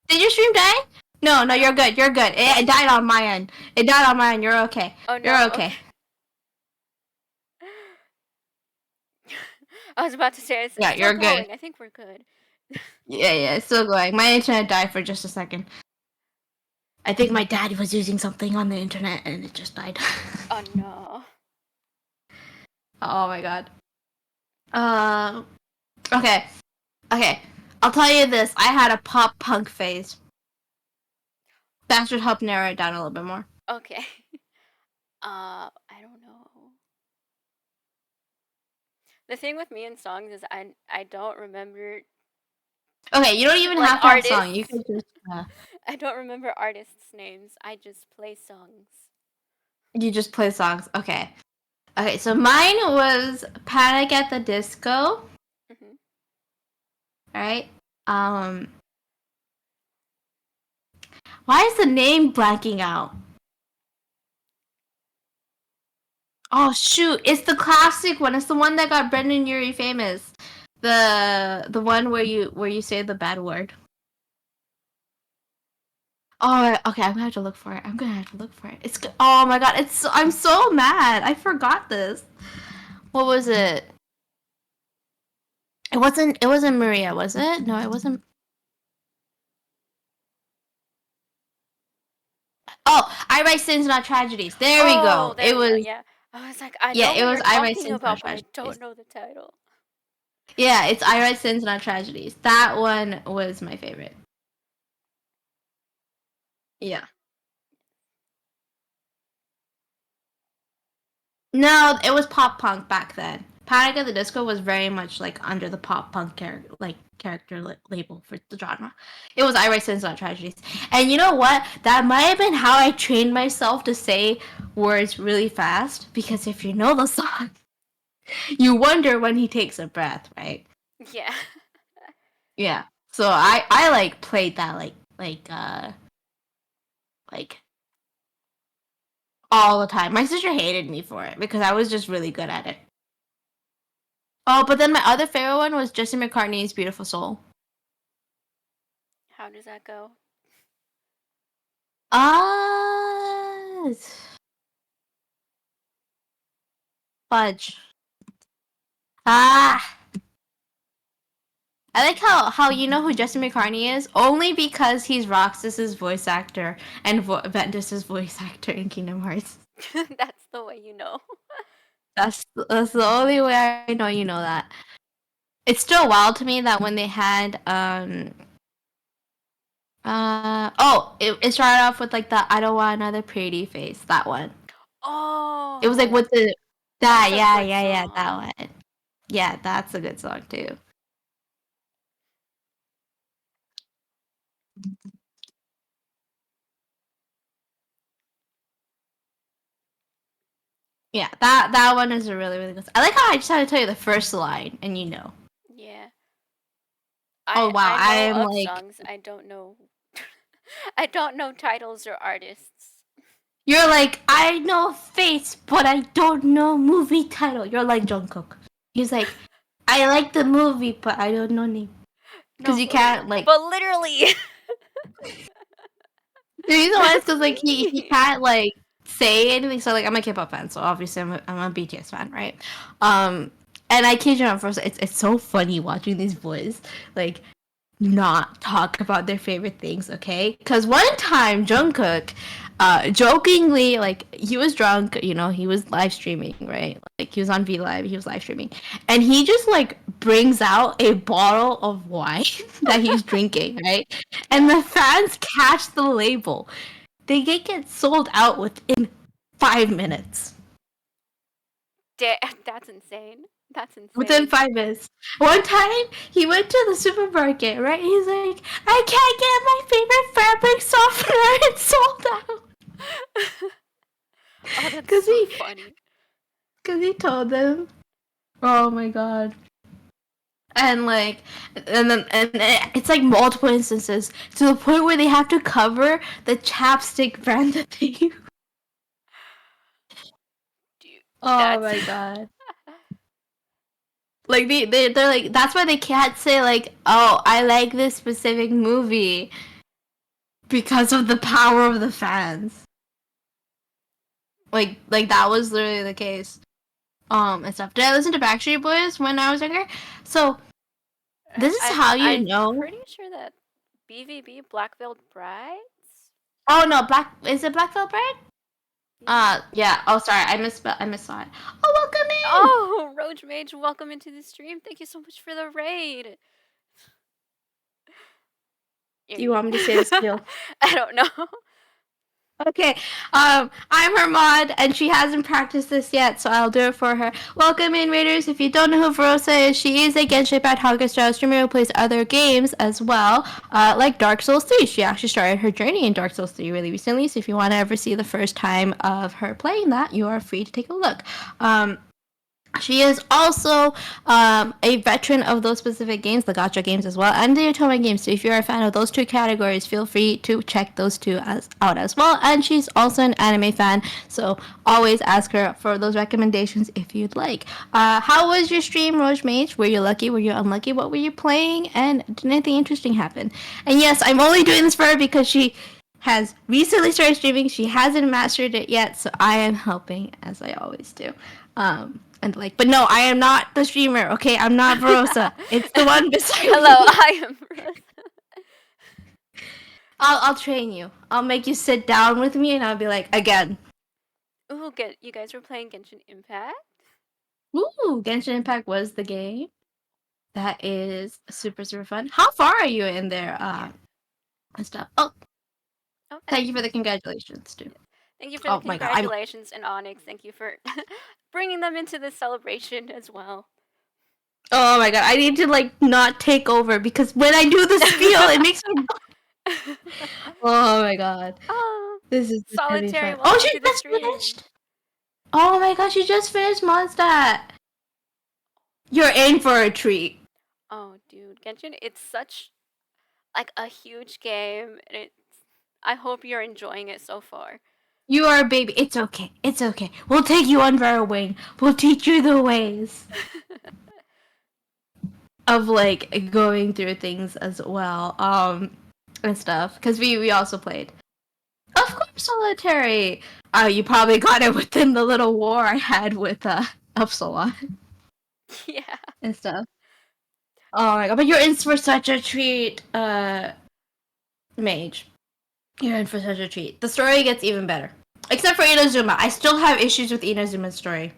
Did your stream die? No, you're good. It died on my end. You're okay. Oh, no. You're okay. I was about to say, it's Yeah, still you're going. good. I think we're good. Yeah, it's still going. My internet died for just a second. I think my dad was using something on the internet and it just died. Oh, no. Oh my god. Okay. I'll tell you this. I had a pop punk phase. That should help narrow it down a little bit more. Okay. I don't know. The thing with me in songs is I don't remember. Okay, you don't even like, have to have a song. You can just. I don't remember artists' names. I just play songs. You just play songs. Okay. So mine was Panic at the Disco. Mhm. Right? Why is the name blanking out? Oh shoot! It's the classic one. It's the one that got Brendan Urie famous. The one where you say the bad word. Oh, okay. I'm gonna have to look for it. It's oh my god. I'm so mad. I forgot this. What was it? It wasn't Maria, was it? No, it wasn't. Oh, I write sins, not tragedies. There we go. There It we go. was. Yeah. I was like, I Yeah, know it what was you're I write talking sins, not about, but I tragedies. don't know the title. Yeah, it's I write sins, not tragedies. That one was my favorite. Yeah. No, it was pop punk back then. Panic at the Disco was very much like under the pop punk character label for the genre. It was I Write Sins Not Tragedies. And you know what? That might have been how I trained myself to say words really fast, because if you know the song, you wonder when he takes a breath, right? Yeah. Yeah. So I like played that like all the time. My sister hated me for it because I was just really good at it. Oh, but then my other favorite one was Justin McCartney's Beautiful Soul. How does that go? Fudge. Ah. I like how you know who Justin McCartney is? Only because he's Roxas's voice actor and Ventus's voice actor in Kingdom Hearts. That's the way you know. That's the only way I know you know that. It's still wild to me that when they had it started off with like the I don't want another pretty face, that one. Oh. It was like with the That's a yeah, good that song. one. Yeah, that's a good song too. Yeah, that one is a really, really good song. I like how I just had to tell you the first line and you know. Yeah. Oh wow, I know I'm of like songs. I don't know I don't know titles or artists. you're like, I know face, but I don't know movie title. You're like Jungkook. He's like, I like the movie, but I don't know name. Because No, you can't like but literally. the reason why is because like That's he me. can't like say anything. So like I'm a K-pop fan, so obviously I'm a BTS fan, right? And I kid you not, first it's so funny watching these boys like not talk about their favorite things, okay? Because one time Jungkook, jokingly, like he was drunk, you know, he was live streaming, right? Like he was on V Live, he was live streaming, and he just like brings out a bottle of wine that he's drinking, right? And the fans catch the label. They get sold out within 5 minutes. That's insane. That's Within insane. 5 minutes. One time, he went to the supermarket, right? He's like, I can't get my favorite fabric softener. It's sold out. Oh, that's Cause so he, funny. cause he told them. Oh my god. And like, and it's like multiple instances to the point where they have to cover the chapstick brand that they use. Dude, Oh that's my god. Like they're like, that's why they can't say like, oh, I like this specific movie because of the power of the fans. Like that was literally the case. And stuff. Did I listen to Backstreet Boys when I was younger? So this is how you I'm know. pretty sure that BVB Black Veiled Brides. Oh no, is it Black Veil Bride? Yeah. Yeah. Oh, sorry, I missaw it. Oh, welcome in. Oh, Roach Mage, welcome into the stream. Thank you so much for the raid. Do you want me to say the skill? I don't know. Okay, I'm her mod, and she hasn't practiced this yet, so I'll do it for her. Welcome in, Raiders. If you don't know who Verosa is, she is a Genshin Impact Haga style streamer who plays other games as well, like Dark Souls 3. She actually started her journey in Dark Souls 3 really recently, so if you want to ever see the first time of her playing that, you are free to take a look. She is also a veteran of those specific games, the gacha games as well, and the otome games. So if you're a fan of those two categories, feel free to check those two out as well. And she's also an anime fan, so always ask her for those recommendations if you'd like. How was your stream, Roche Mage? Were you lucky? Were you unlucky? What were you playing? And did anything interesting happen? And yes, I'm only doing this for her because she has recently started streaming. She hasn't mastered it yet, so I am helping as I always do. And like, but no, I am not the streamer. Okay, I'm not Verosa. It's the one beside Hello, me. I am Verosa. I'll train you. I'll make you sit down with me, and I'll be like, again. Ooh, good. You guys were playing Genshin Impact? Ooh, Genshin Impact was the game. That is super super fun. How far are you in there? And stuff. Oh, Oh, thank you for the congratulations too. Thank you for the Oh my god, I'm congratulations, and Onyx, thank you for bringing them into this celebration as well. oh my god, I need to like not take over because when I do the spiel, it makes me. Oh my god, Oh, this is gonna be Solitary, fun. Oh, welcome she to the just stream. finished. Oh my god, she just finished Mondstadt. You're in for a treat. Oh, dude, Genshin, it's such like a huge game, and I hope you're enjoying it so far. You are a baby. It's okay. It's okay. We'll take you under our wing. We'll teach you the ways of like going through things as well. And stuff. Because we also played. Of course, Solitary. You probably got it within the little war I had with Upsilon Yeah. and stuff. Oh my god, but you're in for such a treat, Mage. You're in for such a treat. The story gets even better. Except for Inazuma. I still have issues with Inazuma's story.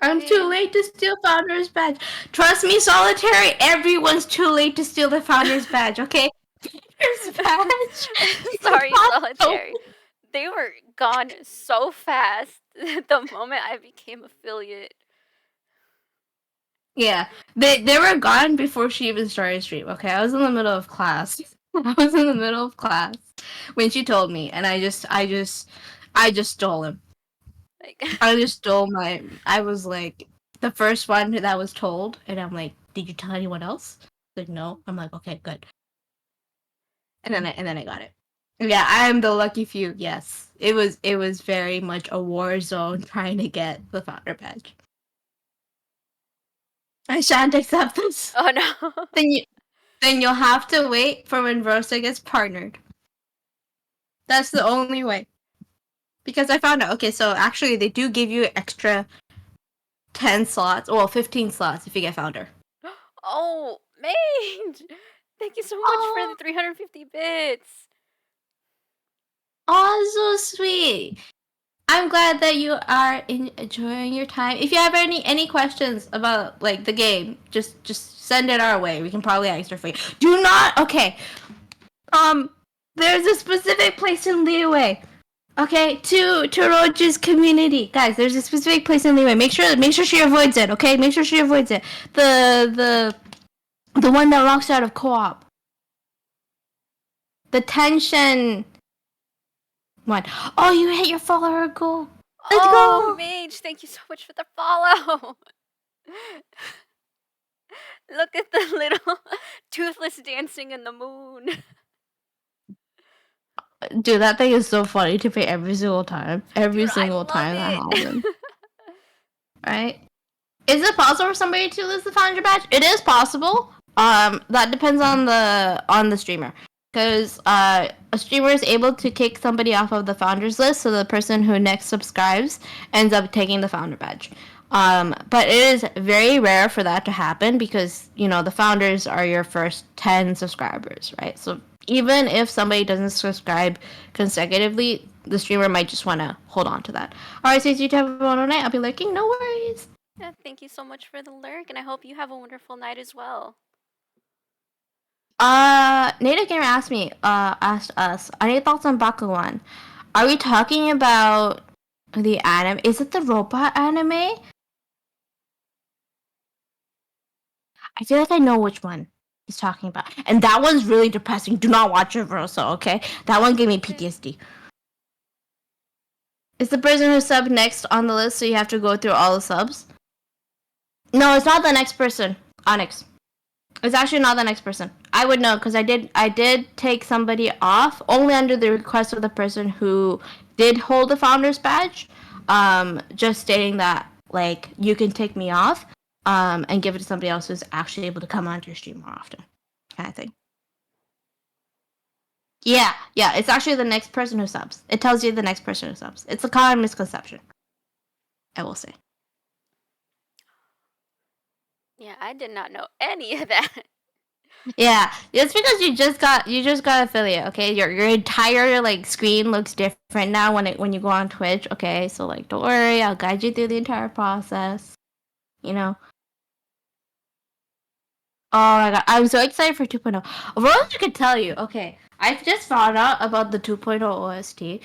I'm too late to steal Founder's Badge. Trust me, Solitary, everyone's too late to steal the Founder's Badge, okay? Founder's Badge. Sorry, Solitary. They were gone so fast the moment I became affiliate. Yeah, they were gone before she even started stream, okay? I was in the middle of class. I was in the middle of class when she told me, and I just stole him. Like, I just stole I was like the first one that was told, and I'm like, did you tell anyone else? Like, no. I'm like, okay, good. And then I got it. Yeah, I am the lucky few. Yes, it was very much a war zone trying to get the Founder Badge. I shan't accept this. oh no. Then you'll have to wait for when Rosa gets partnered. That's the only way. Because I found out, okay, so actually they do give you extra 10 slots, well, 15 slots if you get Founder. Oh, Mage! Thank you so much for the 350 bits. Oh, so sweet. I'm glad that you are enjoying your time. If you have any questions about like the game, just send it our way. We can probably answer for you. Do not. Okay. There's a specific place in Leeway. Okay, to Roach's community, guys. There's a specific place in Leeway. Make sure she avoids it. Okay, make sure she avoids it. The one that locks out of co-op. The tension one. Oh, you hit your follower goal. Let's go. Mage, thank you so much for the follow. Look at the little toothless dancing in the moon. Dude, that thing is so funny to play every single time. Every single time that happens. Right? Is it possible for somebody to lose the Founder Badge? It is possible. That depends on the streamer. Because a streamer is able to kick somebody off of the Founders list, so the person who next subscribes ends up taking the Founder Badge. But it is very rare for that to happen because, you know, the Founders are your first 10 subscribers, right? So even if somebody doesn't subscribe consecutively, the streamer might just want to hold on to that. Alright, so you have a wonderful night. I'll be lurking. No worries. Yeah, thank you so much for the lurk, and I hope you have a wonderful night as well. Native Gamer asked us, any thoughts on Bakugan? Are we talking about the anime? Is it the robot anime? I feel like I know which one he's talking about. And that one's really depressing. Do not watch it, Rosa, okay? That one gave me PTSD. Is the person who subbed next on the list, so you have to go through all the subs? No, it's not the next person. Onyx. It's actually not the next person. I would know because I did take somebody off only under the request of the person who did hold the Founder's Badge. Just stating that like you can take me off, and give it to somebody else who's actually able to come onto your stream more often, kind of thing. Yeah, it's actually the next person who subs. It tells you the next person who subs. It's a common misconception, I will say. Yeah, I did not know any of that. Yeah, it's because you just got affiliate. Okay, your entire like screen looks different now when you go on Twitch. Okay, so like don't worry, I'll guide you through the entire process. You know. Oh my god, I'm so excited for 2.0. What I could tell you, okay, I just found out about the 2.0 OST, and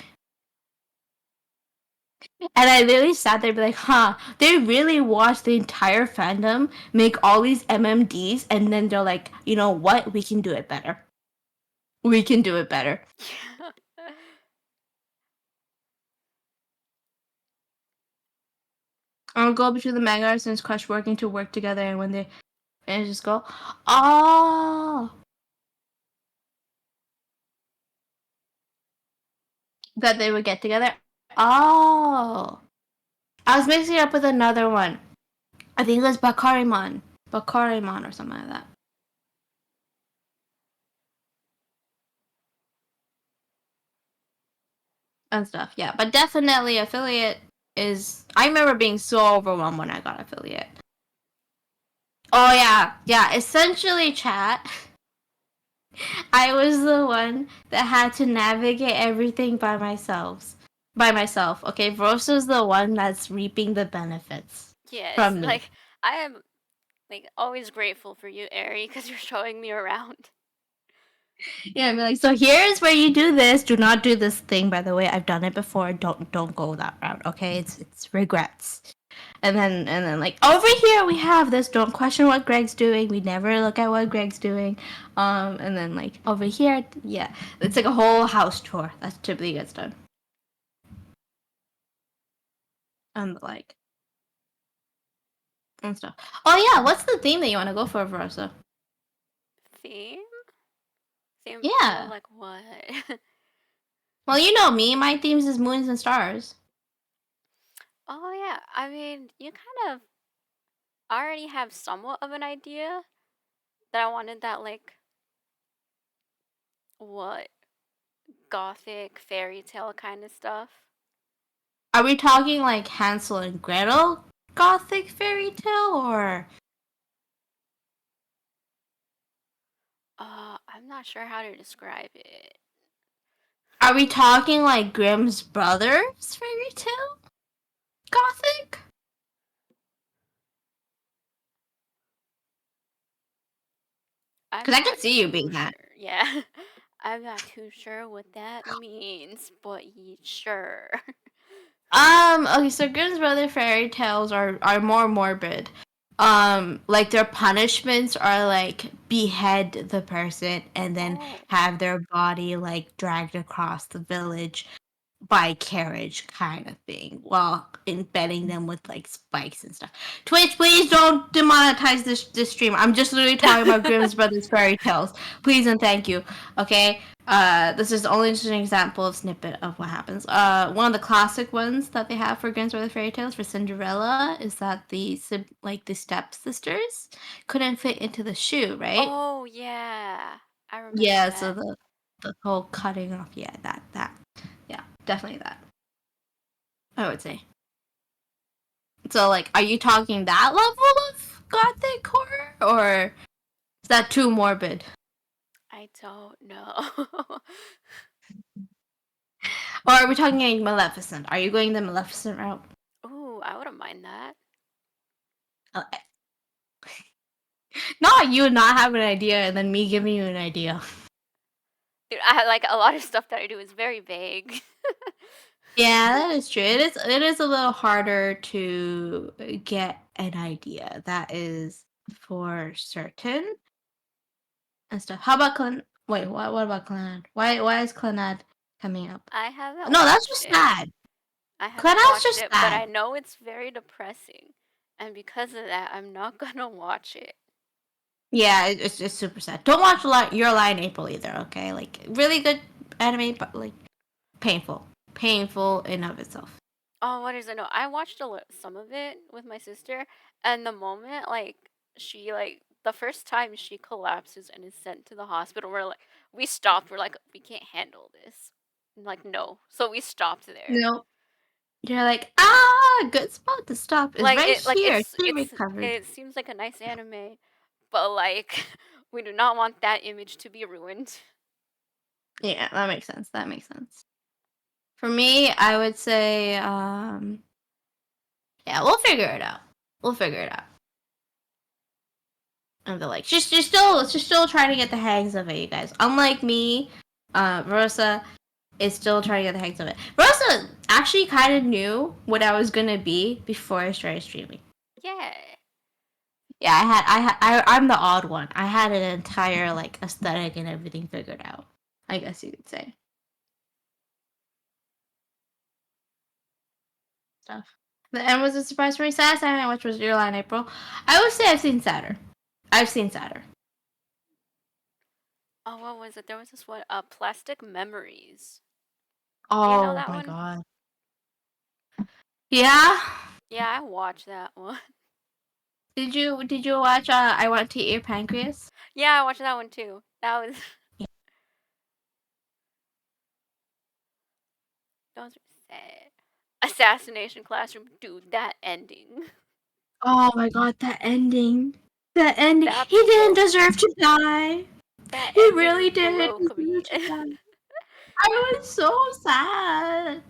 I literally sat there and be like, huh, they really watched the entire fandom make all these MMDs, and then they're like, you know what, we can do it better. We can do it better. I'll go between the manga artists and Crush working to work together, and when they and just go, oh, that they would get together. Oh, I was mixing it up with another one. I think it was Bakarimon or something like that. And stuff, yeah. But definitely affiliate is. I remember being so overwhelmed when I got affiliate. Oh yeah, yeah. Essentially, chat. I was the one that had to navigate everything by myself. Okay, Rosa's the one that's reaping the benefits Yes, from me. like I am like always grateful for you, Ari, because you're showing me around. Yeah, I'm like, so here's where you do this. Do not do this thing. By the way, I've done it before. Don't go that route. Okay, it's regrets. And then like over here we have this. Don't question what Greg's doing. We never look at what Greg's doing. And then like over here, yeah, it's like a whole house tour that typically gets done. And like and stuff. Oh yeah, what's the theme that you want to go for, Rosa? Theme? Theme for Yeah. like what? Well, you know me. My themes is moons and stars. Oh yeah, I mean, you kind of already have somewhat of an idea that I wanted that like what gothic fairy tale kind of stuff. Are we talking like Hansel and Gretel gothic fairy tale, or I'm not sure how to describe it. are we talking like Grimm's Brothers fairy tale gothic? I'm Because I not could see you too being that. sure. Yeah. I'm not too sure what that means, but sure. Okay, so Grimm's Brother fairy tales are more morbid. Like their punishments are like behead the person and then Oh. have their body like dragged across the village by carriage kind of thing while embedding them with like spikes and stuff. Twitch, please don't demonetize this stream. I'm just literally talking about Grimm's Brothers fairy tales. Please and thank you. Okay. This is only just an example of snippet of what happens. One of the classic ones that they have for Grimm's Brothers fairy tales for Cinderella is that the stepsisters couldn't fit into the shoe, right? Oh yeah. I remember Yeah, so that. the whole cutting off, yeah, that. Yeah, definitely that. I would say. So, like, are you talking that level of gothic horror, or is that too morbid? I don't know. Or are we talking like Maleficent? Are you going the Maleficent route? Ooh, I wouldn't mind that. Okay. Not you not having an idea and then me giving you an idea. Dude, I like a lot of stuff that I do is very vague. Yeah, that is true. It is a little harder to get an idea. That is for certain and stuff. How about Clan? Wait, what about Clanad? Why is Clanad coming up? I haven't No, that's watched just it. sad. I haven't Clanad's watched just it, but I sad. know it's very depressing. And because of that, I'm not gonna watch it. Yeah, it's super sad. Don't watch Your Lie in April either. Okay, like really good anime, but like painful in of itself. Oh, what is it? No, I watched some of it with my sister, and the moment like she like the first time she collapses and is sent to the hospital, we stopped. We're like, we can't handle this. I'm like, no. So we stopped there. No, you're like good spot to stop is Like right it like here. She recovered. it seems like a nice anime, but like we do not want that image to be ruined. Yeah, that makes sense. That makes sense. For me, I would say, yeah, we'll figure it out. We'll figure it out. And they're like, she's still trying to get the hangs of it, you guys. Unlike me, Rosa is still trying to get the hangs of it. Rosa actually kind of knew what I was gonna be before I started streaming. Yeah. Yeah, I'm the odd one. I had an entire like aesthetic and everything figured out. I guess you could say. Stuff. And was a surprise for me. Saturday night, which was July and April. I would say I've seen Saturn. I've seen Saturn. Oh, what was it? There was this one, Plastic Memories. Do you know Oh that my one? god. Yeah. Yeah, I watched that one. Did you watch I Want to Eat Your Pancreas? Yeah, I watched that one too. That was those were sad. Assassination Classroom, dude. That ending. Oh my god, that ending. That ending. That He didn't deserve to die. that He ending really didn't broke me. deserve to die. I was so sad.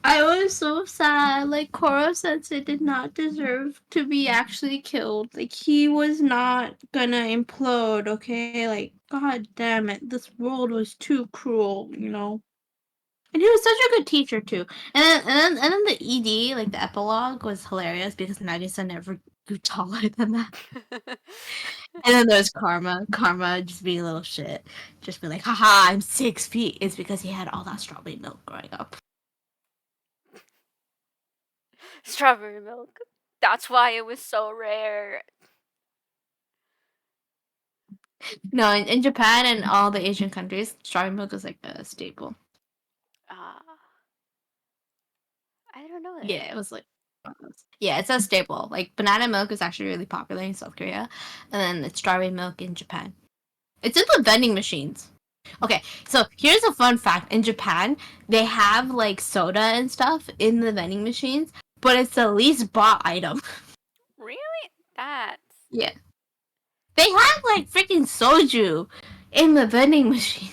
I was so sad. Like Koro Sensei did not deserve to be actually killed. Like he was not gonna implode, okay? Like, god damn it. This world was too cruel, you know? And he was such a good teacher too. And then the ED, like the epilogue, was hilarious because Nagisa never grew taller than that. And then there's Karma. Karma just being a little shit. Just be like, haha, I'm 6 feet. It's because he had all that strawberry milk growing up. Strawberry milk. That's why it was so rare. No, in Japan and all the Asian countries, strawberry milk is like a staple. Ah, I don't know that. Yeah, it was like yeah, it's a staple. Like banana milk is actually really popular in South Korea, and then it's strawberry milk in Japan. It's in the vending machines. Okay, so here's a fun fact. In Japan, they have like soda and stuff in the vending machines, but it's the least bought item. Really? That's Yeah. They have like freaking soju in the vending machine.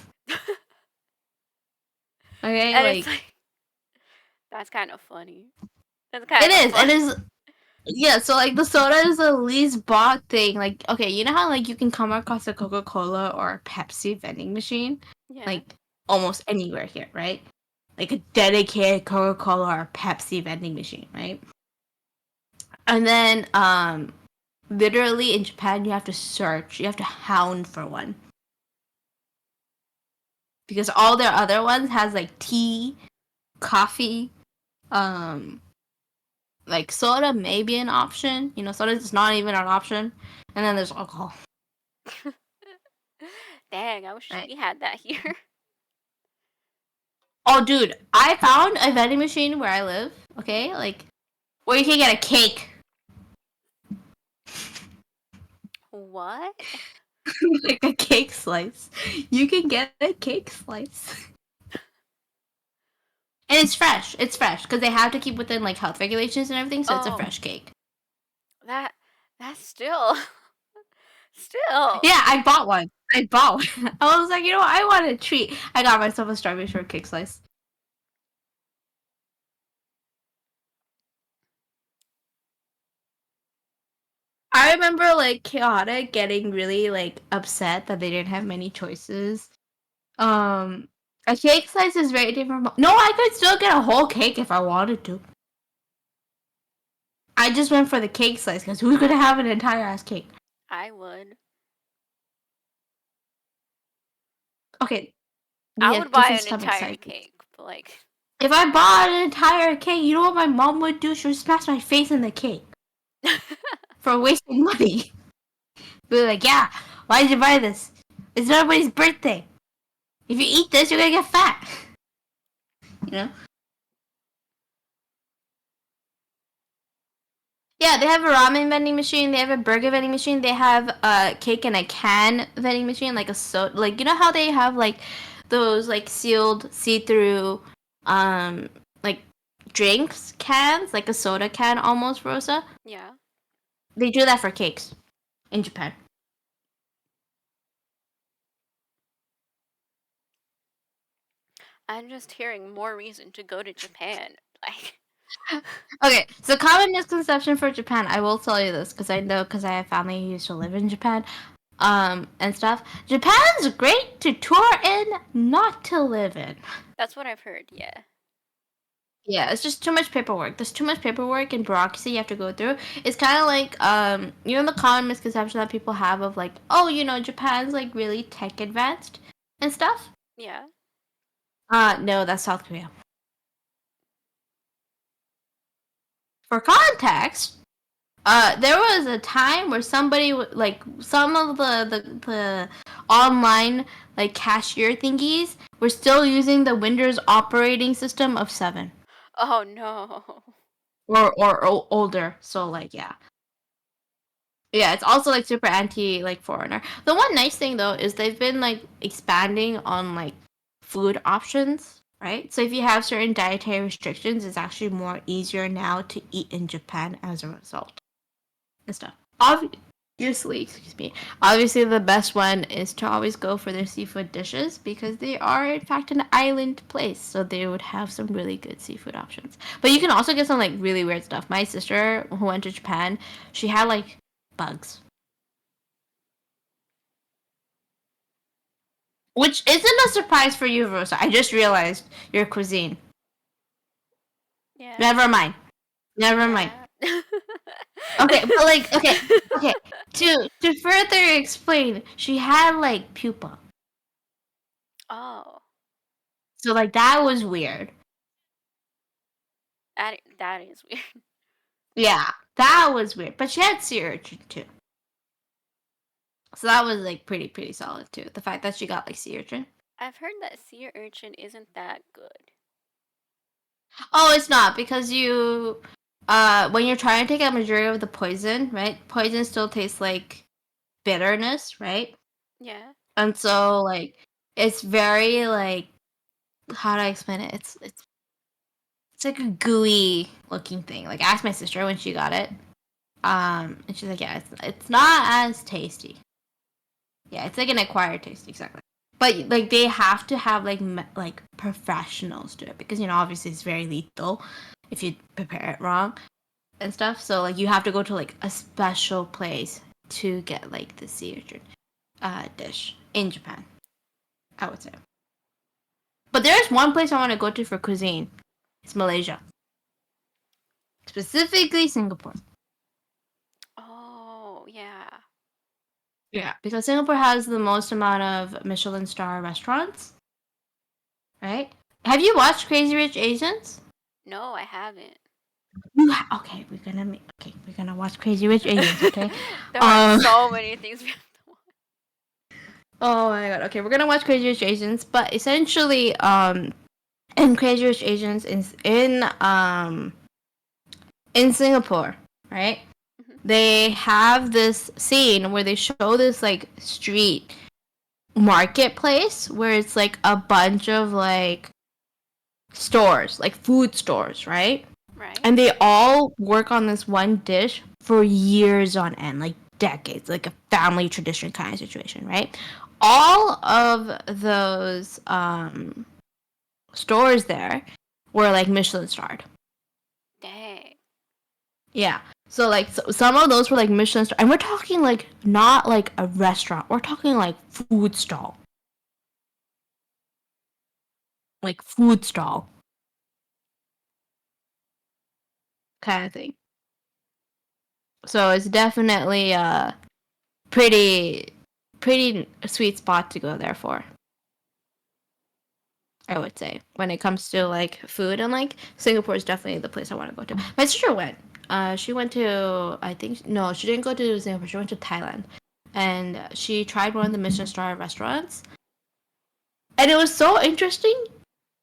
Okay, and it's like like that's kind of funny. That's it kind of is. It fun. is. Yeah, so like the soda is the least bought thing. Like, okay, you know how like you can come across a Coca-Cola or a Pepsi vending machine, Yeah. like almost anywhere here, right? Like a dedicated Coca-Cola or Pepsi vending machine, right? And then literally in Japan you have to search, you have to hound for one. Because all their other ones has like tea, coffee, um like soda may be an option. You know, soda is not even an option. And then there's alcohol. Dang, I wish Right. we had that here. Oh dude, I found a vending machine where I live, okay? Like where you can get a cake. What? Like a cake slice. You can get a cake slice. And it's fresh. It's fresh because they have to keep within like health regulations and everything, so it's a Oh, fresh cake. that's still still. Yeah, I bought one. I bought one. I was like, you know what? I want a treat. I got myself a strawberry shortcake slice. I remember like Chaotic getting really like upset that they didn't have many choices. Um, a cake slice is very different. No, I could still get a whole cake if I wanted to. I just went for the cake slice because who's gonna have an entire ass cake? I would. Okay, we I have would buy different an stomach entire sizes. cake, but like If I bought an entire cake, you know what my mom would do? She would smash my face in the cake for wasting money. Be like, yeah, why did you buy this? It's nobody's birthday. If you eat this, you're gonna get fat. You know? Yeah, they have a ramen vending machine. They have a burger vending machine. They have a cake in a can vending machine, like a like you know how they have like those like sealed see-through, like drinks cans, like a soda can almost, Rosa. yeah. They do that for cakes in Japan. I'm just hearing more reason to go to Japan. Like Okay, so common misconception for Japan. I will tell you this because I know because I have family who used to live in Japan, and stuff. Japan's great to tour in, not to live in. That's what I've heard. Yeah. Yeah, it's just too much paperwork. There's too much paperwork and bureaucracy you have to go through. It's kind of like you know the common misconception that people have of like, oh, Japan's like really tech advanced and stuff. Yeah. No, that's South Korea. For context, there was a time where somebody like some of the online like cashier thingies were still using the Windows operating system of 7 Oh no. or older. So like yeah. Yeah, it's also like super anti like foreigner. The one nice thing though is they've been like expanding on like food options, right? So if you have certain dietary restrictions, it's actually more easier now to eat in Japan as a result and stuff. Obviously, excuse me. Obviously, the best one is to always go for their seafood dishes because they are in fact an island place, so they would have some really good seafood options. But you can also get some like really weird stuff. My sister who went to Japan, she had like bugs. Which isn't a surprise for you, Rosa. I just realized your cuisine. Yeah. Never mind. Never mind. Yeah. Okay, but like, okay. To further explain, she had like pupa. Oh, So like that was weird. that is weird. Yeah, that was weird. But she had sea urchin too. So that was like pretty solid too. The fact that she got like sea urchin. I've heard that sea urchin isn't that good. Oh, it's not because you when you're trying to take out majority of the poison, right? Poison still tastes like bitterness, right? Yeah. And so like it's very like how do I explain it? It's like a gooey looking thing. Like I asked my sister when she got it. And she's like, yeah, it's not as tasty. Yeah, it's like an acquired taste, exactly. But like they have to have like professionals do it because obviously it's very lethal if you prepare it wrong and stuff. So like you have to go to like a special place to get like the sea urchin dish in Japan, I would say. But there's one place I want to go to for cuisine. It's Malaysia. Specifically Singapore. Oh, yeah. Yeah, because Singapore has the most amount of Michelin star restaurants. Right? Have you watched Crazy Rich Asians? No, I haven't. Okay, we're gonna watch Crazy Rich Asians, okay? There are so many things we have to watch. Oh my god, okay, we're gonna watch Crazy Rich Asians, but essentially, in Crazy Rich Asians in Singapore, right? They have this scene where they show this like street marketplace where it's like a bunch of like stores, like food stores, right? Right. And they all work on this one dish for years on end, like decades, like a family tradition kind of situation, right? All of those stores there were like Michelin starred. Dang. Yeah. So like some of those were like Michelin star, and we're talking like not like a restaurant. We're talking like food stall. Like food stall. Kind of thing. So it's definitely a pretty sweet spot to go there for. I would say when it comes to like food, and like Singapore is definitely the place I want to go to. My sister went. She went to no, she didn't go to Singapore. She went to Thailand, and she tried one of the Michelin star restaurants, and it was so interesting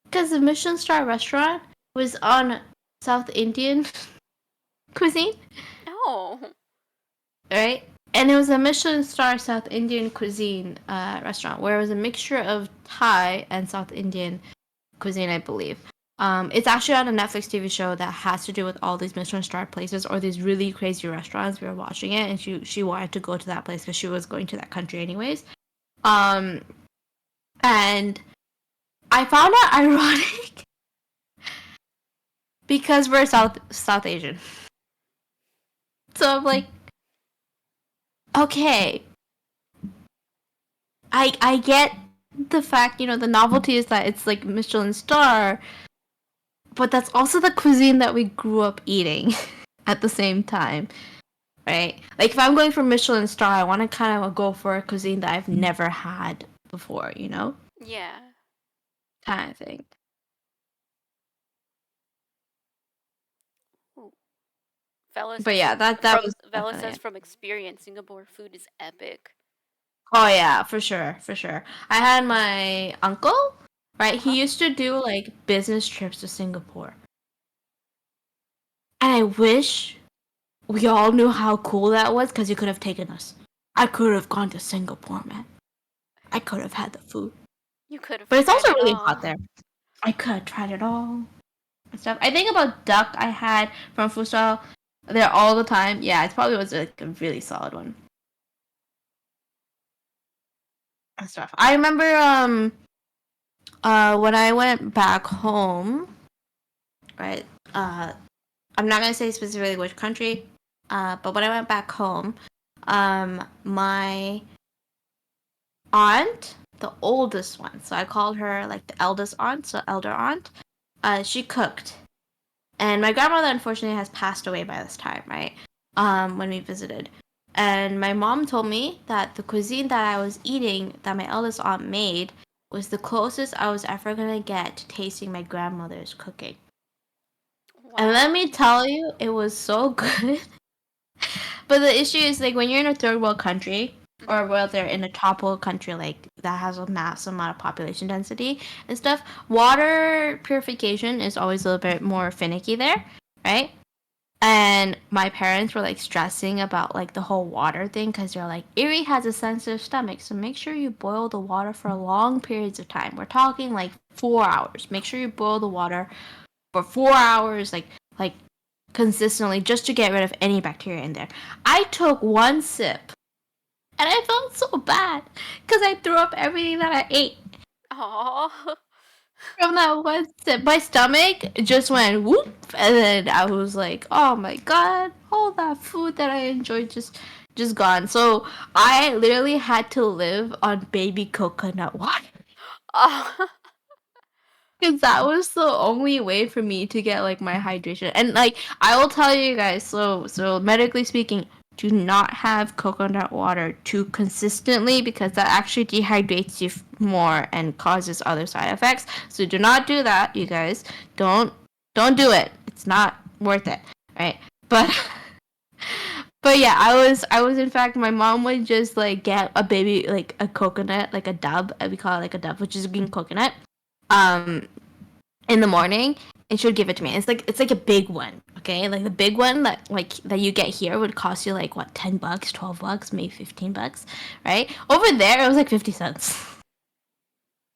because the Michelin star restaurant was on South Indian cuisine. Oh. Right? And it was a Michelin star South Indian cuisine restaurant where it was a mixture of Thai and South Indian cuisine, I believe. It's actually on a Netflix TV show that has to do with all these Michelin star places or these really crazy restaurants. We were watching it, and she wanted to go to that place because she was going to that country anyways. And I found it ironic because we're South Asian. So I'm like, okay, I get the fact, the novelty is that it's like Michelin star, but that's also the cuisine that we grew up eating at the same time, right? Like if I'm going for Michelin star, I want to kind of go for a cuisine that I've never had before, Yeah. kind of thing. Ooh. Vela But says yeah, that was definitely it. from experience, Singapore food is epic. Oh yeah, for sure, for sure. I had my uncle, right? Uh-huh. He used to do like business trips to Singapore. And I wish we all knew how cool that was because he could have taken us. I could have gone to Singapore, man. I could have had the food. You could have But it's tried also it really all. hot there. I could have tried it all and stuff. I think about duck I had from Futsal there all the time. Yeah, it probably was like a really solid one. And stuff. I remember when I went back home, right? I'm not gonna say specifically which country, but when I went back home, my aunt, the oldest one, so I called her like the eldest aunt, so elder aunt, she cooked. And my grandmother unfortunately has passed away by this time, right? When we visited. And my mom told me that the cuisine that I was eating that my eldest aunt made was the closest I was ever gonna get to tasting my grandmother's cooking. And let Wow. me tell you, it was so good. But the issue is like when you're in a third world country, or Mhm. whether in a top world country like that has a massive amount of population density and stuff, water purification is always a little bit more finicky there, right? And my parents were like stressing about like the whole water thing because they're like, Erie has a sensitive stomach, so make sure you boil the water for long periods of time. We're talking like 4 hours. Make sure you boil the water for 4 hours, like consistently, just to get rid of any bacteria in there. I took one sip and I felt so bad because I threw up everything that I ate Oh. from that one sip. My stomach just went whoop, and then I was like, "Oh my god, all that food that I enjoyed just gone." So I literally had to live on baby coconut water. Oh. Because that was the only way for me to get like my hydration. And like I will tell you guys, so medically speaking, do not have coconut water too consistently because that actually dehydrates you more and causes other side effects. So do not do that, you guys. Don't do it. It's not worth it, right? But but yeah, I was in fact my mom would just like get a baby like a coconut, like a dub, we call it like a dub, which is green coconut. Um in the morning and she would give it to me. It's like a big one, okay? Like the big one that you get here would cost you like what, $10, $12, maybe $15, right? Over there it was like 50 cents.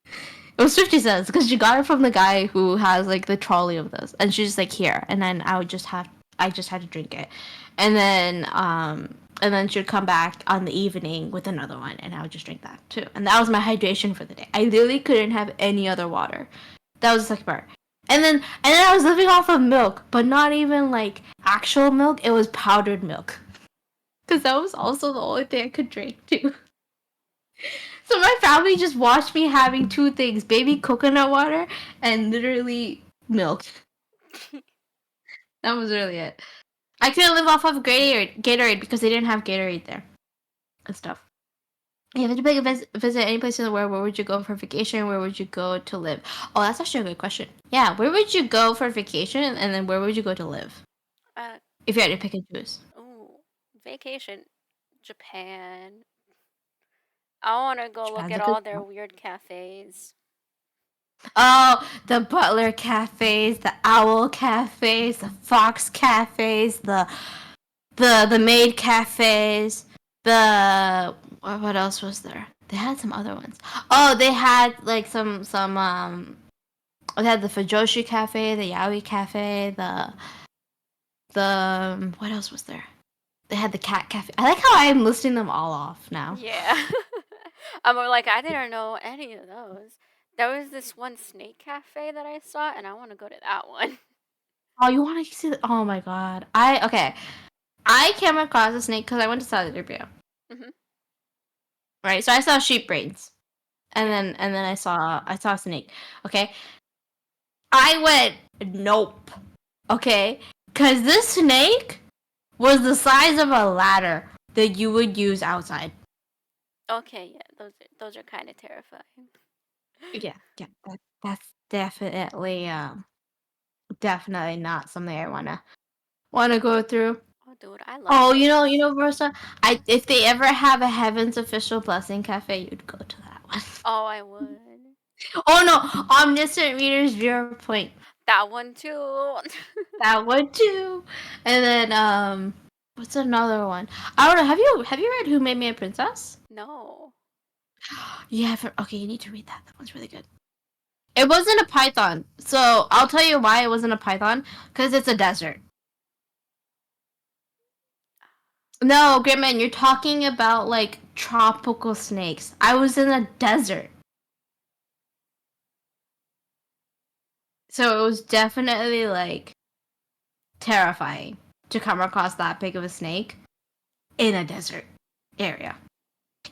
It was 50 cents because she got it from the guy who has like the trolley of those, and she's just like here, and then I just had to drink it, and then she'd come back on the evening with another one, and I would just drink that too, and that was my hydration for the day. I literally couldn't have any other water. That was the second part. And then I was living off of milk, but not even like actual milk. It was powdered milk, because that was also the only thing I could drink too. So my family just watched me having two things: baby coconut water and literally milk. That was really it. I couldn't live off of Gatorade because they didn't have Gatorade there and stuff. Yeah, if you take a visit any place in the world, where would you go for vacation? Where would you go to live? Oh, that's actually a good question. Yeah, where would you go for vacation, and then where would you go to live uh, if you had to pick and choose? ooh. Vacation. Japan. I want to go look Japan's at a good all their spot. weird cafes. Oh, the Butler cafes, the Owl cafes, the Fox cafes, the Maid cafes, the what else was there? They had some other ones. Oh, they had like some. They had the Fujoshi cafe, the Yaoi cafe, the what else was there? They had the cat cafe. I like how I'm listing them all off now. Yeah. I'm more like, I didn't know any of those. There was this one snake cafe that I saw, and I want to go to that one. Oh, you want to see? Oh my god! Okay. I came across a snake because I went to Saudi Arabia. Mhm. Right, so I saw sheep brains, and Yeah. then I saw a snake. Okay, I went nope. Okay, because this snake was the size of a ladder that you would use outside. Okay, yeah, those are kind of terrifying. Yeah, that's definitely not something I wanna go through. Oh, dude, I love Oh, snakes. Versa. If they ever have a Heaven's Official Blessing Cafe, you'd go to that one. Oh, I would. Oh no, Omniscient Reader's 0 Point. That one too. That one too. And then what's another one? I don't know. Have you read Who Made Me a Princess? No. You haven't. Okay, you need to read that. That one's really good. It wasn't a python, so I'll tell you why it wasn't a python. Because it's a desert. No, Gritman, you're talking about like tropical snakes. I was in a desert. So it was definitely like terrifying to come across that big of a snake in a desert area.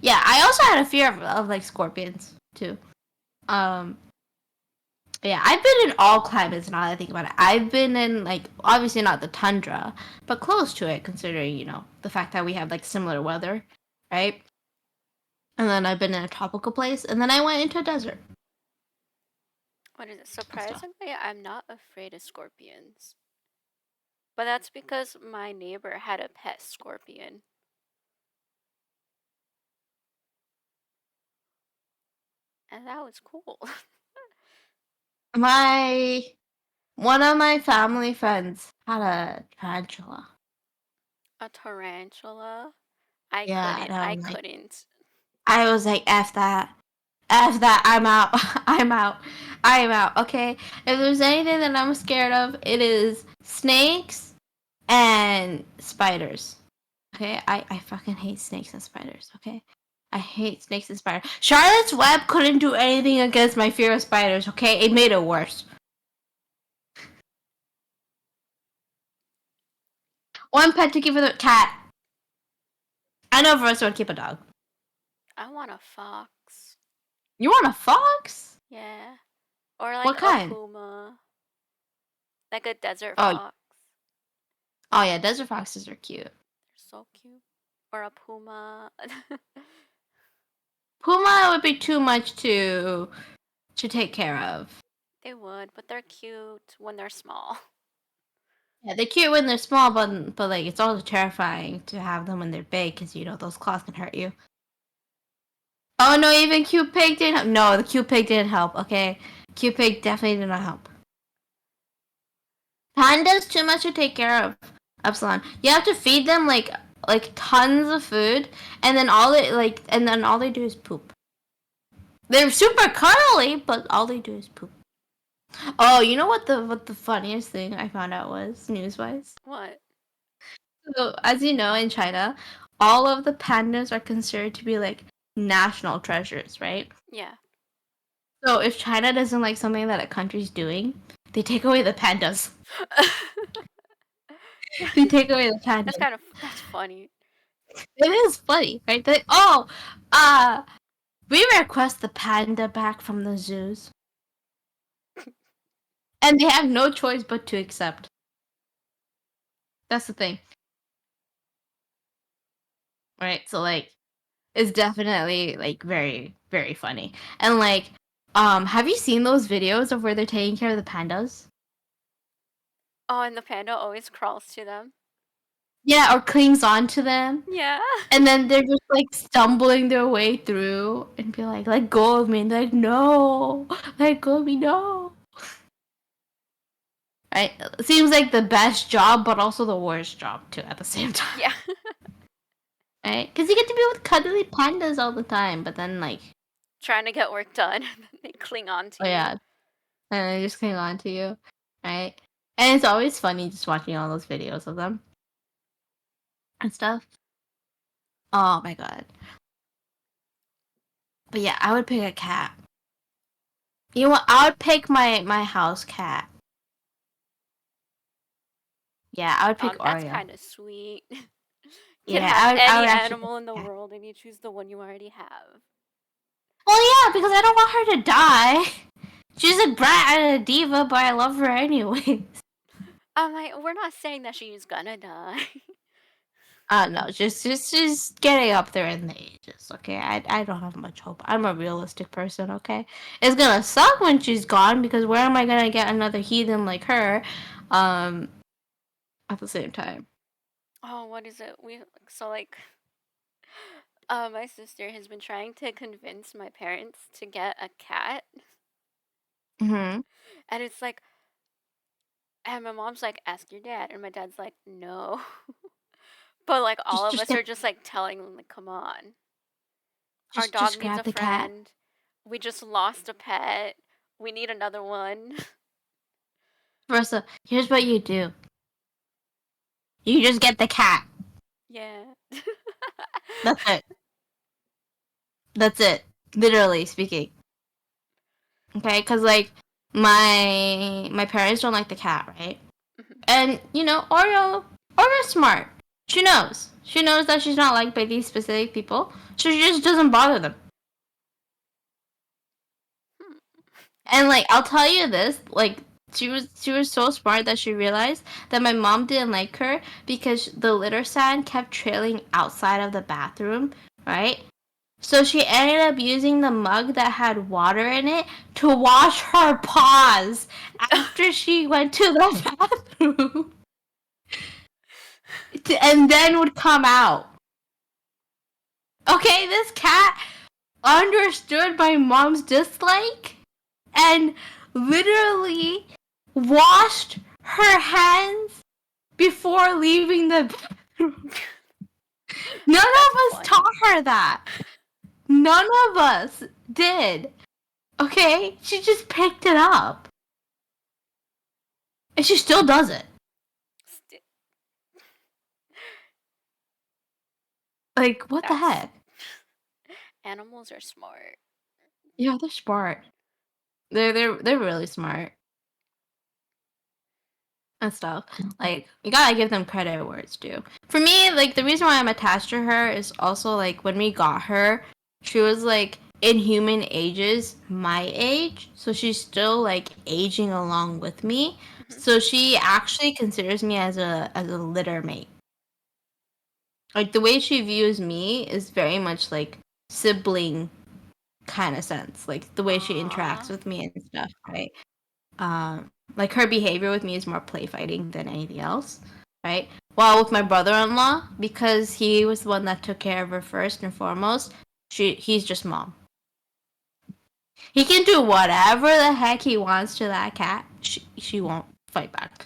Yeah, I also had a fear of like scorpions too. Um yeah, I've been in all climates now that I think about it. I've been in like obviously not the tundra, but close to it considering, the fact that we have like similar weather, right? And then I've been in a tropical place and then I went into a desert What is it? and stuff. Surprisingly, I'm not afraid of scorpions. But that's because my neighbor had a pet scorpion. And that was cool. One of my family friends had a tarantula. A tarantula? I Yeah, couldn't. and I couldn't. I was like, F that. F that, I'm out. I'm out. I am out. Okay. If there's anything that I'm scared of, it is snakes and spiders. Okay? I fucking hate snakes and spiders, okay? I hate snakes and spiders. Charlotte's Web couldn't do anything against my fear of spiders, okay? It made it worse. One pet to keep for the cat. I know Versa would keep a dog. I want a fox. You want a fox? Yeah. Or like What a kind? puma. Like a desert Oh, fox. oh yeah, desert foxes are cute. They're so cute. Or a puma. Puma would be too much to take care of. They would, but they're cute when they're small. Yeah, they're cute when they're small, but like it's also terrifying to have them when they're big because those claws can hurt you. Oh no, even cute pig didn't help. No, the cute pig didn't help. Okay, cute pig definitely did not help. Pandas too much to take care of. Epsilon, you have to feed them like tons of food, and then all they do is poop. They're super cuddly, but all they do is poop. Oh, you know what the funniest thing I found out was news-wise? What? So, as you know, in China, all of the pandas are considered to be like national treasures, right? Yeah. So if China doesn't like something that a country's doing, they take away the pandas. They take away the pandas. That's funny. It is funny, right? We request the panda back from the zoos. And they have no choice but to accept. That's the thing. Right? So like it's definitely like very, very funny. And like have you seen those videos of where they're taking care of the pandas? Oh, and the panda always crawls to them. Yeah, or clings on to them. Yeah. And then they're just like stumbling their way through and be like, let go of me. And they're like, no, let go of me, no. Right? It seems like the best job, but also the worst job too at the same time. Yeah. Right? Because you get to be with cuddly pandas all the time, but then like, Trying to get work done, and then they cling on to oh you. yeah, and they just cling on to you, right? And it's always funny just watching all those videos of them and stuff. Oh my god. But yeah, I would pick a cat. You know what? I would pick my house cat. Yeah, I would pick That's Oreo. kind of sweet. Can Yeah, have I any would actually pick animal in the cat. world and you choose the one you already have. Well, yeah, because I don't want her to die. She's a brat and a diva, but I love her anyways. I'm like, we're not saying that she's gonna die. No, just getting up there in the ages, okay? I don't have much hope. I'm a realistic person, okay? It's gonna suck when she's gone because where am I gonna get another heathen like her? Um, at the same time. Oh, what is it? My sister has been trying to convince my parents to get a cat, Mm-hmm. and it's like, and my mom's like, ask your dad, and my dad's like, no. But like all of Just us get are just like telling them like, come on. Our just dog needs grab a the cat. friend. We just lost a pet. We need another one. Versa, here's what you do. You just get the cat. Yeah. That's it. That's it. Literally speaking. Okay, because like my parents don't like the cat, right? Mhm. And you know, Oreo's smart. She knows. She knows that she's not liked by these specific people, so she just doesn't bother them. Hmm. And like I'll tell you this, like she was so smart that she realized that my mom didn't like her because the litter sand kept trailing outside of the bathroom, right? So she ended up using the mug that had water in it to wash her paws after she went to the bathroom. And then would come out. Okay, this cat understood my mom's dislike and literally washed her hands before leaving the bathroom. None of us Funny. taught her that. None of us did. Okay? She just picked it up. And she still does it. St- Like, what the That's heck? animals are smart. Yeah, they're smart. They're really smart and stuff. Like, you gotta give them credit where it's due. For me, like the reason why I'm attached to her is also like when we got her, she was like in human ages, my age. So she's still like aging along with me. Mhm. So she actually considers me as a litter mate. Like the way she views me is very much like sibling kind of sense. Like the way she interacts Aww. with me and stuff, right? Like her behavior with me is more play fighting than anything else, right? While with my brother-in-law, because he was the one that took care of her first and foremost, he's just mom. He can do whatever the heck he wants to that cat. She won't fight back.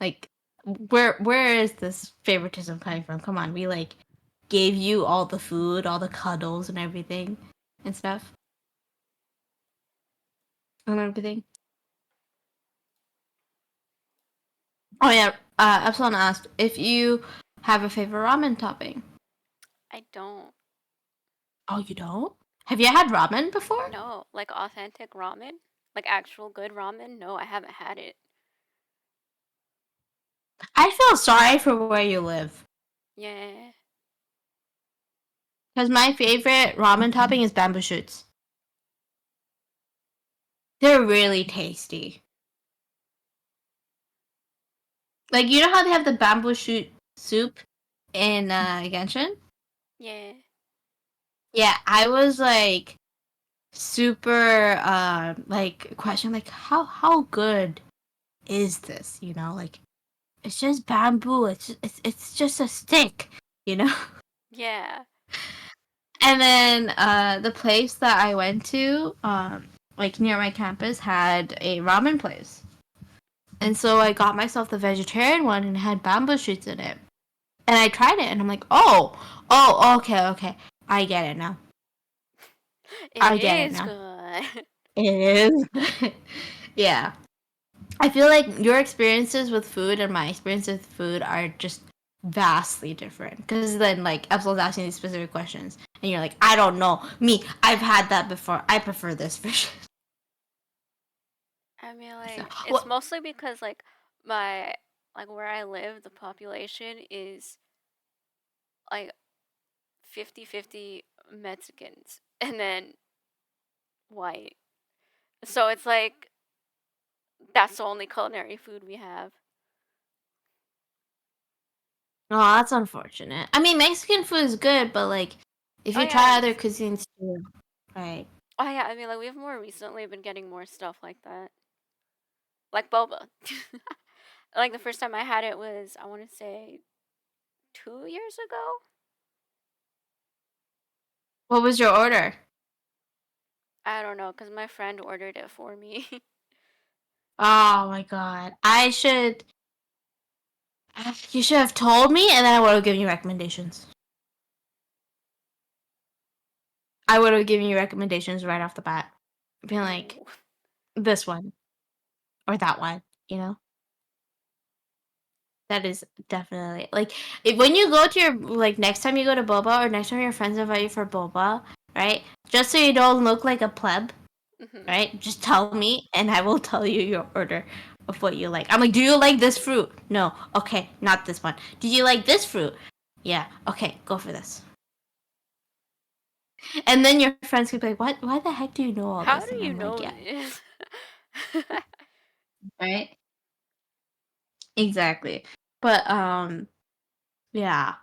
Like, where is this favoritism coming from? Come on, we like gave you all the food, all the cuddles and everything and stuff and everything. Oh yeah, Epsilon asked if you have a favorite ramen topping. I don't Oh, you don't? Have you had ramen before? know. Like authentic ramen? Like actual good ramen? No, I haven't had it. I feel sorry for where you live. Yeah. Because my favorite ramen topping is bamboo shoots. They're really tasty. Like, you know how they have the bamboo shoot soup in Genshin? Yeah. Yeah, I was like super like questioning like how good is this? You know, like it's just bamboo. It's just a stick, you know. Yeah. And then the place that I went to, like near my campus, had a ramen place. And so I got myself the vegetarian one and it had bamboo shoots in it. And I tried it and I'm like, oh, okay. I get it now. It I get it is now. good. It is. Yeah. I feel like your experiences with food and my experiences with food are just vastly different. Because then, like, Epsilon's asking these specific questions, and you're like, I don't know. Me, I've had that before. I prefer this fish. I mean, So, like, it's well, mostly because, like, my like where I live, the population is like 50-50 Mexicans and then white. So it's like that's the only culinary food we have. Oh, that's unfortunate. I mean, Mexican food is good, but like, if Oh you yeah, try other cuisines too, right? oh yeah. I mean, like we've more recently been getting more stuff like that, like boba. Like the first time I had it was, I want to say, 2 years ago. What was your order? I don't know, cause my friend ordered it for me. Oh my god. You should have told me, and then I would have given you recommendations. I would have given you recommendations right off the bat. Being like, Ooh. this one or that one, you know? That is definitely like when you go to your like next time you go to boba or next time your friends invite you for boba, right? Just so you don't look like a pleb, Mhm. right? Just tell me and I will tell you your order of what you like. I'm like, do you like this fruit? No. Okay, not this one. Do you like this fruit? Yeah. Okay, go for this. And then your friends could be like, what? Why the heck do you know all How this? do And you I'm like, know yeah. this? Right? Exactly. But yeah.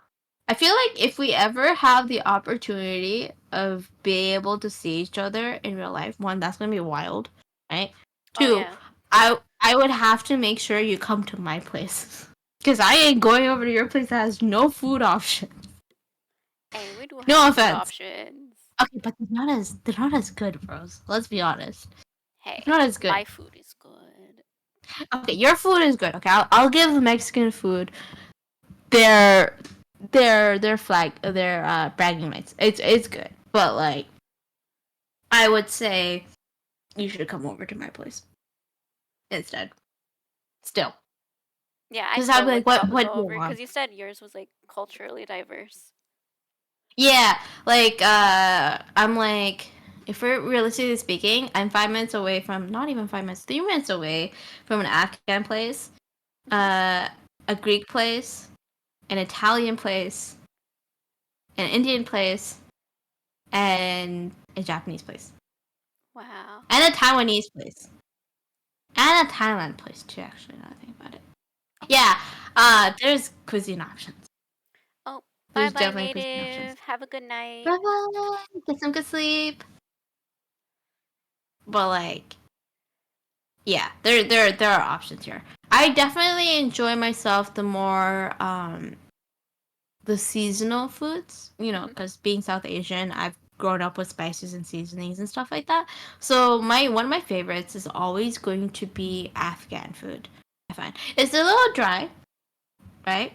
I feel like if we ever have the opportunity of being able to see each other in real life, one, that's gonna be wild, right? Oh Two, yeah. I would have to make sure you come to my place. Cause I ain't going over to your place that has no food option. Hey, we do have No food offense. options. Okay, but they're not as good, bros. Let's be honest. Hey, They're not as good. my food is good. Okay, your food is good. Okay, I'll give Mexican food their their bragging rights. It's good, but like I would say you should come over to my place instead. Still, Yeah, I because I'd still be like, would what probably what go do you over want? because you said yours was like culturally diverse. Yeah, like I'm like if we're realistically speaking, I'm 5 minutes away from not even 5 minutes, 3 minutes away from an Afghan place, Mhm. uh, a Greek place, an Italian place, an Indian place, and a Japanese place, Wow. and a Taiwanese place, and a Thailand place too. Actually, now that I think about it. Okay. Yeah, there's cuisine options. Oh, bye There's bye, definitely cuisine options. native. Have a good night. Bye bye. Get some good sleep. But like, yeah, there are options here. I definitely enjoy myself the more the seasonal foods. You know, Mhm. because being South Asian, I've grown up with spices and seasonings and stuff like that. So my one of my favorites is always going to be Afghan food. I find it's a little dry, right,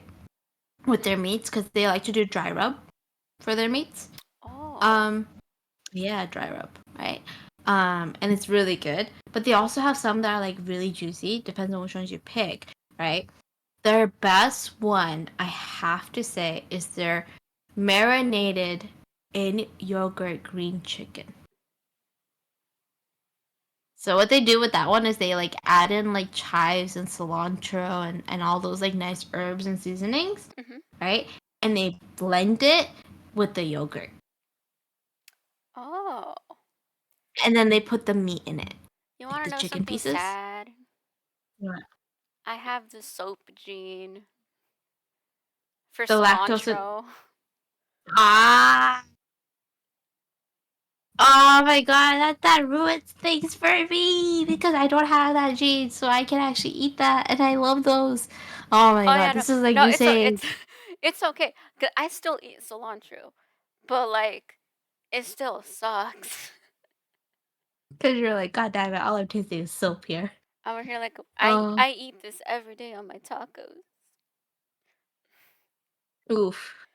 with Mhm. their meats because they like to do dry rub for their meats. Oh. Um, yeah, dry rub, right? And it's really good. But they also have some that are like really juicy. Depends on which ones you pick, right? Their best one, I have to say, is their marinated in yogurt green chicken. So what they do with that one is they like add in like chives and cilantro and all those like nice herbs and seasonings, Mhm. right? And they blend it with the yogurt. Oh. And then they put the meat in it. You Like want to the know chicken something pieces. sad? Yeah. I have the soap gene for The lactose. cilantro. Ah. Oh my god, that ruins things for me because I don't have that gene, so I can actually eat that, and I love those. Oh my Oh god, yeah, no, this is like no, you saying it's it's okay. 'Cause I still eat cilantro, but like it still sucks. because you're like, god damn it, all I'm tasting is soap here. I'm over here like Oh, I eat this every day on my tacos. oof.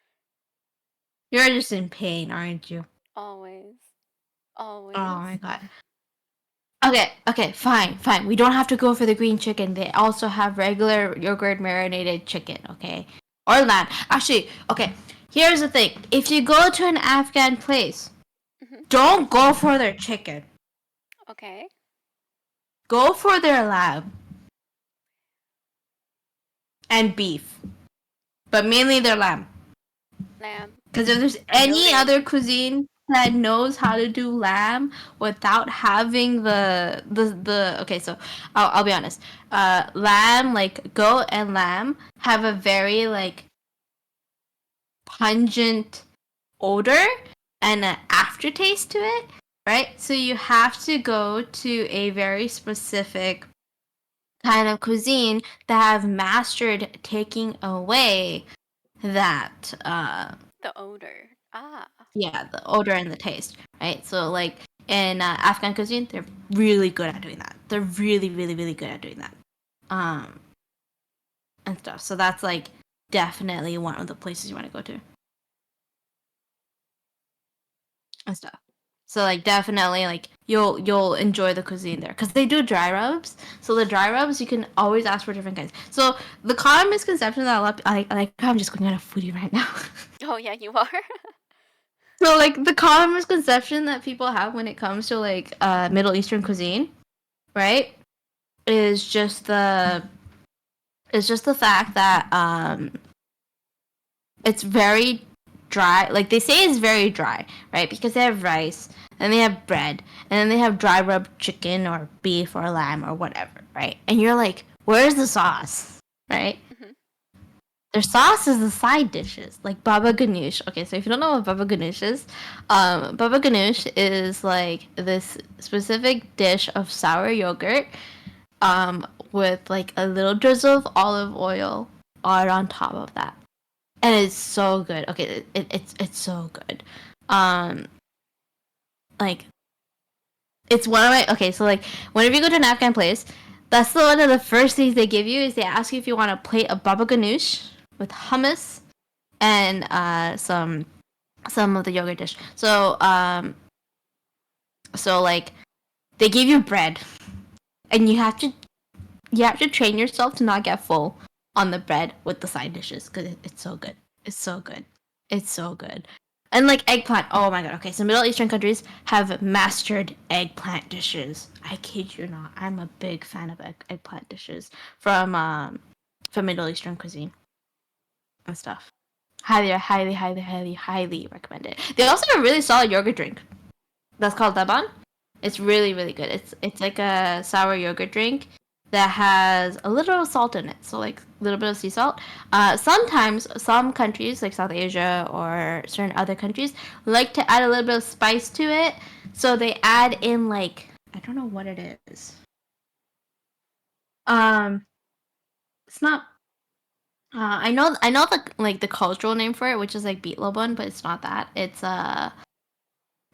You're just in pain, aren't you? Always, Oh always. my god. Okay, fine. We don't have to go for the green chicken. They also have regular yogurt marinated chicken, okay? Or lamb. Actually, okay, here's the thing. If you go to an Afghan place, Hmm. don't go for their chicken. Okay. Go for their lamb. and beef, but mainly they're lamb. Lamb. Because if there's any Noted. other cuisine that knows how to do lamb without having the okay, so I'll be honest. Lamb, like goat and lamb, have a very like pungent odor and an aftertaste to it, right? So you have to go to a very specific kind of cuisine that have mastered taking away that The odor. Ah. yeah, the odor and the taste, right? So like in Afghan cuisine, they're really good at doing that. They're really, really, really good at doing that, um, and stuff. So that's like definitely one of the places you want to go to and stuff. So like definitely like you'll enjoy the cuisine there because they do dry rubs. So the dry rubs you can always ask for different kinds. So the common misconception that a lot I'm just going out of foodie right now. Oh yeah, you are. So like the common misconception that people have when it comes to like Middle Eastern cuisine, right, is just the fact that it's very dry. Like they say it's very dry, right? Because they have rice and they have bread and then they have dry rub chicken or beef or lamb or whatever, right? And you're like, where's the sauce, right? Mhm. Their sauce is the side dishes, like baba ganoush. Okay, so if you don't know what baba ganoush is, baba ganoush is like this specific dish of sour yogurt, with like a little drizzle of olive oil on top of that, and it's so good. Okay, it's so good. Um, like it's one of my okay. So like whenever you go to an Afghan place, that's the one of the first things they give you is they ask you if you want a plate of baba ganoush with hummus and some of the yogurt dish. So like they give you bread, and you have to train yourself to not get full on the bread with the side dishes because it's so good. It's so good. It's so good. And like eggplant. Oh my god. Okay, so Middle Eastern countries have mastered eggplant dishes. I kid you not. I'm a big fan of eggplant dishes from Middle Eastern cuisine and stuff. Highly, highly, highly, highly, highly recommend it. They also have a really solid yogurt drink that's called Leban. It's really, really good. It's like a sour yogurt drink that has a little salt in it, so like a little bit of sea salt. Sometimes some countries like South Asia or certain other countries like to add a little bit of spice to it, so they add in like I don't know what it is. Um, it's not. I know the like the cultural name for it, which is like beet lobun, but it's not that.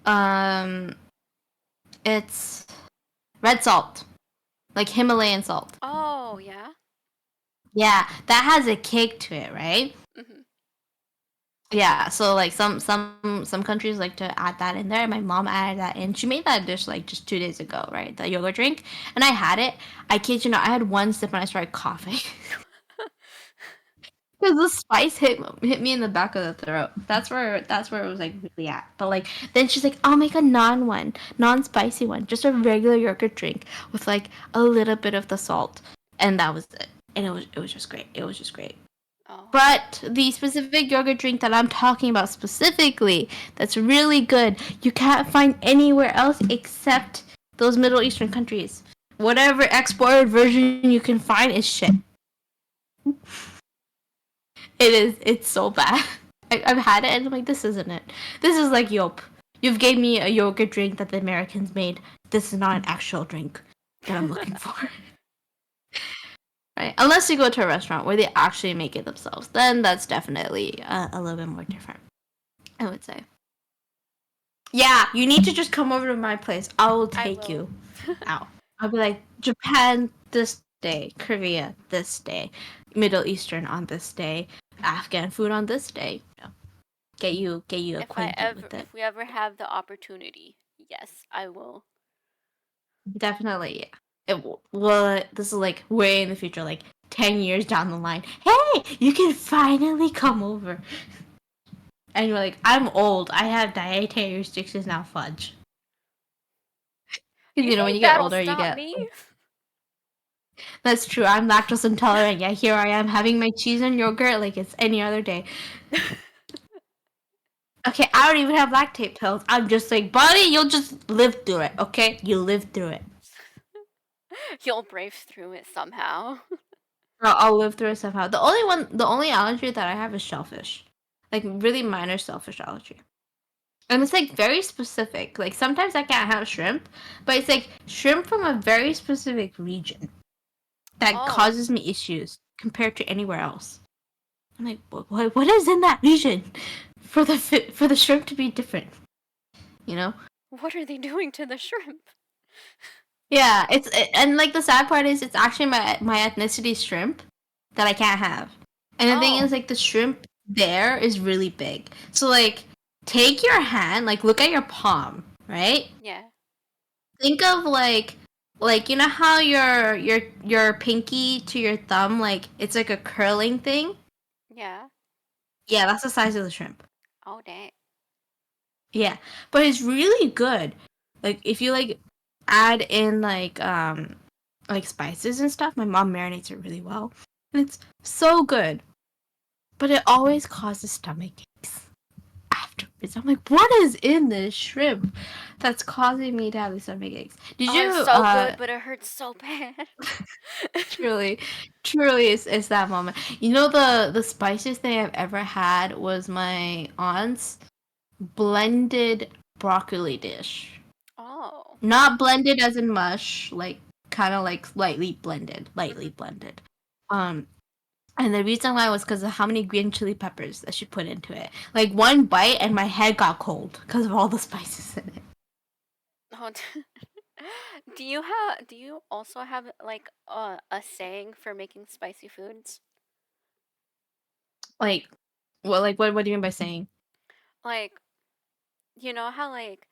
Um, it's red salt, like Himalayan salt. Oh yeah. Yeah, that has a kick to it, right? Mhm. Yeah, so like some countries like to add that in there. My mom added that in. She made that dish like just 2 days ago, right? The yogurt drink, and I had it. I kid you not, I had one sip and I started coughing because the spice hit me in the back of the throat. That's where it was like really at. But like then she's like, I'll make a non spicy one, just a regular yogurt drink with like a little bit of the salt, and that was it. And it was just great. It was just great. Oh. But the specific yogurt drink that I'm talking about specifically, that's really good, you can't find anywhere else except those Middle Eastern countries. Whatever exported version you can find is shit. It's so bad. I've had it and I'm like, this isn't it. This is like Yelp. You've gave me a yogurt drink that the Americans made. This is not an actual drink that I'm looking for. Right? Unless you go to a restaurant where they actually make it themselves, then that's definitely a little bit more different, I would say. Yeah, you need to just come over to my place. I will take you out. I'll be like, Japan this day, Korea this day, Middle Eastern on this day, Afghan food on this day. You know, get you acquainted with it. If we ever have the opportunity, yes, I will. Definitely, yeah. Well, this is like way in the future, like 10 years down the line. Hey, you can finally come over. And you're like, I'm old. I have dietary restrictions now, fudge. Because, You when think you get that'll older, you stop get. me? That's true. I'm lactose intolerant. Yeah, here I am having my cheese and yogurt like it's any other day. Okay, I don't even have lactate pills. I'm just like, buddy, you'll just live through it, okay? You live through it. You'll brave through it somehow. I'll live through it somehow. The only allergy that I have is shellfish. Like, really minor shellfish allergy. And it's like very specific. Like, sometimes I can't have shrimp, but it's like shrimp from a very specific region that Oh, causes me issues compared to anywhere else. I'm like, what is in that region for the shrimp to be different? You know? what are they doing to the shrimp? Yeah, and like the sad part is it's actually my ethnicity shrimp that I can't have. And the thing Oh, is like the shrimp there is really big. So like take your hand, like look at your palm, right? yeah, Think of like you know how your pinky to your thumb like it's like a curling thing? yeah. Yeah, that's the size of the shrimp. Oh, dang. Yeah. But it's really good. Like if you like add in like spices and stuff, my mom marinates it really well. And it's so good. But it always causes stomach aches afterwards. I'm like, what is in this shrimp that's causing me to have these stomach aches? Did Oh, you it's so good, but it hurts so bad. truly truly is that moment. You know the spiciest thing I've ever had was my aunt's blended broccoli dish. Oh. Not blended as in mush, like kind of like lightly blended. Um, and the reason why was because of how many green chili peppers that she put into it. Like one bite, and my head got cold because of all the spices in it. Oh, do you also have like a saying for making spicy foods? Like, what do you mean by saying? Like, you know how like,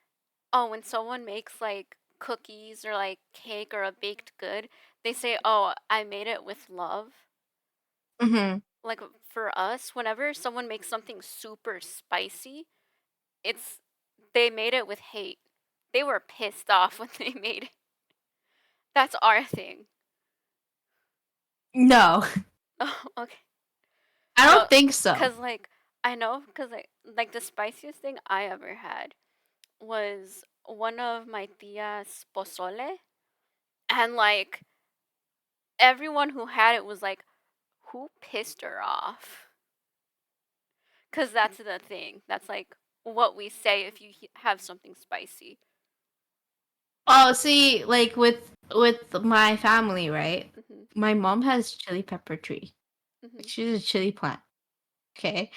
oh, when someone makes like cookies or like cake or a baked good, they say, "Oh, I made it with love." Mm-hmm. Like for us, whenever someone makes something super spicy, it's they made it with hate. They were pissed off when they made it. That's our thing. No, Oh, okay. I No, don't think so. cause like I know, cause like the spiciest thing I ever had was one of my tia's pozole, and like everyone who had it was like, "Who pissed her off?" Cause that's the thing. That's like what we say if you have something spicy. Oh, see, like with my family, right? Mhm. My mom has chili pepper tree. Like Mhm. she's a chili plant. Okay.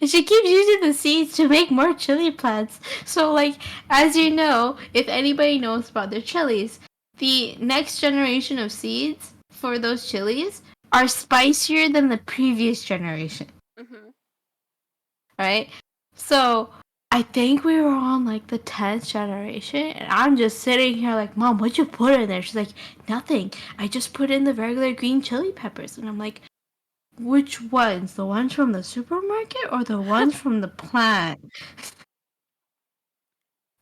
And she keeps using the seeds to make more chili plants. So, like, as you know, if anybody knows about their chilies, the next generation of seeds for those chilies are spicier than the previous generation, Mhm. right? So, I think we were on like the 10th generation, and I'm just sitting here like, Mom, what'd you put in there? She's like, nothing. I just put in the regular green chili peppers. And I'm like, which ones? The ones from the supermarket or the ones from the plant?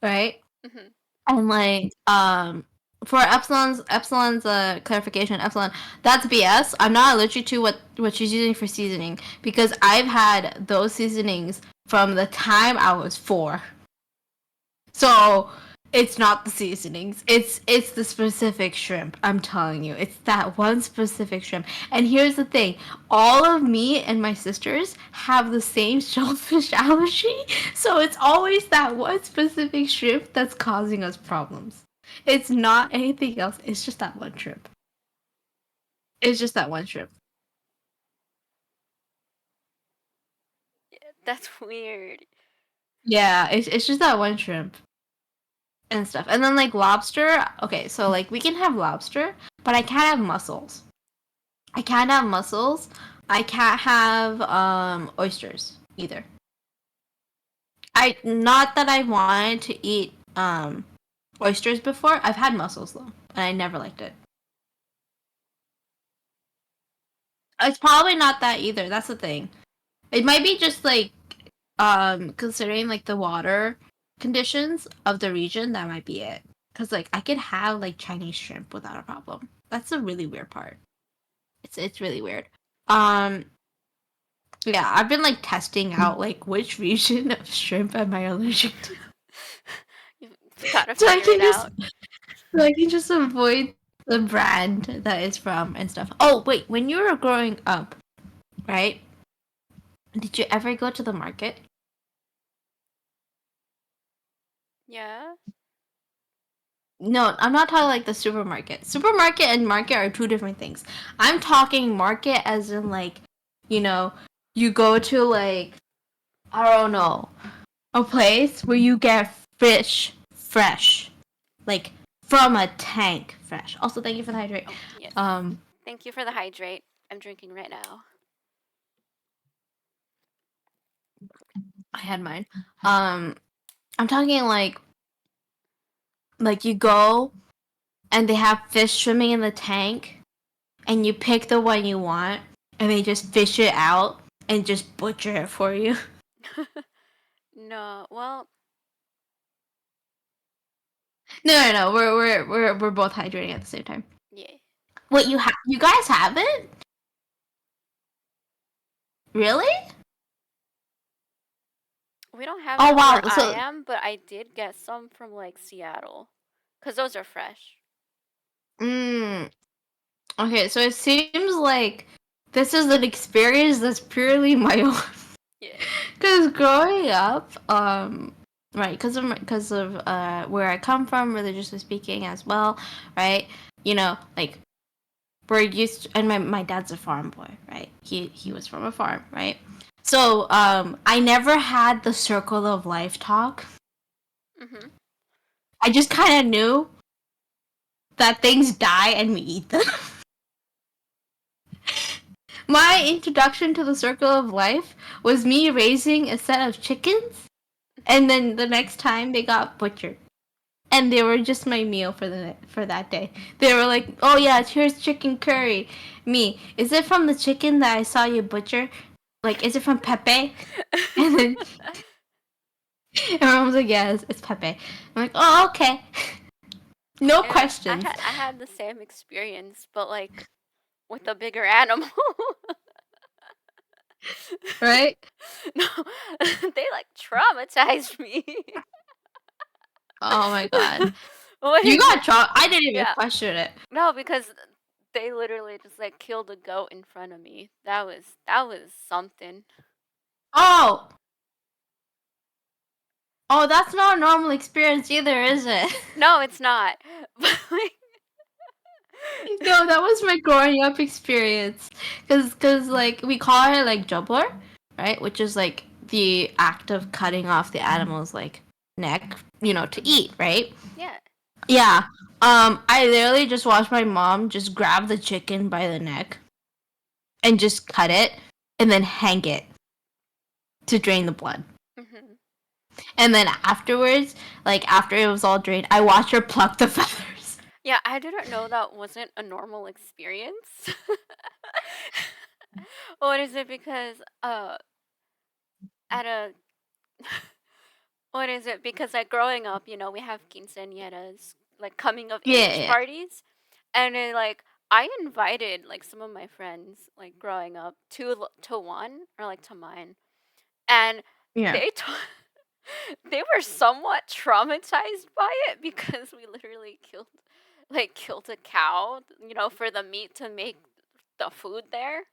Right? Mhm. And like for Epsilon's clarification, Epsilon, that's BS. I'm not allergic to what she's using for seasoning because I've had those seasonings from the time I was 4. So it's not the seasonings. It's the specific shrimp. I'm telling you. It's that one specific shrimp. And here's the thing. All of me and my sisters have the same shellfish allergy. So it's always that one specific shrimp that's causing us problems. It's not anything else. It's just that one shrimp. It's just that one shrimp. That's weird. Yeah, it's just that one shrimp and stuff. And then like lobster, okay, so like we can have lobster, but I can't have mussels. I can't have mussels. I can't have oysters either. I not that I wanted to eat oysters before. I've had mussels though, and I never liked it. It's probably not that either. That's the thing. It might be just like considering like the water conditions of the region, that might be it. Cuz like I could have like Chinese shrimp without a problem. That's a really weird part. It's really weird. Um, yeah, I've been like testing out like which region of shrimp am I allergic to, You've gotta so I figure can it just out. avoid the brand that it's from and stuff. Oh wait, when you were growing up, right? Did you ever go to the market? Yeah. No, I'm not talking like the supermarket. Supermarket and market are two different things. I'm talking market as in like, you know, you go to like, I don't know, a place where you get fish fresh, like from a tank fresh. Also, thank you for the hydrate. Oh, yes. Um, Thank you for the hydrate. I'm drinking right now. I had mine. I'm talking like you go and they have fish swimming in the tank, and you pick the one you want, and they just fish it out and just butcher it for you. No, well, No. We're both hydrating at the same time. yeah. Wait, you guys have it? Really? We don't have Oh it wow. where I So am, but I did get some from like Seattle. 'Cause those are fresh. okay, so it seems like this is an experience that's purely my own. Yeah. Cuz growing up, right, because of where I come from, religiously speaking as well, right? You know, like we're used to, and my dad's a farm boy, right? He was from a farm, right? So I never had the circle of life talk. Mhm. I just kind of knew that things die and we eat them. My introduction to the circle of life was me raising a set of chickens, and then the next time they got butchered, and they were just my meal for that day. They were like, "Oh yeah, here's chicken curry." Me, is it from the chicken that I saw you butcher? Like, is it from Pepe? And then everyone was like, "Yeah, it's Pepe." I'm like, "Oh, okay." No Yeah, questions, I had the same experience, but like with a bigger animal. right? No, they like traumatized me. Oh my god, What you is got it? I didn't even Yeah. question it. No, because they literally just like killed a goat in front of me. That was something. Oh, oh, that's not a normal experience either, is it? No, it's not. But like, No, that was my growing up experience. Cause like we call it like juggler, right? Which is like the act of cutting off the animal's like neck, to eat, right? yeah. Yeah. I literally just watched my mom just grab the chicken by the neck and just cut it and then hang it to drain the blood. Mhm. And then afterwards, like after it was all drained, I watched her pluck the feathers. Yeah, I didn't know that wasn't a normal experience. What is it? Because at a what is it? Because like growing up, we have quinceañeras, like coming of Yeah, age yeah, parties, and then like I invited like some of my friends like growing up to one or like to mine, and yeah. they they were somewhat traumatized by it because we literally killed a cow, for the meat to make the food there.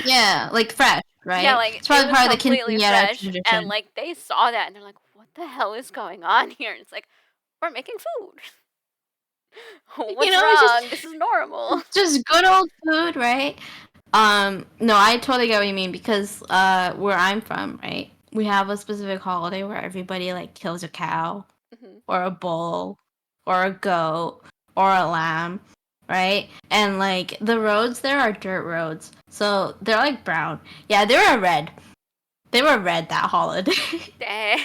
Yeah, like fresh, Yeah, right? like It's it probably was part of the completely quinceañera fresh, and tradition. like they saw that and they're like, "What the hell is going on here?" And it's like, "We're making food. What's It's wrong? This is normal." just good old food, right? No, I totally get what you mean because where I'm from, right? We have a specific holiday where everybody like kills a cow Mhm. or a bull or a goat or a lamb, right? And like the roads there are dirt roads. So they're like brown. Yeah, they were red. They were red that holiday. Dang.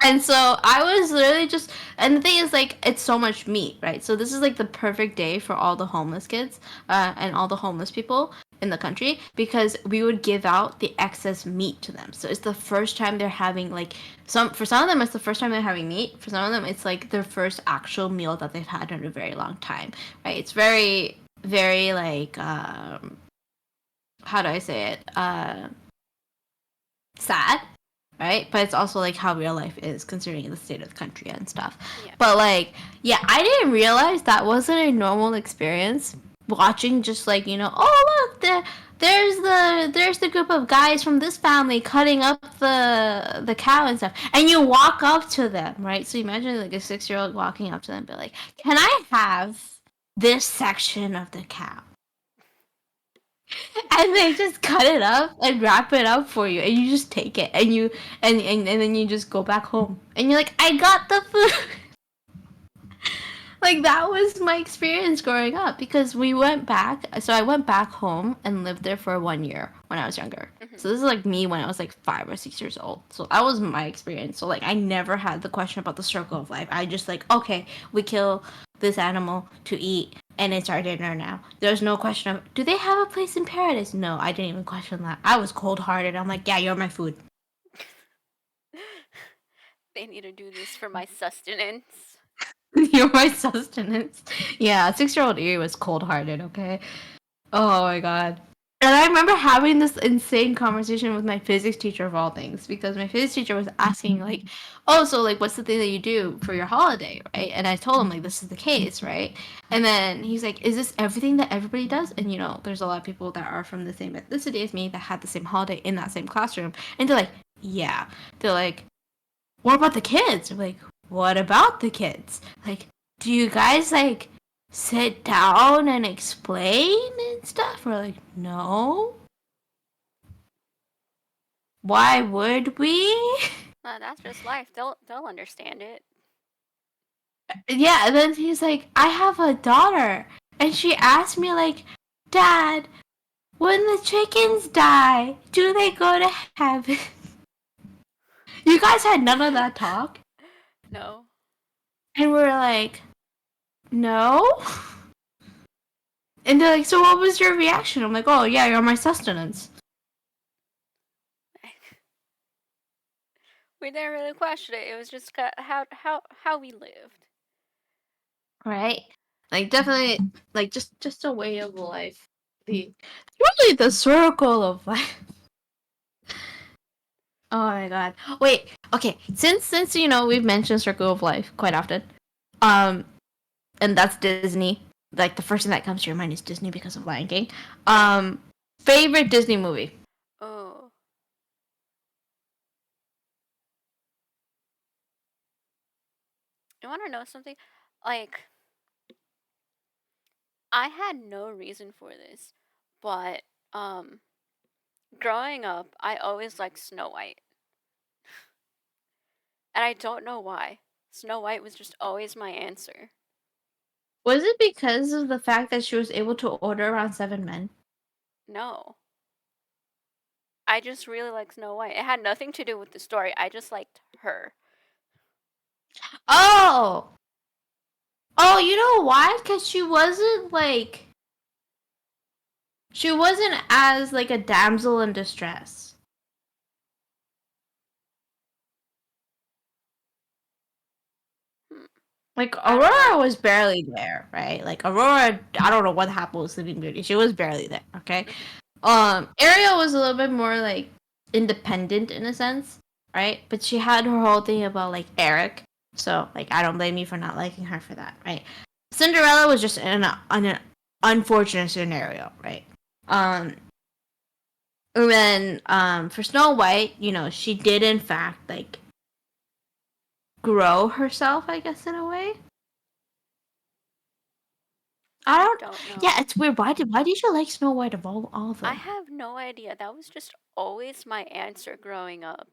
And so I was literally just, and the thing is, like, it's so much meat, right? So this is like the perfect day for all the homeless kids and all the homeless people in the country because we would give out the excess meat to them. So it's the first time they're having like for some of them it's the first time they're having meat. For some of them it's like their first actual meal that they've had in a very long time. Right? It's very very like how do I say it? Sad, right? But it's also like how real life is considering the state of the country and stuff. Yeah. But like, yeah, I didn't realize that wasn't a normal experience watching just like, oh look, there's the group of guys from this family cutting up the cow and stuff. And you walk up to them, right? So imagine like a 6-year-old walking up to them and be like, "Can I have this section of the cow?" And they just cut it up and wrap it up for you, and you just take it, and you and then you just go back home, and you're like, I got the food. Like that was my experience growing up because we went back. So I went back home and lived there for 1 year when I was younger. Mhm. So this is like me when I was like 5 or 6 years old. So that was my experience. So like I never had the question about the circle of life. I just like, okay, we kill this animal to eat and it's our dinner now. There's no question of do they have a place in paradise? No, I didn't even question that. I was cold hearted. I'm like, yeah, you're my food. They need to do this for my sustenance. You're my sustenance. Yeah, 6-year-old Erie was cold hearted, okay? Oh my god. And I remember having this insane conversation with my physics teacher of all things because my physics teacher was asking like, "Oh, so like what's the thing that you do for your holiday?" right? And I told him like this is the case, right? And then he's like, "Is this everything that everybody does?" And there's a lot of people that are from the same ethnicity as me that had the same holiday in that same classroom. And they're like, "Yeah." They're like, "What about the kids?" I'm like, "What about the kids? Like, do you guys like sit down and explain and stuff?" We're like, no. Why would we? That's just life. They'll understand it. Yeah, and then he's like, I have a daughter. And she asked me, like, Dad, when the chickens die, do they go to heaven? You guys had none of that talk? No. And we're like, no? And they're like, so what was your reaction? I'm like, oh, yeah, you're my sustenance. We didn't really question it. It was just how we lived. Right? Like, definitely, like, just a way of life. Really the circle of life. Oh my god. Wait, okay. Since we've mentioned Circle of Life quite often. And that's Disney. Like the first thing that comes to your mind is Disney because of Lion King. Favorite Disney movie? Oh. You want to know something? Like, I had no reason for this, but growing up, I always liked Snow White. And I don't know why. Snow White was just always my answer. Was it because of the fact that she was able to order around 7 men? No. I just really like Snow White. It had nothing to do with the story. I just liked her. Oh! Oh, you know why? Because she wasn't as like a damsel in distress. Like Aurora was barely there, right? Like Aurora, I don't know what happened with Sleeping Beauty. She was barely there, okay? Ariel was a little bit more like independent in a sense, right? But she had her whole thing about like Eric. So like I don't blame you for not liking her for that, right? Cinderella was just in an unfortunate scenario, right? And then for Snow White, she did in fact like grow herself, I guess, in a way. I don't know. Yeah, it's weird. Why did you like Snow White of all of them? I have no idea. That was just always my answer growing up.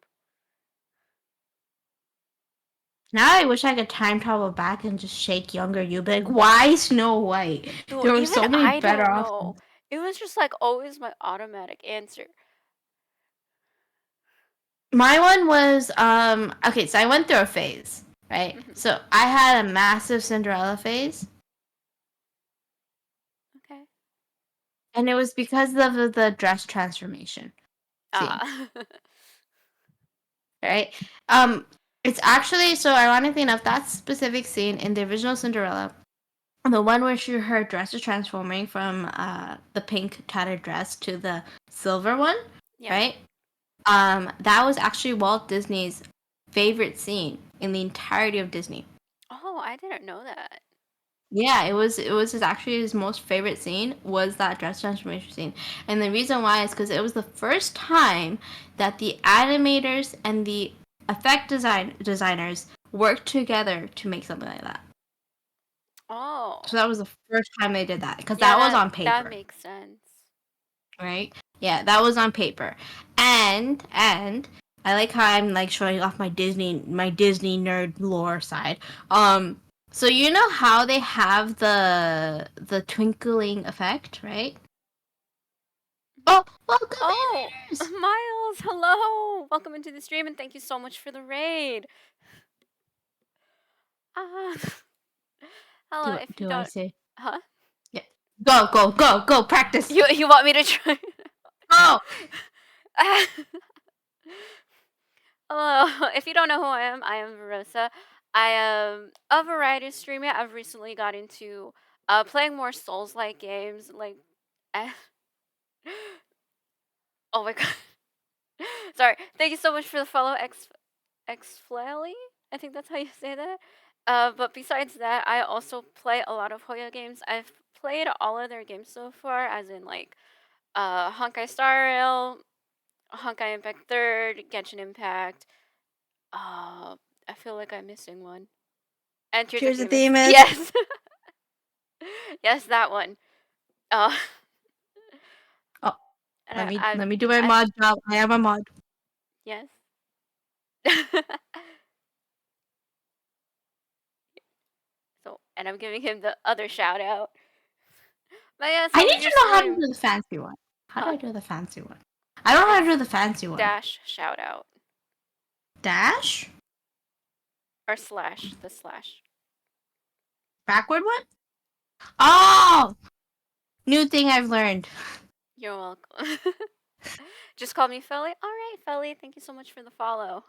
Now I wish I could time travel back and just shake younger you. Be like, why Snow White? Dude, There were even so many I better don't options. know. It was just like always my automatic answer. My one was okay, so I went through a phase, right? Mhm. So I had a massive Cinderella phase. Okay. And it was because of the dress transformation scene, Ah. right? It's actually so ironically enough that specific scene in the original Cinderella, the one where her dress is transforming from the pink tattered dress to the silver one, Yeah. right? That was actually Walt Disney's favorite scene in the entirety of Disney. Oh, I didn't know that. Yeah, it was actually his most favorite scene was that dress transformation scene. And the reason why is because it was the first time that the animators and the effect designers worked together to make something like that. Oh. So that was the first time they did that because Yeah, that was on that paper, makes sense. right? Yeah, that was on paper. And I like how I'm like showing off my Disney nerd lore side. So you know how they have the twinkling effect, right? Oh, welcome Oh, animators! Miles, hello! Welcome into the stream and thank you so much for the raid. Ah. Hello, if you Do I don't... say? Huh? Yeah. Go! Practice. You want me to try? Go. Hello, if you don't know who I am Verosa. I am a variety streamer. I've recently got into playing more Souls-like games, like... Oh my god. Sorry. Thank you so much for the follow, Xflally? I think that's how you say that. But besides that, I also play a lot of Hoya games. I've played all of their games so far, as in like Honkai Star Rail, Honkai Impact 3rd, Genshin Impact. I feel like I'm missing one. And Tears of Demons. Yes. Yes, that one. Uh, Oh, and let me do my mod job. I am a mod. Yes. So, and I'm giving him the other shout out. But yes, I how need was to your know how to stream? do the fancy one. How do Huh? I do the fancy one? I don't know how to It's do the fancy one. dash shout out Dash? or slash the slash. Backward one? Oh! New thing I've learned. You're welcome. Just call me Felly. All right, Felly. Thank you so much for the follow.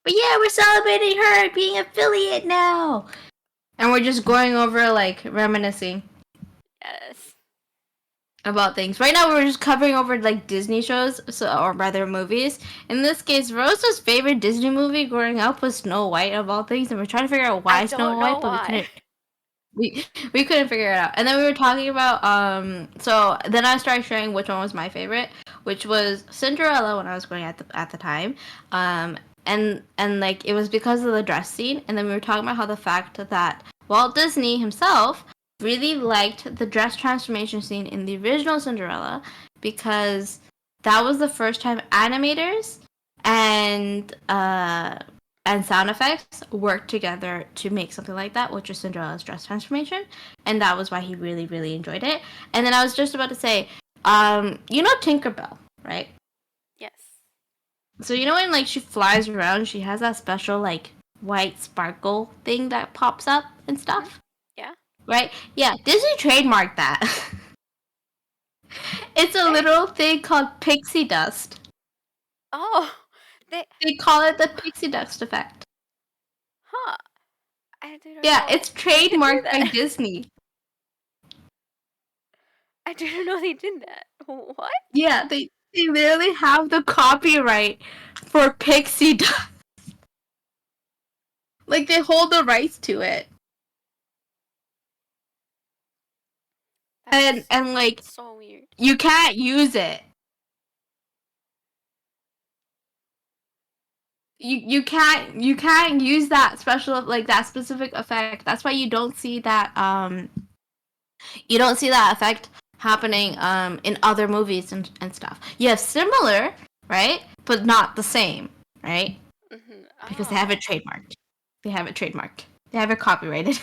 But yeah, we're celebrating her being affiliate now. And we're just going over like reminiscing Yes. about things. Right now we're just covering over like Disney shows, or rather movies. In this case, Rosa's favorite Disney movie growing up was Snow White of all things, and we're trying to figure out why I Snow don't know White, but why. we couldn't figure it out. And then we were talking about so then I started sharing which one was my favorite, which was Cinderella when I was going at the time. And like it was because of the dress scene, and then we were talking about how the fact that Walt Disney himself really liked the dress transformation scene in the original Cinderella because that was the first time animators and sound effects worked together to make something like that, which was Cinderella's dress transformation, and that was why he really, really enjoyed it. And then I was just about to say, you know Tinkerbell, right? Yes. So you know when like she flies around, she has that special like white sparkle thing that pops up and stuff. Mm-hmm. Yeah. Right? Yeah, Disney trademarked that. It's a little thing called pixie dust. Oh, They call it the pixie dust effect. Huh. I didn't Yeah, know it's they could do trademarked by that. Disney. I didn't know they did that. What? Yeah, they literally have the copyright for pixie dust. Like they hold the rights to it. That's And like so weird. you can't use it. You can't use that special like that specific effect. That's why you don't see that effect happening in other movies and stuff. You have similar, right? But not the same, right? Mm-hmm. Because they have it trademarked. They have it trademarked. They have it copyrighted.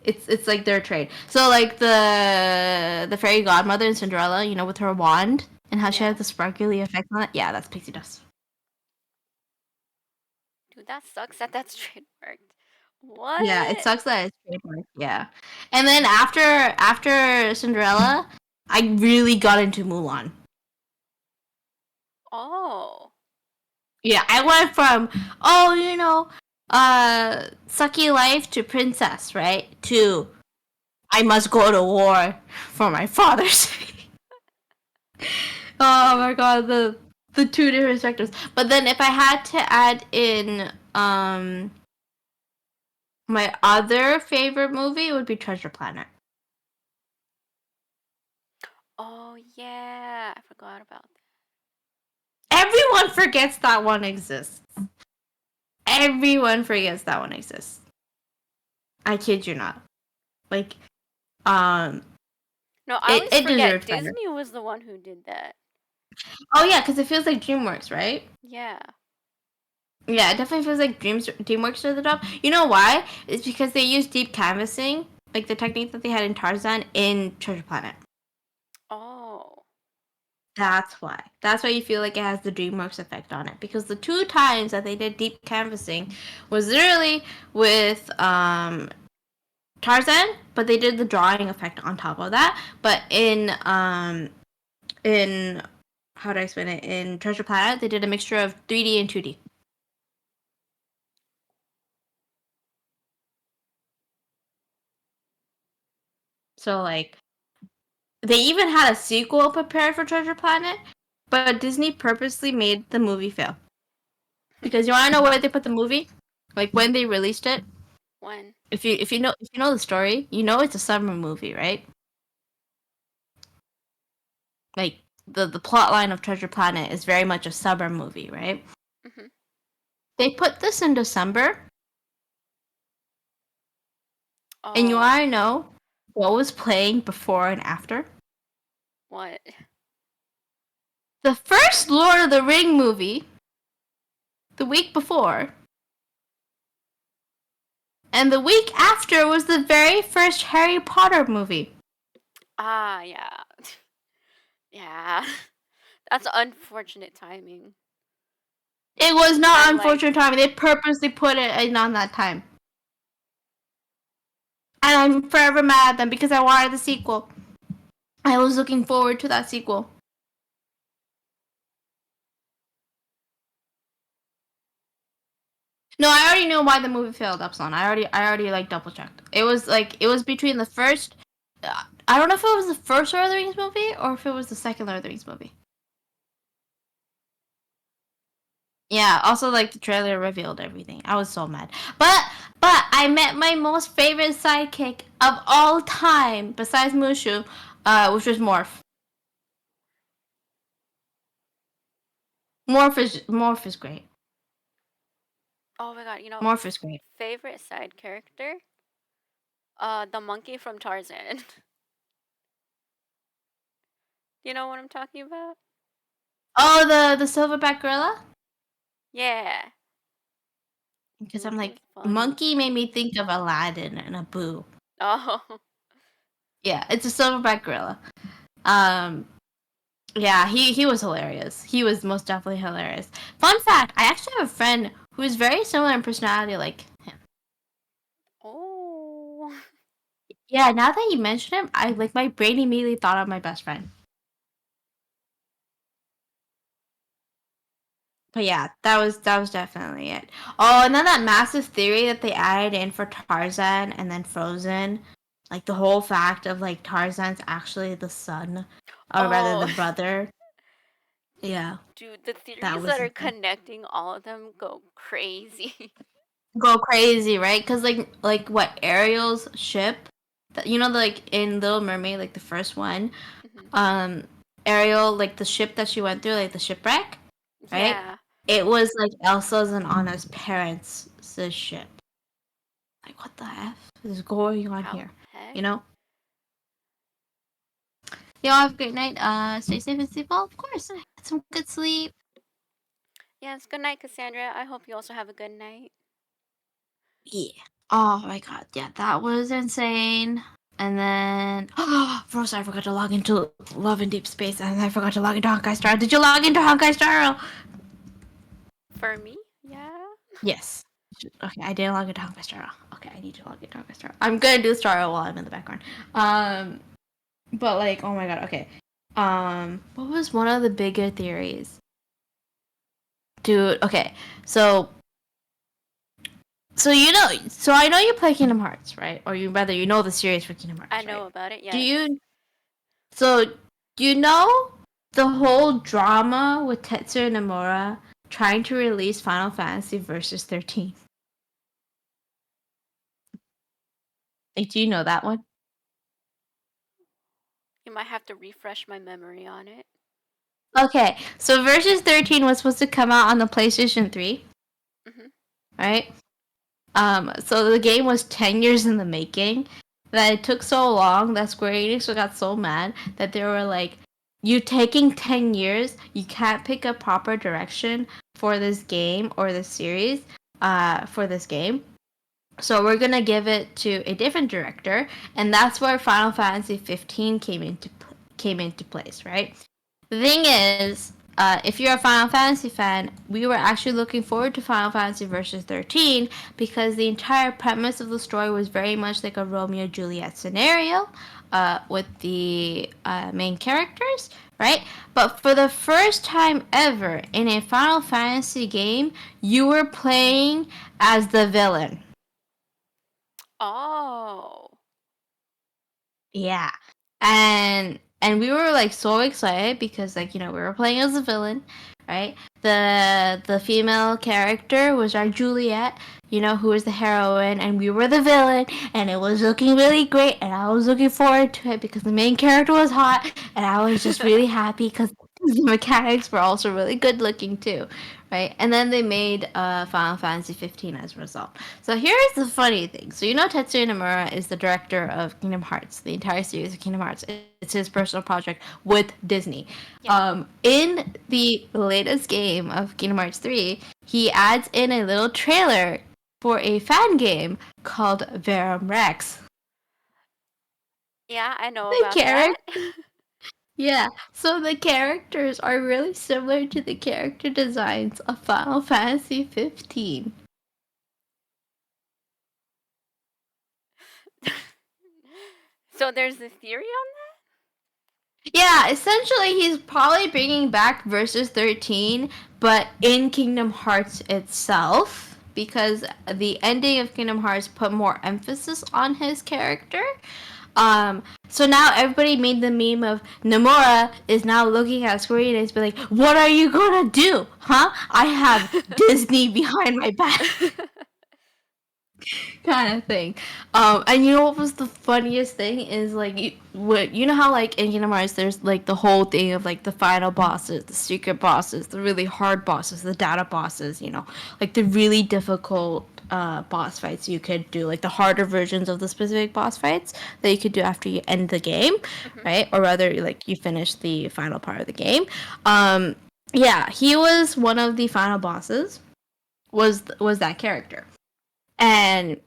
It's like their trade. So like the fairy godmother in Cinderella, you know, with her wand and how she has the sparkly effect on it. Yeah, that's pixie dust. Dude, that sucks that that's trademarked. What? Yeah, it sucks that it's trademarked. Yeah, and then after Cinderella, I really got into Mulan. Oh. Yeah, I went from sucky life to princess, right? To I must go to war for my father's sake. Oh my god, the two different spectrums. But then if I had to add in my other favorite movie, it would be Treasure Planet. Oh yeah, I forgot about that. Everyone forgets that one exists. Everyone forgets that one exists. I kid you not. Like, No, I always it forget deserves better. Disney was the one who did that. Oh yeah, because it feels like DreamWorks, right? Yeah. Yeah, it definitely feels like DreamWorks did the job. You know why? It's because they used deep canvassing, like the technique that they had in Tarzan, in Treasure Planet. Oh. That's why. That's why you feel like it has the DreamWorks effect on it. Because the two times that they did deep canvassing was literally with Tarzan, but they did the drawing effect on top of that. But in how do I explain it? In Treasure Planet, they did a mixture of 3D and 2D. So like they even had a sequel prepared for Treasure Planet, but Disney purposely made the movie fail. Because you want to know where they put the movie? Like when they released it? When? If you know the story, you know it's a summer movie, right? Like the plot line of Treasure Planet is very much a summer movie, right? Mm-hmm. They put this in December, and you Oh. want to know what was playing before and after? What? The first Lord of the Ring movie, the week before, and the week after was the very first Harry Potter movie. Ah, yeah. Yeah. That's unfortunate timing. It was not And, unfortunate timing. They purposely put it in on that time. And I'm forever mad at them because I wanted the sequel. I was looking forward to that sequel. No, I already knew why the movie failed, Epsilon. I already like double checked. It was between the first. I don't know if it was the first Lord of the Rings movie or if it was the second Lord of the Rings movie. Yeah, also like the trailer revealed everything. I was so mad. But I met my most favorite sidekick of all time besides Mushu, which was Morph. Morph is great. oh my god, Morph is great. favorite side character? The monkey from Tarzan. You know what I'm talking about? Oh, the silverback gorilla? Yeah. Because Dude, I'm he like was funny. monkey made me think of Aladdin and Abu. Oh. Yeah, it's a silverback gorilla. Yeah, he was hilarious. He was most definitely hilarious. Fun fact, I actually have a friend who is very similar in personality like him. Oh. Yeah, now that you mention him, I like my brain immediately thought of my best friend. But yeah, that was definitely it. Oh, and then that massive theory that they added in for Tarzan and then Frozen, like the whole fact of like Tarzan's actually the son, or rather Oh. the brother. Yeah, Dude, the that theories was that are something. connecting all of them go crazy. Go crazy, right? Because like what Ariel's ship, like in Little Mermaid, like the first one, Mhm. Ariel, like the ship that she went through, like the shipwreck, right? Yeah. It was like Elsa's and Anna's parents' ship. Like, what the F is going on How here? the heck? You know? Y'all have a great night. Stay safe and sleep well, of course. Get some good sleep. Yes, good night, Cassandra. I hope you also have a good night. Yeah. Oh my god, yeah, that was insane. And then, first I forgot to log into Love in Deep Space, and I forgot to log into Honkai Star. Did you log into Honkai Star? For me? Yeah. Yes. Okay, I didn't log into Honkai Star. Okay. Okay, I need to log into Star. I'm gonna do Star while I'm in the background. But like, oh my god. Okay. What was one of the bigger theories? Dude. Okay. So you know, so I know you play Kingdom Hearts, right? Or you know the series for Kingdom Hearts. I know right? about it. Yes. Do you? So you know the whole drama with Tetsuya Nomura trying to release Final Fantasy Versus 13? Like, do you know that one? You might have to refresh my memory on it. Okay, so Versus 13 was supposed to come out on the PlayStation 3, right? So the game was 10 years in the making. That it took so long that Square Enix got so mad that they were like, "You taking 10 years? You can't pick a proper direction for this game or this series, for this game. So we're gonna give it to a different director, and that's where Final Fantasy 15 came into place, right? The thing is, if you're a Final Fantasy fan, we were actually looking forward to Final Fantasy Versus 13 because the entire premise of the story was very much like a Romeo Juliet scenario, with the main characters, right? But for the first time ever in a Final Fantasy game, you were playing as the villain. Oh. Yeah. And we were like so excited because like, you know, we were playing as a villain, right? The female character was our Juliet, you know, who was the heroine, and we were the villain, and it was looking really great, and I was looking forward to it because the main character was hot, and I was just really happy because the mechanics were also really good looking too, right? And then they made Final Fantasy 15 as a result. So here's the funny thing. So you know Tetsuya Nomura is the director of Kingdom Hearts, the entire series of Kingdom Hearts. It's his personal project with Disney. Yeah. In the latest game of Kingdom Hearts 3, he adds in a little trailer for a fan game called Verum Rex. Yeah, I know The about that. Yeah, so the characters are really similar to the character designs of Final Fantasy 15. So there's a theory on Yeah, essentially he's probably bringing back Versus 13, but in Kingdom Hearts itself, because the ending of Kingdom Hearts put more emphasis on his character. So now everybody made the meme of Nomura is now looking at Square Enix and be like, "What are you gonna do, huh? I have Disney behind my back." Kind of thing. And you know what was the funniest thing is like you know how like in Kingdom Hearts there's like the whole thing of like the final bosses, the secret bosses, the really hard bosses, the data bosses, you know, like the really difficult boss fights you could do, like the harder versions of the specific boss fights that you could do after you end the game, right? Or rather like you finish the final part of the game. Yeah, he was one of the final bosses. Was that character. And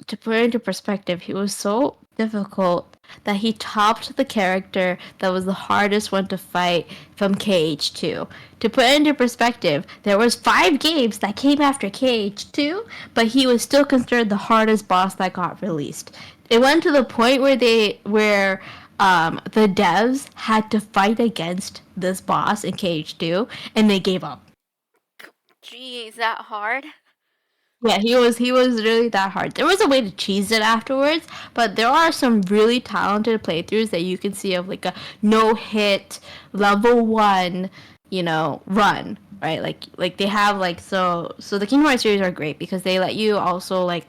to put it into perspective, he was so difficult that he topped the character that was the hardest one to fight from KH2. To put it into perspective, there was 5 games that came after KH2, but he was still considered the hardest boss that got released. It went to the point where the devs had to fight against this boss in KH2, and they gave up. Gee, is that hard? Yeah, he was really that hard. There was a way to cheese it afterwards, but there are some really talented playthroughs that you can see of like a no hit level 1, you know, run, right? Like they have like so the Kingdom Hearts series are great because they let you also like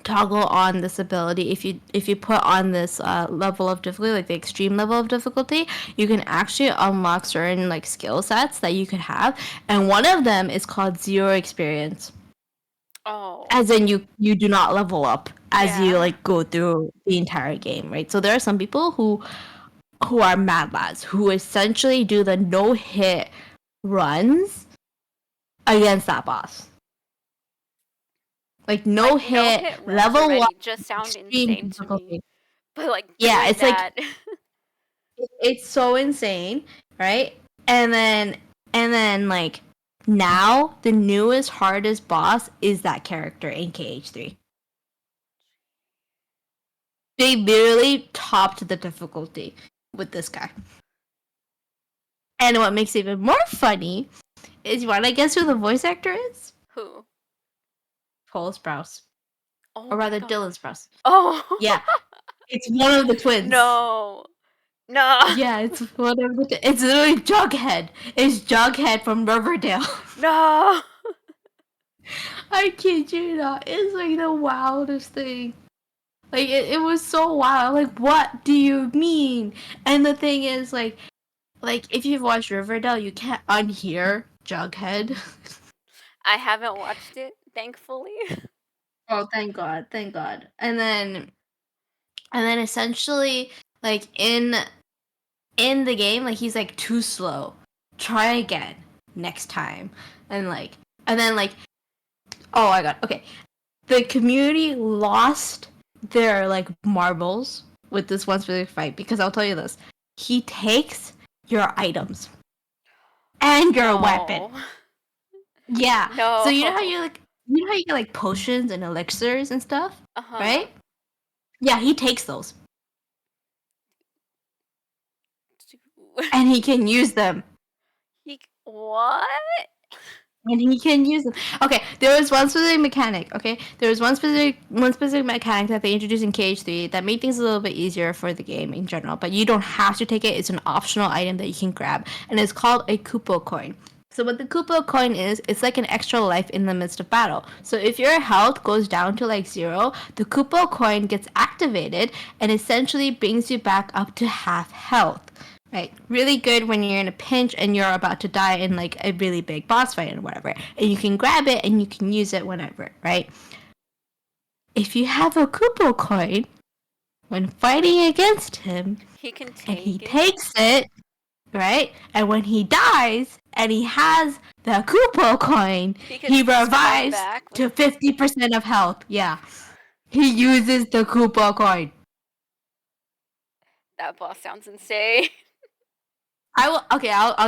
toggle on this ability. If you put on this level of difficulty, like the extreme level of difficulty, you can actually unlock certain like skill sets that you could have, and one of them is called zero experience. Oh. As in you do not level up as you Yeah. like go through the entire game, right? So there are some people who are mad lads who essentially do the no hit runs against that boss. Like no Like no hit hit runs level 1 already just sound extreme insane to me. difficulty. But like Yeah, doing it's like that. it's so insane, right? And then like now the newest, hardest boss is that character in KH3. They literally topped the difficulty with this guy. And what makes it even more funny is, you want to guess who the voice actor is? Who? Cole Sprouse. Oh Or my rather, god. Dylan Sprouse. Oh. Yeah. It's one of the twins. No. No. Yeah, it's one of the it's literally Jughead. It's Jughead from Riverdale. No. I kid you not. It's like the wildest thing. Like, it was so wild. Like, what do you mean? And the thing is, like if you've watched Riverdale, you can't unhear Jughead. I haven't watched it, thankfully. Oh, thank God, thank God. And then essentially, like, in the game, like, he's like too slow. Try again next time. And then oh my god, okay. The community lost their like marbles with this one specific fight, because I'll tell you this. He takes your items and your weapon. Yeah. No. So you know how you get like potions and elixirs and stuff? Uh-huh. Right? Yeah, he takes those. And he can use them. What? And he can use them. Okay, there was one specific mechanic. Okay, there was one specific mechanic that they introduced in KH3 that made things a little bit easier for the game in general. But you don't have to take it. It's an optional item that you can grab, and it's called a Kupo coin. So what the Kupo coin is, it's like an extra life in the midst of battle. So if your health goes down to like 0, the Kupo coin gets activated and essentially brings you back up to half health. Right, really good when you're in a pinch and you're about to die in like a really big boss fight or whatever, and you can grab it and you can use it whenever, right? If you have a Kupo coin, when fighting against him, he can take and he it. takes it, right? And when he dies and he has the Kupo coin, he revives to 50% of health. Yeah, he uses the Kupo coin. That boss sounds insane. I'll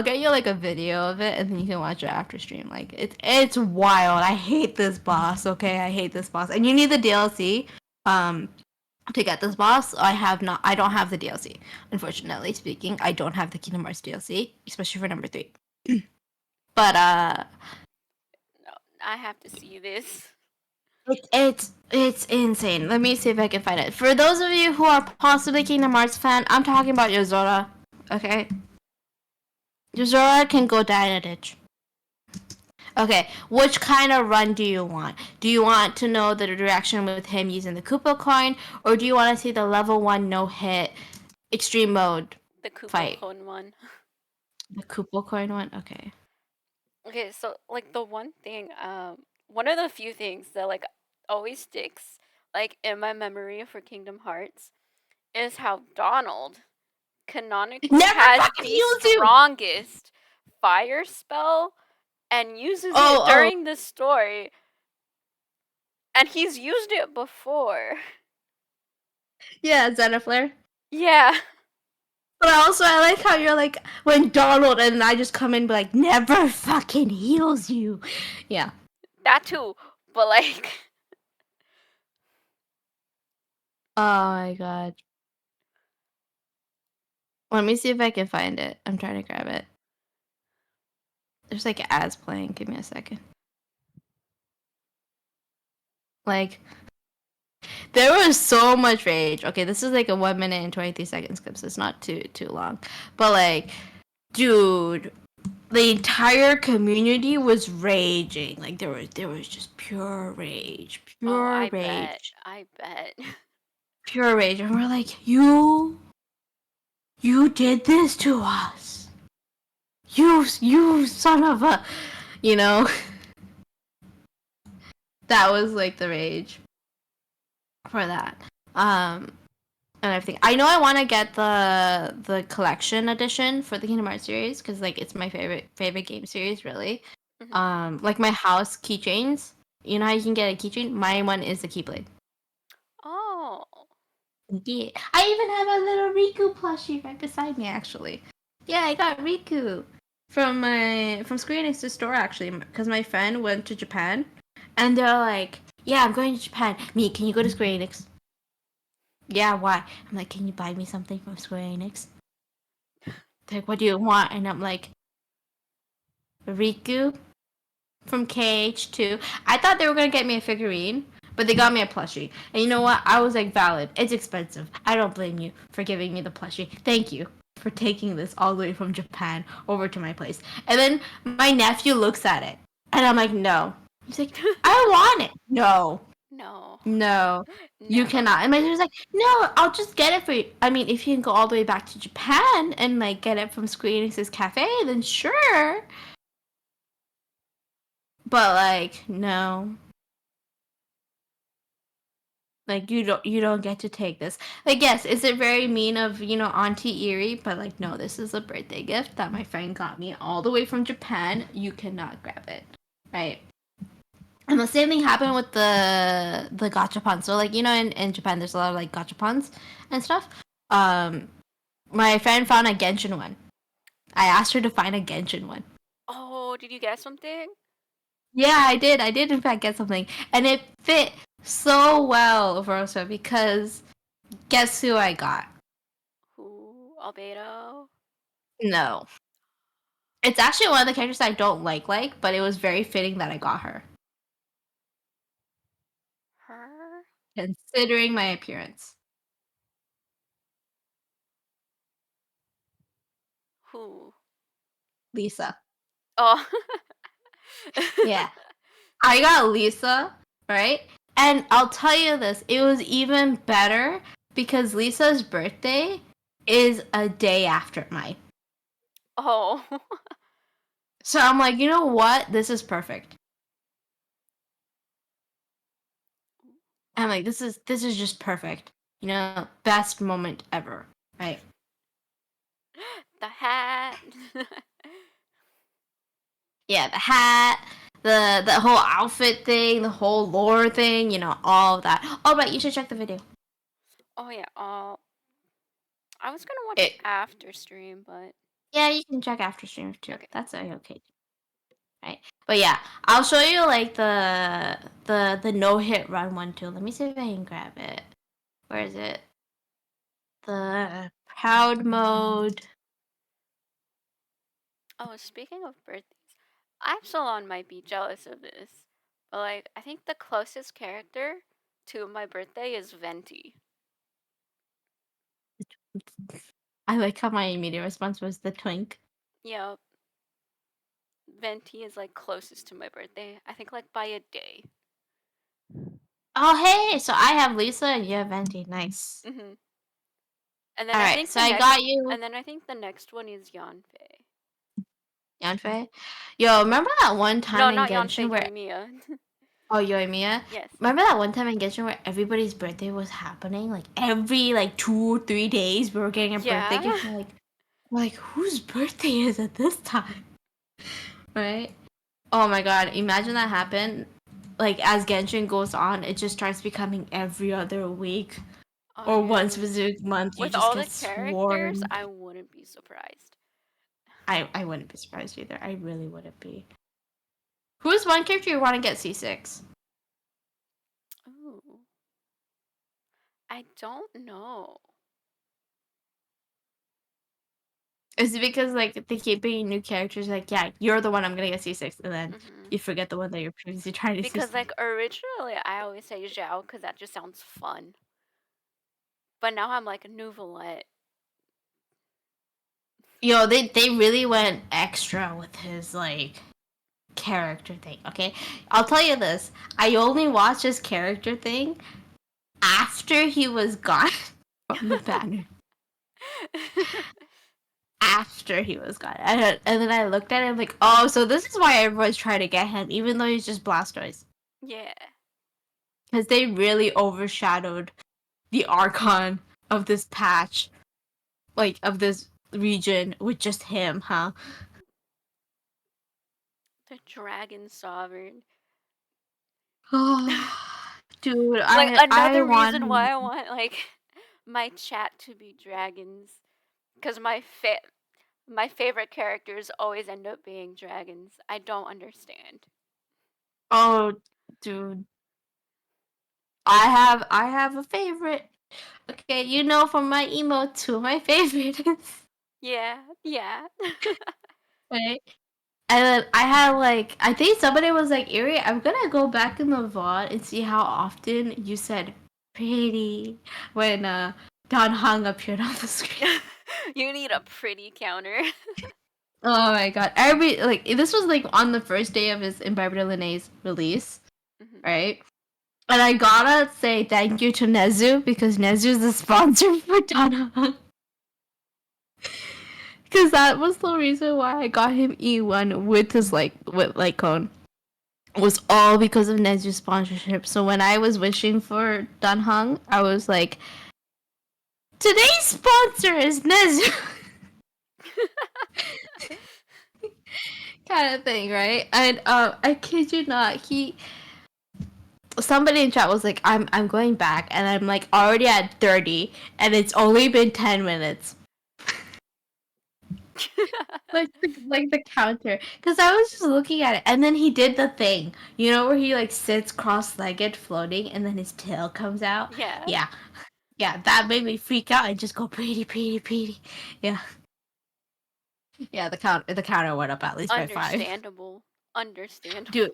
get you like a video of it, and then you can watch it after stream. Like, it's wild. I hate this boss. Okay, I hate this boss. And you need the DLC to get this boss. I don't have the DLC. Unfortunately speaking, I don't have the Kingdom Hearts DLC, especially for number 3. But no, I have to see this. It's insane. Let me see if I can find it. For those of you who are possibly Kingdom Hearts fan, I'm talking about Yozora. Okay. Yozora can go die in a ditch. Okay, which kind of run do you want? Do you want to know the direction with him using the Kupo coin, or do you want to see the level 1 no-hit extreme mode the Kupo fight? coin one. The Kupo coin one? Okay. Okay, so like the one thing, one of the few things that like always sticks like in my memory for Kingdom Hearts is how Donald canonically has the strongest fire spell and uses it during the story, and he's used it before. Yeah, Zeniflare. Yeah. But also, I like how you're like, when Donald, and I just come in and be like, never fucking heals you. Yeah. That too, but like... Oh my god. Let me see if I can find it. I'm trying to grab it. There's like ads playing. Give me a second. Like, there was so much rage. Okay, this is like a 1 minute and 23 seconds clip, so it's not too long. But like, dude, the entire community was raging. Like, there was just pure rage. Pure rage. I bet. Pure rage. And we're like, you did this to us. You son of a, you know. That was like the rage for that. And everything. I know I want to get the collection edition for the Kingdom Hearts series, because like it's my favorite game series, really. Mm-hmm. Like my house keychains. You know how you can get a keychain? My one is the Keyblade. Oh. Yeah. I even have a little Riku plushie right beside me, actually. Yeah, I got Riku. from Square Enix's store actually, because my friend went to Japan, and they're like, "Yeah, I'm going to Japan. Me, can you go to Square Enix?" Yeah, why? I'm like, "Can you buy me something from Square Enix?" They're like, "What do you want?" And I'm like, "Riku from KH2." I thought they were gonna get me a figurine, but they got me a plushie. And you know what? I was like, "Valid. It's expensive. I don't blame you for giving me the plushie. Thank you for taking this all the way from Japan over to my place." And then my nephew looks at it, and I'm like, "No." He's like, "I want it." No, No. no, you No. cannot. And my sister's like, "No, I'll just get it for you. I mean, if you can go all the way back to Japan and like get it from Square Enix's cafe, then sure." But like, no. Like you don't get to take this. Like yes, is it very mean of, Auntie Erie? But like no, this is a birthday gift that my friend got me all the way from Japan. You cannot grab it. Right? And the same thing happened with the gachapon. So like, in Japan there's a lot of like gachapons and stuff. Um my friend found a Genshin one. I asked her to find a Genshin one. Oh, did you get something? Yeah, I did. I did in fact get something. And it fit so well, Rosa, because guess who I got? Who? Albedo? No. It's actually one of the characters I don't like, but it was very fitting that I got her, Her? considering my appearance. Who? Lisa. Oh. Yeah. I got Lisa, right? And I'll tell you this, it was even better because Lisa's birthday is a day after mine. Oh. So I'm like, you know what? This is perfect. I'm like, this is just perfect. Best moment ever. Right? The hat. Yeah, the hat, the whole outfit thing, the whole lore thing, all of that. Oh, but you should check the video. Oh yeah. I was gonna watch It, after stream, but yeah, you can check after stream too. okay. That's okay, right? But yeah, I'll show you like the no hit run one too. Let me see if I can grab it. Where is it? The proud mode. Oh, speaking of birthdays, Absalon might be jealous of this, but like I think the closest character to my birthday is Venti. I like how my immediate response was the twink. Yep. Venti is like closest to my birthday. I think like by a day. Oh hey, so I have Lisa and you have Venti. Nice. Mhm. And then All I right, think so I got you. the next one is Yanfei. Yanfei. Yo, remember that one time No, in not Yanfei, Genshin where Yoimiya. oh Yoimiya? Yes. Remember that one time in Genshin where everybody's birthday was happening? Like every like 2 or 3 days we were getting a birthday Yeah. gift. We're like whose birthday is it this time? Right? Oh my god, imagine that happened. Like as Genshin goes on, it just starts becoming every other week. Oh Or yeah. one specific month you With just all the get characters, swarmed. I wouldn't be surprised. I wouldn't be surprised either. I really wouldn't be. Who's one character you want to get C6? Ooh. I don't know. Is it because like they keep bringing new characters? Like, yeah, you're the one I'm gonna get C6, and then Mhm. you forget the one that you're previously trying to Because C6. like originally I always say Zhao because that just sounds fun. But now I'm like Nouvelette. Yo, they really went extra with his like character thing. Okay, I'll tell you this: I only watched his character thing after he was gone from the banner. After he was gone, and then I looked at him like, oh, so this is why everyone's trying to get him, even though he's just Blastoise. Yeah. Because they really overshadowed the Archon of this patch, like of this region, with just him, huh? The Dragon Sovereign. Dude, Like I another want reason why I want like my chat to be dragons. Cause My favorite characters always end up being dragons. I don't understand. Oh, dude, I have a favorite. Okay, you know from my emo to my favorite. Yeah, yeah. Right? And then I had like I think somebody was like, Erie, I'm gonna go back in the VOD and see how often you said pretty when Don Hung appeared on the screen. You need a pretty counter. Oh my god. Every like this was like on the first day of his Imbiber Linnea's release, Mhm. right? And I gotta say thank you to Nezu because Nezu's the sponsor for Don Hung. Because that was the reason why I got him E1 with his with cone. Was all because of Nezu's sponsorship. So when I was wishing for Dan Hung, I was like, today's sponsor is Nezu. Kind of thing, right? And I kid you not, somebody in chat was like, I'm going back, and I'm like already at 30, and it's only been 10 minutes. like the counter, because I was just looking at it, and then he did the thing, you know, where he like sits cross-legged, floating, and then his tail comes out. Yeah. Yeah, that made me freak out and just go pretty, pretty, pretty. Yeah, yeah. The counter went up at least by 5. Understandable. Understandable. Dude,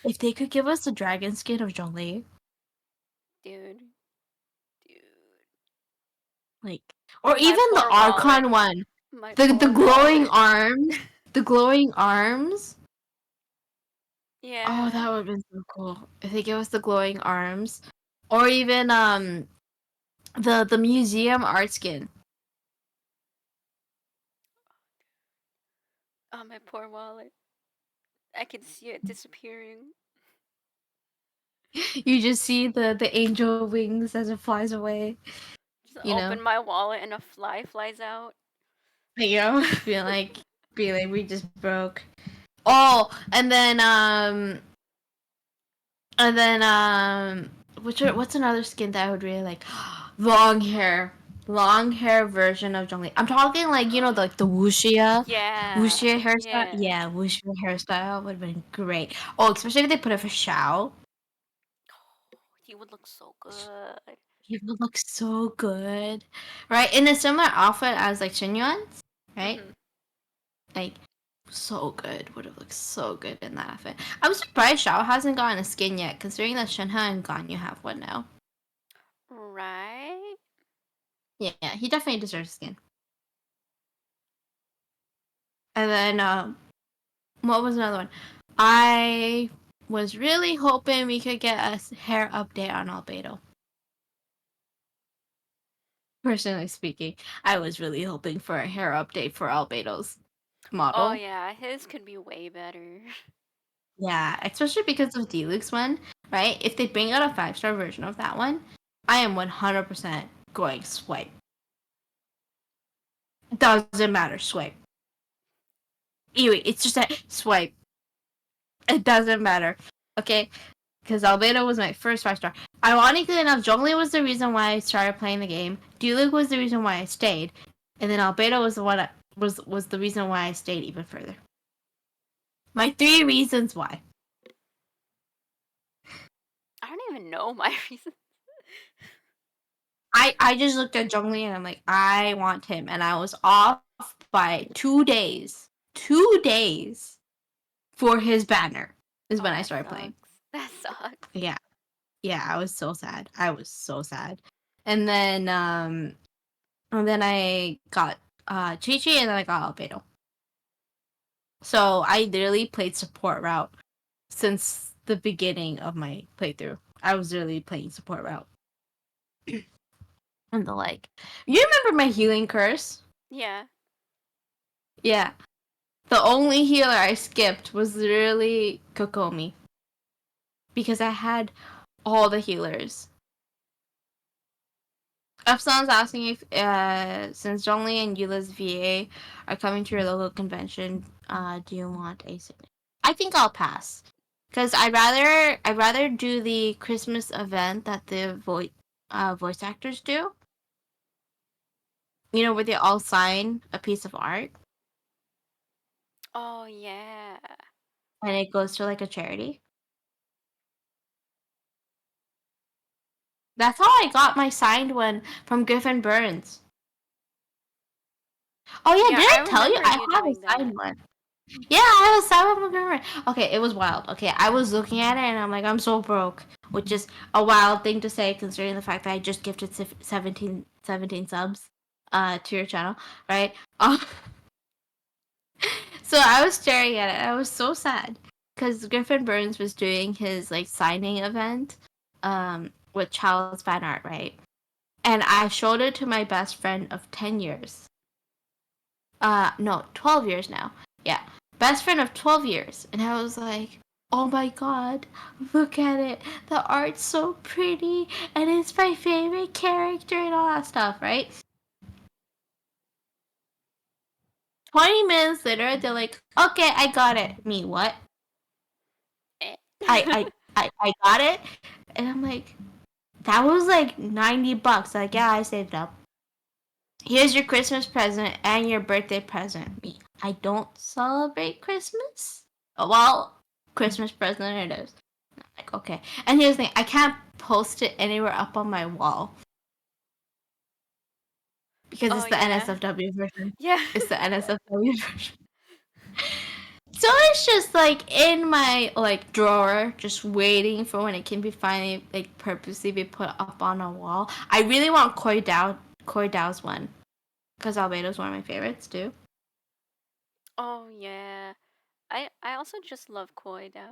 if they could give us the dragon skin of Zhongli, Dude. Dude. like, or My even the poor Archon wallet. one, My the poor glowing wallet. arms, the glowing arms. Oh, Yeah. that would have been so cool if they give us the glowing arms, or even the museum art skin. Oh, my poor wallet. I can see it disappearing. You just see the angel wings as it flies away. Just You know, open my wallet and a fly flies out. you know, feel like we just broke. Oh, and then what's another skin that I would really like? Long hair version of Zhongli. I'm talking like you know the wuxia, Yeah. wuxia hairstyle. Yeah. Yeah, wuxia hairstyle would have been great. Oh, especially if they put it for Xiao. He would look so good. He would look so good, right? In a similar outfit as like Xinyuan's, right? Mhm. Like so good. Would have looked so good in that outfit. I'm surprised Xiao hasn't gotten a skin yet, considering that Shenhe and Ganyu have one now. Right? Yeah, he definitely deserves a skin. And then what was another one? I was really hoping we could get a hair update on Albedo. Personally speaking, I was really hoping for a hair update for Albedo's Oh model. yeah, his could be way better. Yeah, especially because of Deluxe one, right? If they bring out a 5-star version of that one, I am 100% going swipe. Doesn't matter, swipe. Anyway, it's just that swipe. It doesn't matter. Okay? Because Albedo was my first 5-star. Ironically enough, Zhongli was the reason why I started playing the game. Diluc was the reason why I stayed, and then Albedo was the one was the reason why I stayed even further. My 3 reasons why. I don't even know my reason. I just looked at Zhongli and I'm like, I want him, and I was off by 2 days. 2 days for his banner is Oh, when I that started playing. sucks. That sucks. Yeah. Yeah, I was so sad. I was so sad. And then I got Chi Chi, and then I got Albedo. So I literally played support route since the beginning of my playthrough. I was literally playing support route. And the like. You remember my healing curse? Yeah. Yeah. The only healer I skipped was literally Kokomi. Because I had all the healers. Epsilon's asking if, since Zhongli and Eula's VA are coming to your local convention, do you want a signature? I think I'll pass, because I'd rather do the Christmas event that the voice actors do. You know, where they all sign a piece of art. Oh yeah. and it goes to like a charity. That's how I got my signed one from Griffin Burns. Oh yeah, Yeah, did I I tell you remember I you have a doing signed that. one? Yeah, I have a signed one from Griffin Burns. Okay, it was wild. Okay, I was looking at it and I'm like, I'm so broke, which is a wild thing to say considering the fact that I just gifted 17 subs to your channel, right? So I was staring at it. I was so sad because Griffin Burns was doing his like signing event with Child's fan art, right? And I showed it to my best friend of 10 years. No, 12 years now. Yeah. Best friend of 12 years. And I was like, oh my god, look at it. The art's so pretty. And it's my favorite character and all that stuff, right? 20 minutes later, they're like, okay, I got it. Me, what? Eh. I got it. And I'm like, that was like $90. Like, yeah, I saved up. Here's your Christmas present and your birthday present. Me, I don't celebrate Christmas. Well, Christmas present it is. Like, okay. And here's the thing, I can't post it anywhere up on my wall because Oh it's the yeah. NSFW version. Yeah. It's the NSFW version. So it's just like in my like drawer, just waiting for when it can be finally like purposely be put up on a wall. I really want Koi Dao's one because Albedo's one of my favorites too. Oh yeah. I also just love Koi Dao.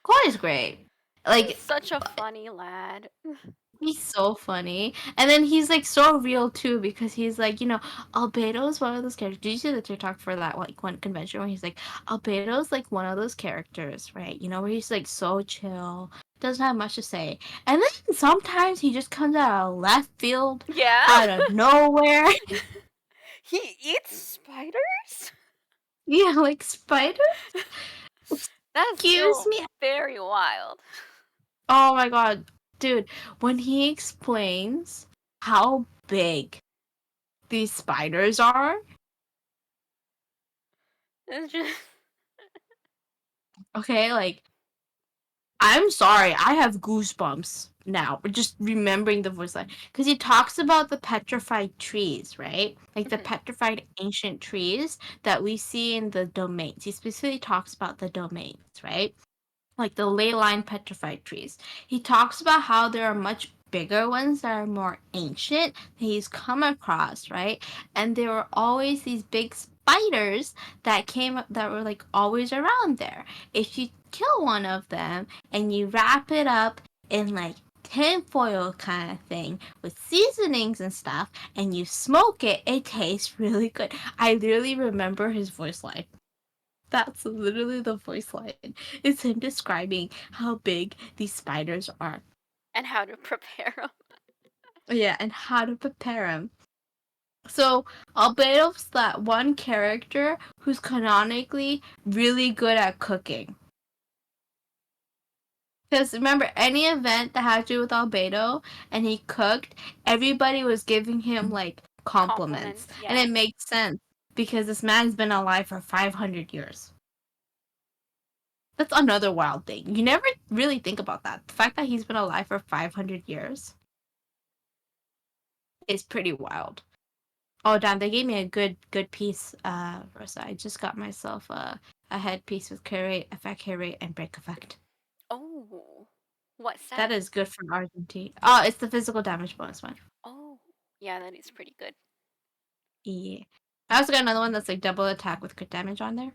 Koi is great. He's Like such a funny lad. he's so funny, and then he's like so real too because he's like Albedo's one of those characters. Did you see the TikTok for that like one convention where he's like Albedo's like one of those characters, right? Where he's like so chill, doesn't have much to say, and then sometimes he just comes out of left field, Yeah. out of nowhere. He eats spiders? Yeah, like spider. That's Excuse still me. very wild. Oh my god, dude! When he explains how big these spiders are. It's just Okay, like I'm sorry, I have goosebumps now. Just remembering the voice line because he talks about the petrified trees, right? Like the petrified ancient trees that we see in the domains. He specifically talks about the domains, right? Like the ley line petrified trees. He talks about how there are much bigger ones that are more ancient that he's come across, right? And there were always these big spiders that were like always around there. If you kill one of them and you wrap it up in like tinfoil kind of thing with seasonings and stuff and you smoke it, it tastes really good. I literally remember his voice line. That's literally the voice line. It's him describing how big these spiders are. and how to prepare them. Yeah, and how to prepare them. So, Albedo's that one character who's canonically really good at cooking. Because remember, any event that had to do with Albedo and he cooked, everybody was giving him like compliments. And Yeah. it makes sense because this man's been alive for 500 years. That's another wild thing. You never really think about that. The fact that he's been alive for 500 years is pretty wild. Oh damn, they gave me a good piece, Rosa. I just got myself a headpiece with carry rate, effect carry rate, and break effect. Oh. What That set? is good for Argentine. Oh, it's the physical damage bonus one. Oh. Yeah, that is pretty good. Yeah. I also got another one that's like double attack with crit damage on there.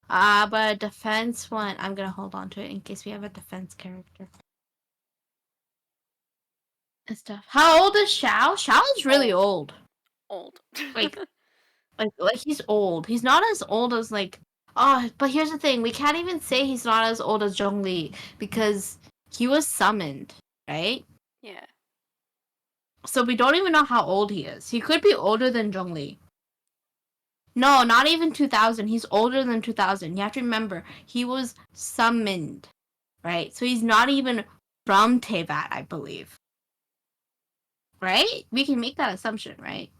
But a defense one, I'm gonna hold on to it in case we have a defense character. And stuff. How old is Xiao? Xiao is really old. Old. Like he's old. He's not as old as like but here's the thing, we can't even say he's not as old as Zhongli because he was summoned, right? Yeah. So we don't even know how old he is. He could be older than Zhongli. No, not even 2000. He's older than 2000. You have to remember, he was summoned, right? So he's not even from Teyvat, I believe. Right? We can make that assumption, right?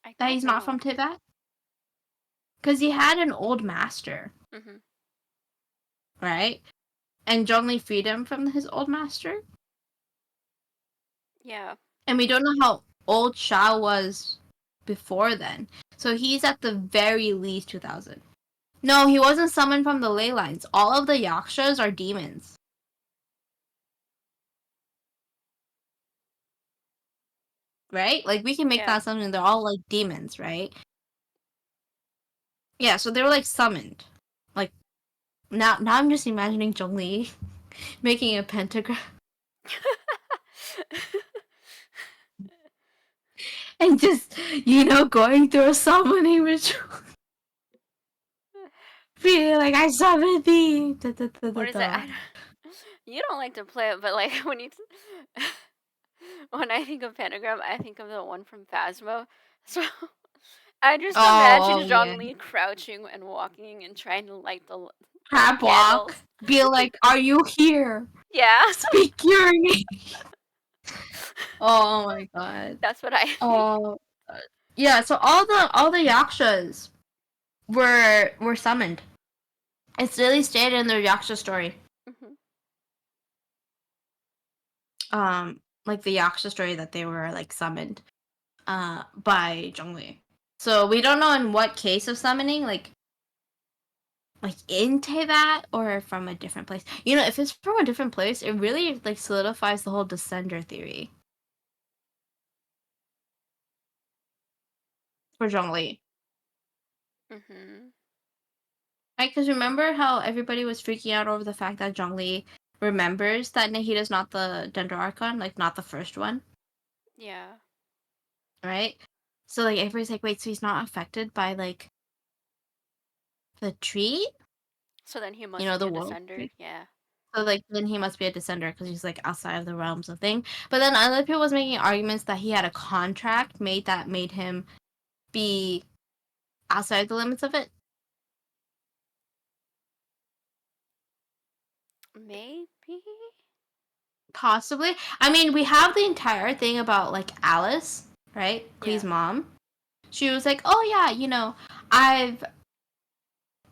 I That don't he's not know. from Teyvat? Because he had an old master, Mhm. right? And Zhongli freed him from his old master. Yeah. And we don't know how old Shao was before then. So he's at the very least 2000. No, he wasn't summoned from the ley lines. All of the Yakshas are demons. Right? Like, we can make Yeah. that assumption. They're all, like, demons, right? Yeah, so they were, like, summoned. Like, now I'm just imagining Zhongli making a pentagram and just, going through a summoning ritual. Feeling like, I summon thee! Da, da, da, da, What is it? da. You don't like to play it, but like when I think of pentagram, I think of the one from Phasmo. So I just imagine Oh, yeah. Zhongli crouching and walking and trying to light the Crab walk. candles. Be like, are you here? Yeah, Speak your name. Oh my god. that's what I think. Oh, yeah. So all the yakshas were summoned. It's really stated in their yaksha story. Mhm. Like the yaksha story that they were like summoned, by Zhongli. So we don't know in what case of summoning, like into that or from a different place. If it's from a different place, it really like solidifies the whole descender theory for Zhongli. Mhm. Right? Because remember how everybody was freaking out over the fact that Zhongli remembers that Nahida's not the Dendro like not the first one, Yeah. right? So like everybody's like, wait, so he's not affected by like the tree? So then he must be The a world descender. tree. Yeah. So like then he must be a descender because he's like outside of the realms of thing. But then other people was making arguments that he had a contract made that made him be outside the limits of it. Maybe. Possibly. I mean, we have the entire thing about like Alice, right? Klee's Yeah. mom. She was like, "Oh yeah,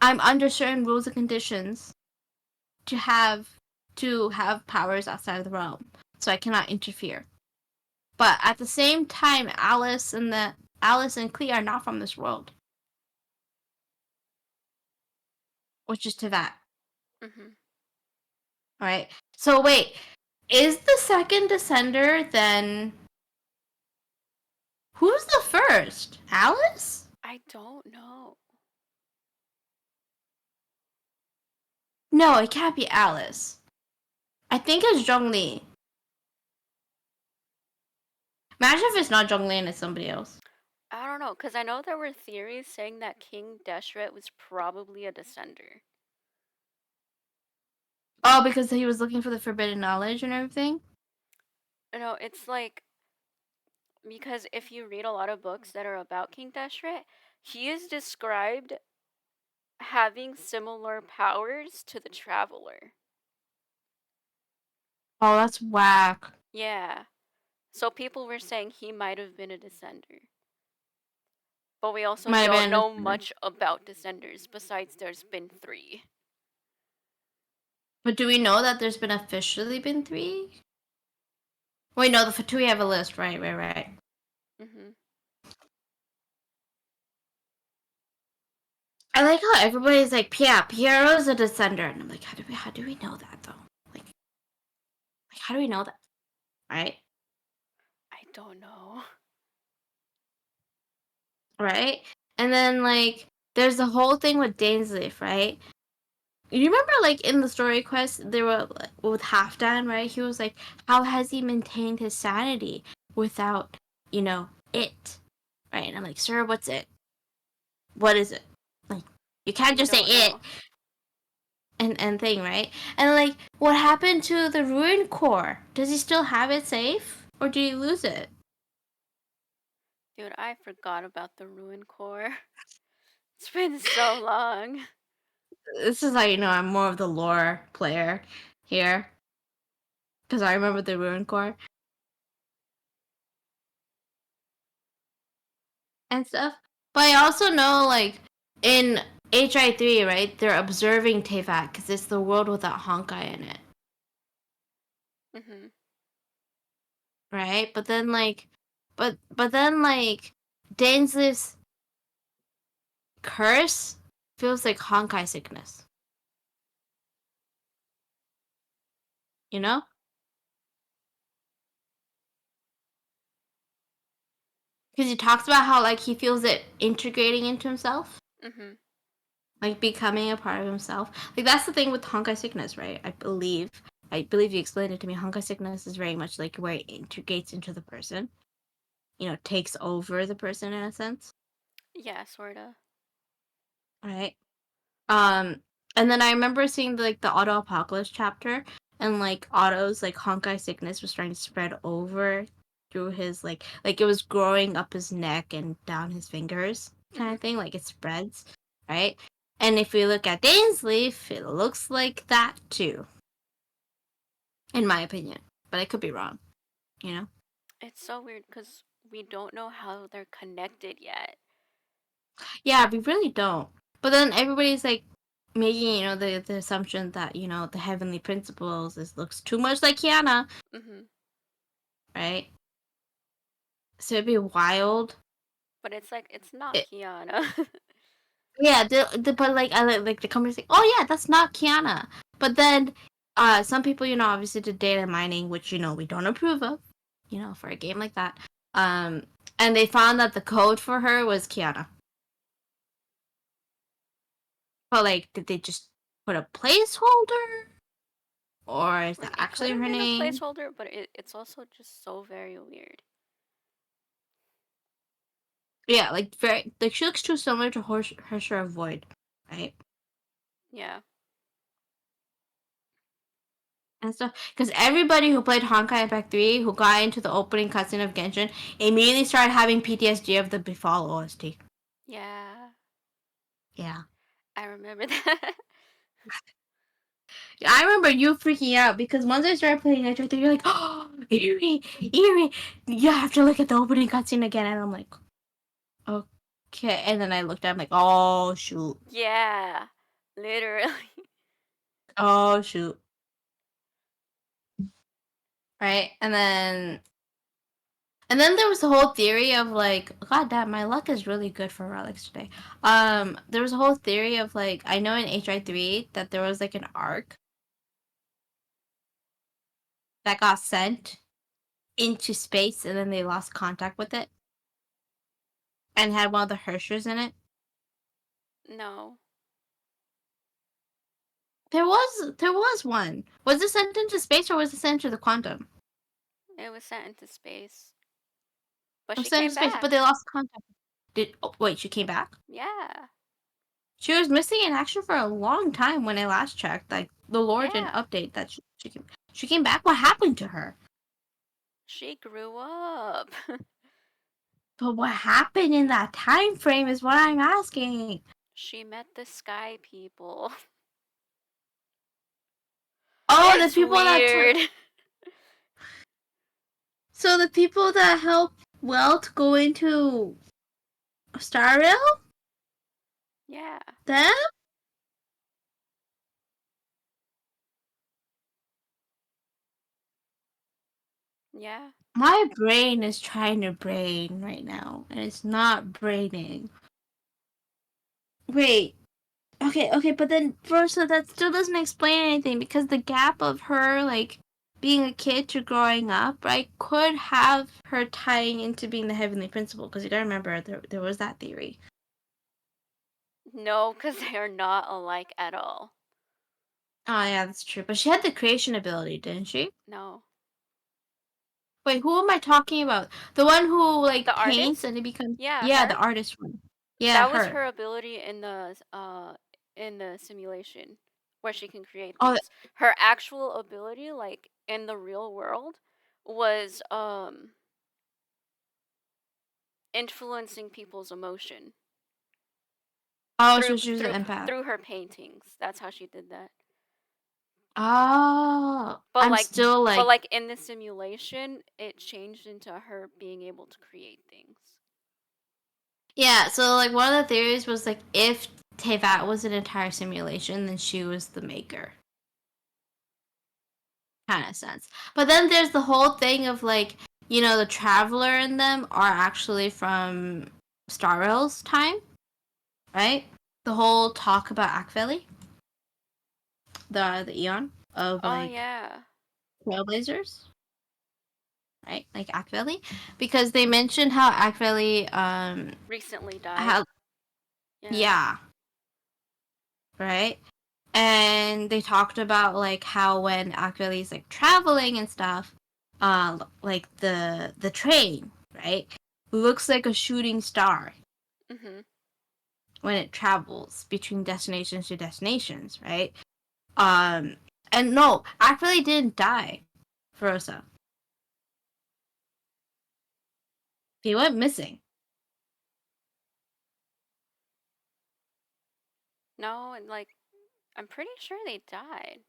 I'm under certain rules and conditions to have powers outside of the realm, so I cannot interfere." But at the same time, Alice and Klee are not from this world, which is to that. Mhm. All right. So wait, is the second descender then? Who's the first? Alice? I don't know. No, it can't be Alice. I think it's Zhongli. Imagine if it's not Zhongli and it's somebody else. I don't know, because I know there were theories saying that King Deshret was probably a descender. Oh, because he was looking for the forbidden knowledge and everything? No, it's like because if you read a lot of books that are about King Deshret, he is described having similar powers to the Traveler. Oh, that's whack. Yeah. So people were saying he might have been a descender. But we also Might have don't been a know descender. much about descenders besides there's been 3. But do we know that there's been officially been 3? Wait, no, for 2 we have a list. Right. Mhm. I like how everybody's like, yeah, Piero's a descender. And I'm like, how do we know that, though? Like how do we know that? Right? I don't know. Right? And then, like, there's the whole thing with Dainsleif, right? You remember, like, in the story quest, they were with Halfdan, right? He was like, how has he maintained his sanity without, it? Right? And I'm like, sir, what's it? What is it? Like, you can't We just say don't it know. and thing, right? And, like, what happened to the Ruin Core? Does he still have it safe? Or did he lose it? Dude, I forgot about the Ruin Core. It's been so long. This is how you know I'm more of the lore player here. Because I remember the Ruin Core and stuff. But I also know, like, in HI3, right? They're observing Teyvat because it's the world without Honkai in it, Mhm. right? But then Dainsleif's curse feels like Honkai sickness. You know? Because he talks about how like he feels it integrating into himself, Mhm. like becoming a part of himself. Like that's the thing with Honkai sickness, right? I believe you explained it to me. Honkai sickness is very much like where it integrates into the person. Takes over the person in a sense, Yeah, sorta. right? Um, and then I remember seeing the Auto Apocalypse chapter, and like Otto's like Honkai sickness was starting to spread over through his like it was growing up his neck and down his fingers kind Mhm. of thing, like it spreads, right? And if we look at Dainsleif, it looks like that too, in my opinion. But I could be wrong, you know? It's so weird because we don't know how they're connected yet. Yeah, we really don't. But then everybody's like making, the assumption that, the heavenly principles looks too much like Kiana, Mhm. right? So it'd be wild. But it's like it's not It, Kiana. yeah, but like I like the company's like, oh yeah, that's not Kiana. But then some people, obviously did data mining, which we don't approve of, for a game like that. And they found that the code for her was Kiana. But like, did they just put a placeholder? Or is that Like it could actually have her been a name? placeholder, but it's also just so very weird. Yeah, like very like she looks too similar to Hersher Void, right? Yeah. And stuff. Because everybody who played Honkai Impact 3 who got into the opening cutscene of Genshin immediately started having PTSD of the Befall OST. Yeah. Yeah. I remember that. I remember you freaking out because once I started playing Nitro 3, you're like, oh, Eerie, Eerie, you have to look at the opening cutscene again. And I'm like, okay. And then I looked at it, I'm like, oh, shoot. Yeah. Literally. Oh, shoot. Right? And then there was the whole theory of like, God damn, my luck is really good for relics today. There was a whole theory of like, I know in HI3 that there was like an arc that got sent into space and then they lost contact with it and had one of the Hershers in it. No. There was one. Was it sent into space or was it sent to the quantum? It was sent into space. But It was she sent came into space, but back. they lost contact. Wait, she came back? Yeah. She was missing in action for a long time when I last checked. Like the lore didn't Yeah. update that she came back. What happened to her? She grew up. But what happened in that time frame is what I'm asking. She met the sky people. Oh, the It's people weird. so the people that helped Welt go into Star Rail? Yeah. Them? Yeah. My brain is trying to brain right now, and it's not braining. Wait. Okay, but then Versa, that still doesn't explain anything because the gap of her like being a kid to growing up, right, could have her tying into being the heavenly principle. Because you gotta remember, there was that theory. No, because they are not alike at all. Oh yeah, that's true. But she had the creation ability, didn't she? No. Wait, who am I talking about? The one who The like paints artist? and it becomes Yeah, yeah, the her. artist one. Yeah, That was her. her ability in the simulation where she can create Oh, things. Her actual ability, like in the real world, was influencing people's emotion so through she was through an empath. through her paintings. That's how she did that. Oh, But I'm like still but like like in the simulation, it changed into her being able to create things. Yeah, so like one of the theories was like if Teyvat was an entire simulation, then she was the maker. Kind of sense. But then there's the whole thing of like, the traveler in them are actually from Star Rail's time, right? The whole talk about Akveli, the Eon of Oh like yeah, Trailblazers, right? Like Akveli, because they mentioned how Akveli, recently died. how Yeah. yeah, right? And they talked about like how when Akveli's like traveling and stuff, like the train, right, looks like a shooting star Mhm. when it travels between destinations to destinations, right? Um, and no, Akveli didn't die, Ferosa. He went missing. No, and like I'm pretty sure they died.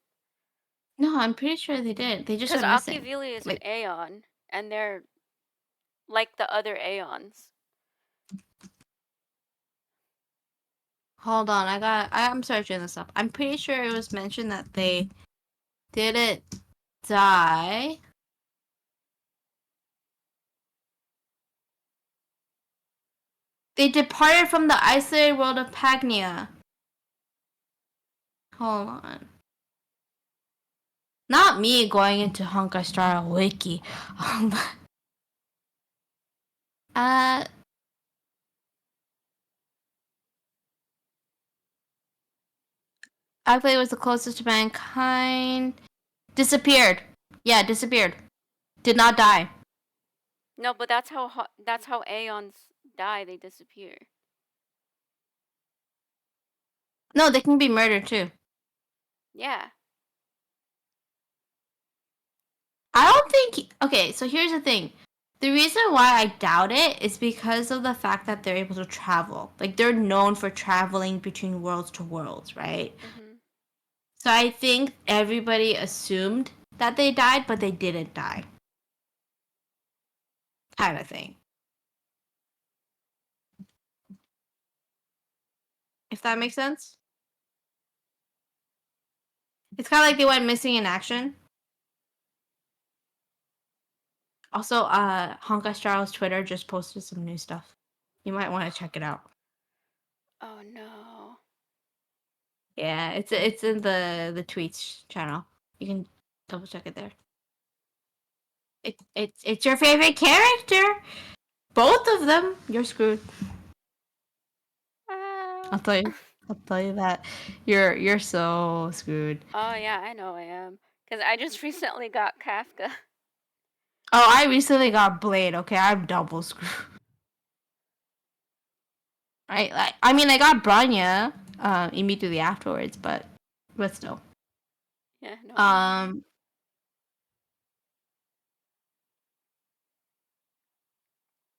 No, I'm pretty sure they did. They just Because went missing. Akivili is an Like, Aeon, and they're like the other Aeons. hold on, I'm searching this up. I'm pretty sure it was mentioned that they didn't die. They departed from the isolated world of Pagnia. Hold on. Not me going into Honkai Star Wiki. uh, Akle was the closest to mankind. Disappeared. Yeah, disappeared. Did not die. No, but that's how Aeons die. They disappear. No, they can be murdered too. Yeah. I don't think. Okay, so here's the thing. The reason why I doubt it is because of the fact that they're able to travel. Like, they're known for traveling between worlds to worlds, right? Mhm. So I think everybody assumed that they died, but they didn't die. Kind of thing. If that makes sense. It's kind of like they went missing in action. Also, Honkai Star's Twitter just posted some new stuff. You might want to check it out. Oh no. Yeah, it's in the tweets channel. You can double check it there. It's your favorite character. Both of them. You're screwed. Ah. I'll tell you that. You're so screwed. Oh yeah, I know I am. Cause I just recently got Kafka. Oh, I recently got Blade. Okay, I'm double screwed. Right? Like, I mean, I got Branya immediately afterwards, but still. Yeah, no, I know. Um,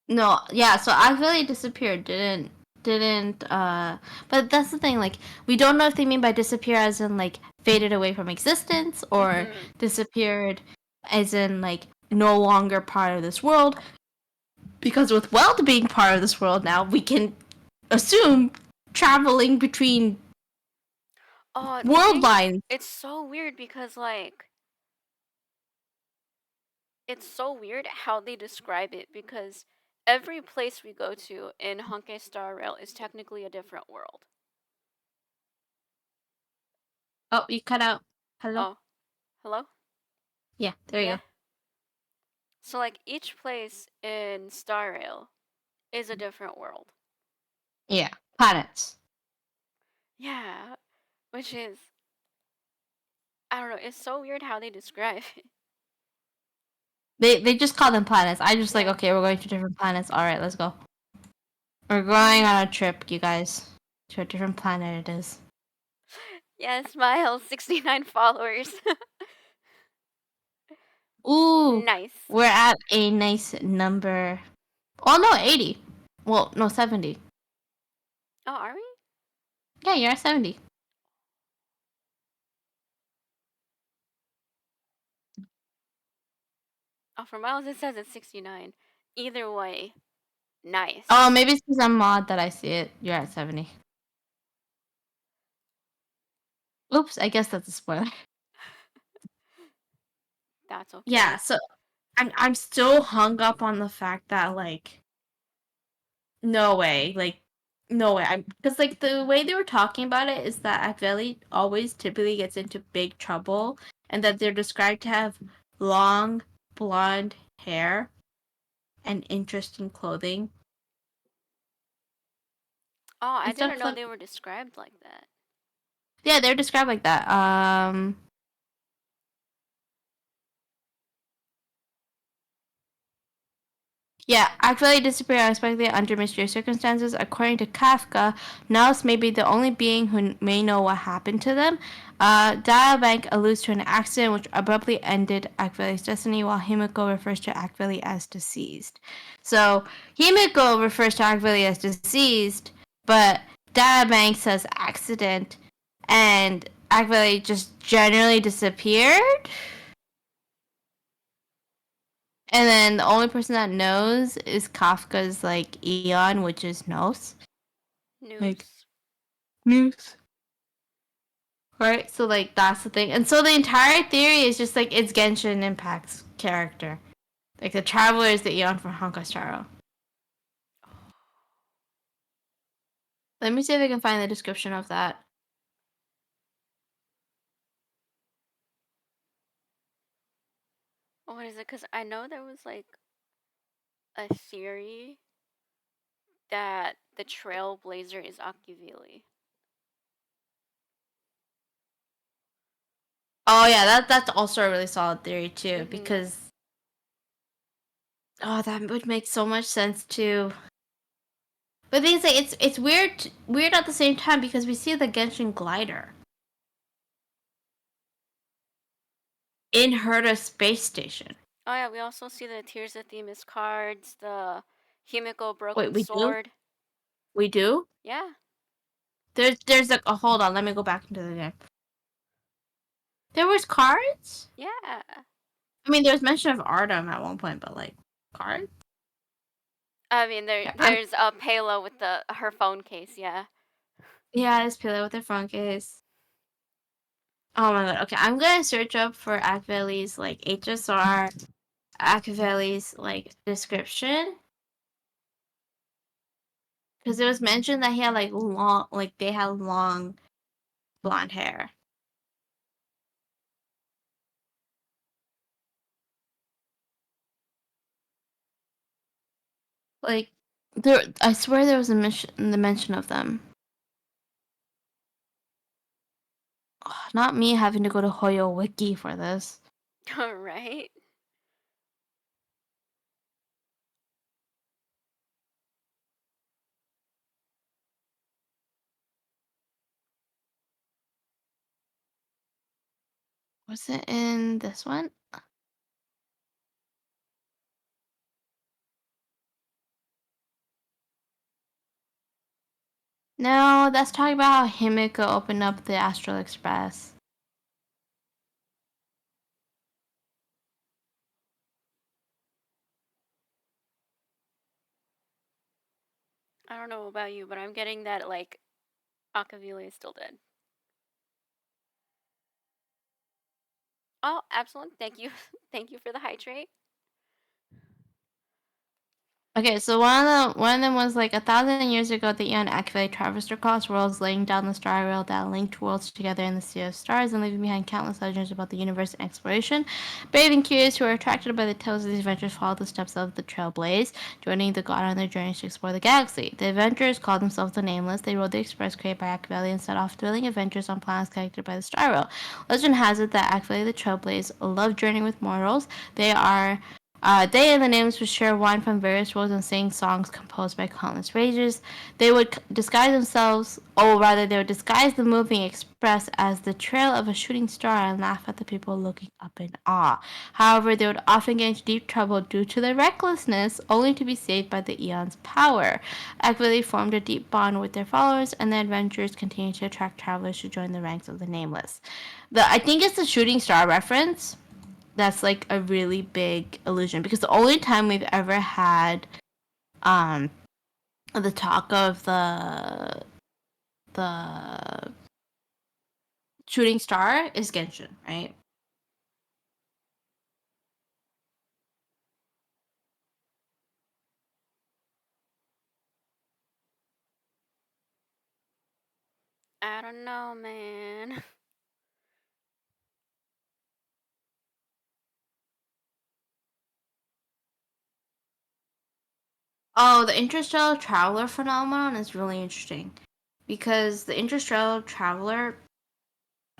no, yeah. So Akveli disappeared. Didn't. But that's the thing. Like, we don't know if they mean by disappear as in like faded away from existence, or Mhm. disappeared as in like no longer part of this world. Because with Weld being part of this world now, we can assume traveling between Oh, the world thing, lines. it's so weird because like it's so weird how they describe it because every place we go to in Honkai Star Rail is technically a different world. Oh, you cut out. Hello. Oh, hello? Yeah, there you Yeah. go. So like each place in Star Rail is a different world. Yeah, planets. Yeah, which is I don't know, it's so weird how they describe it. They just call them planets. I just like, Yeah. okay, we're going to different planets. All right, let's go. We're going on a trip, you guys, to a different planet. It is. Yeah, smile, 69 followers. Ooh, Nice. we're at a nice number. Oh no, 80. Well, no, 70. Oh, are we? Yeah, you're at 70. Oh, for Miles it says it's 69. Either way, Nice. Oh, maybe it's because I'm mod that I see it. You're at 70. Oops, I guess that's a spoiler. That's okay. Yeah, so I'm still hung up on the fact that like no way, like no way. I'm because like the way they were talking about it is that Akveli always typically gets into big trouble, and that they're described to have long blonde hair and interesting clothing. Oh, I And didn't stuff know like they were described like that. yeah, they're described like that. Yeah, actually disappeared unexpectedly under mysterious circumstances. According to Kafka, Nels may be the only being who may know what happened to them. Dialbank alludes to an accident which abruptly ended Akveli's destiny, while Himiko refers to Akveli as deceased. So, Himiko refers to Akveli as deceased, but Dialbank says accident, and Akveli just generally disappeared? And then the only person that knows is Kafka's like Eon, which is Nos. Like News. Nos. Right? So like that's the thing. And so the entire theory is just like it's Genshin Impact's character. Like the Traveler is the Eon from Honkai Star Rail. Let me see if I can find the description of that. What is it? Because I know there was like a theory that the Trailblazer is Akuvili. Oh yeah, that's also a really solid theory too, Mhm. because oh that would make so much sense too. But the thing is like it's weird at the same time because we see the Genshin glider in Herta space station. Oh yeah, we also see the Tears of Themis cards, the Himiko Wait, Broken we do? Sword. We do? Yeah. There's like oh hold on, let me go back into the game. There was cards? Yeah. I mean there was mention of Artem at one point, but like cards? I mean, Yeah, there's a Palo with her phone case. Yeah. it's Pele with their phone case. Oh my god, okay, I'm gonna search up for Akveli's like HSR Akveli's like description. Because it was mentioned that he had like long like they had long blonde hair. Like there I swear there was a mention of them. Ugh, not me having to go to Hoyo Wiki for this. Right. Was it in this one? No, that's talking about how Himiko opened up the Astral Express. I don't know about you, but I'm getting that like Akavili is still dead. Oh, excellent. Thank you. Thank you for the hydrate. Okay, so one of them was like 1,000 years ago, the Eon Akvei traversed across worlds, laying down the star rail that linked worlds together in the sea of stars, and leaving behind countless legends about the universe and exploration. Brave and curious who were attracted by the tales of these adventures followed the steps of the Trailblaze, joining the god on their journeys to explore the galaxy. The adventurers called themselves the Nameless. They rode the express created by Akveli and set off thrilling adventures on planets connected by the star rail. Legend has it that Akveli the Trailblaze loved journeying with mortals. They and the Nameless would share wine from various roads and sing songs composed by countless ragers. They would disguise themselves, or rather, they would disguise the moving express as the trail of a shooting star and laugh at the people looking up in awe. However, they would often get into deep trouble due to their recklessness, only to be saved by the Eon's power. Akvili formed a deep bond with their followers, and the adventurers continued to attract travelers to join the ranks of the Nameless. I think it's the shooting star reference that's like a really big illusion because the only time we've ever had um the talk of the shooting star is Genshin, right? I don't know, man. Oh, the interstellar traveler phenomenon is really interesting because the interstellar traveler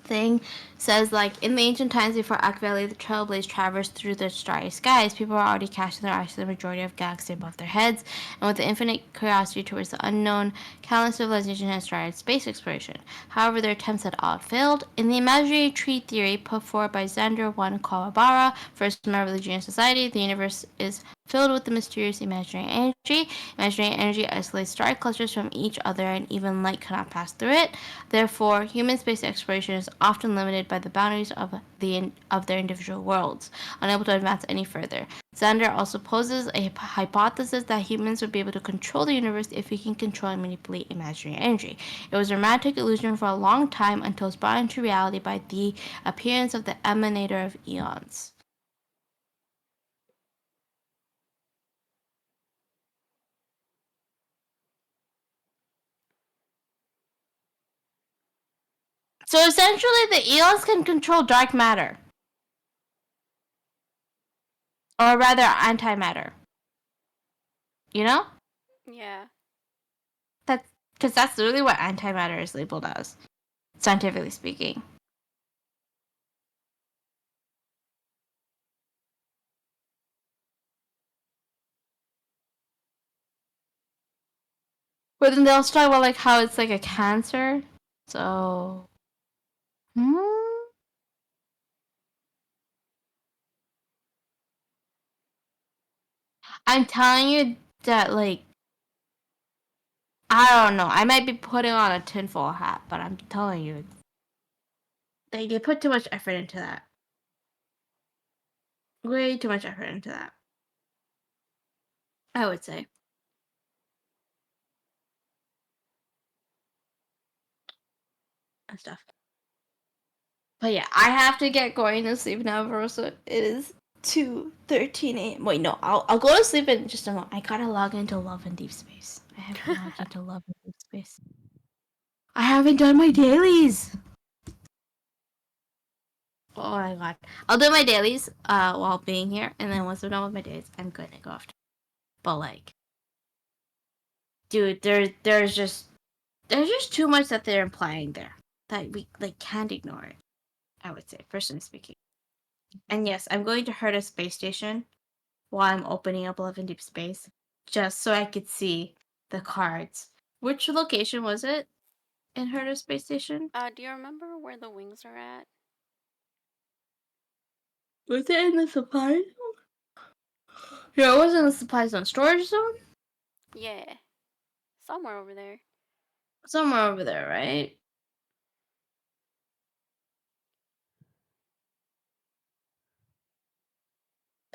thing says like in the ancient times before Akveli the trailblazed traversed through the starry skies, people were already casting their eyes to the majority of galaxy above their heads, and with the infinite curiosity towards the unknown, countless civilizations had started space exploration. However, their attempts had all failed. In the imaginary tree theory put forward by Xander I Kawabara, first member of the Genius Society, the universe is filled with the mysterious imaginary energy. Imaginary energy isolates star clusters from each other, and even light cannot pass through it. Therefore, human space exploration is often limited by the boundaries of their individual worlds, unable to advance any further. Xander also poses a hypothesis that humans would be able to control the universe if we can control and manipulate imaginary energy. It was a romantic illusion for a long time until it was brought into reality by the appearance of the Emanator of Eons. So essentially, the Eons can control dark matter, or rather, antimatter. You know, Yeah. that's because that's literally what antimatter is labeled as, scientifically speaking. But then they also talk about like how it's like a cancer. So, hmm? I'm telling you that like I don't know. I might be putting on a tinfoil hat, but I'm telling you, they put too much effort into that. Way too much effort into that. I would say and stuff. But yeah, I have to get going to sleep now, Rosa. It is 2:13 a.m. Wait, no, I'll go to sleep in just a moment. I gotta log into Love and Deep Space. I haven't logged into Love and Deep Space. I haven't done my dailies. Oh my god. I'll do my dailies while being here, and then once I'm done with my dailies, I'm gonna go off. But like, dude, there's just too much that they're implying there that we like can't ignore it. I would say, personally speaking. And yes, I'm going to hurt a space station while I'm opening up Love in Deep Space, just so I could see the cards. Which location was it in Herta Space Station? Do you remember where the wings are at? Was it in the supply zone? Yeah, it was in the supply zone. Storage zone? Yeah. Somewhere over there. Somewhere over there, right?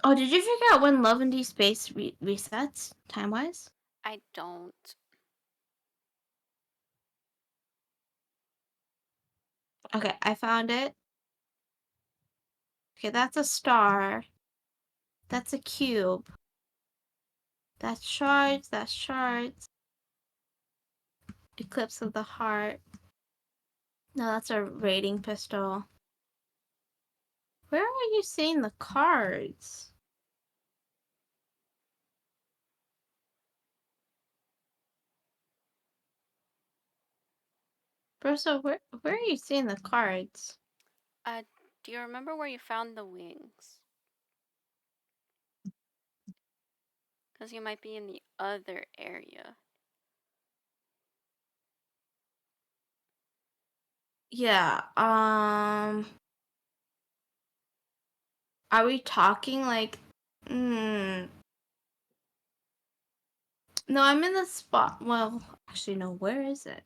Oh, did you figure out when Love and Deep Space resets time wise? I don't. Okay, I found it. Okay, that's a star. That's a cube. That's shards. That's shards. Eclipse of the heart. No, that's a raiding pistol. Where are you seeing the cards? Broso, where are you seeing the cards? Uh, do you remember where you found the wings? Because you might be in the other area. Yeah, are we talking like no, I'm in the spot. Well, actually no, where is it?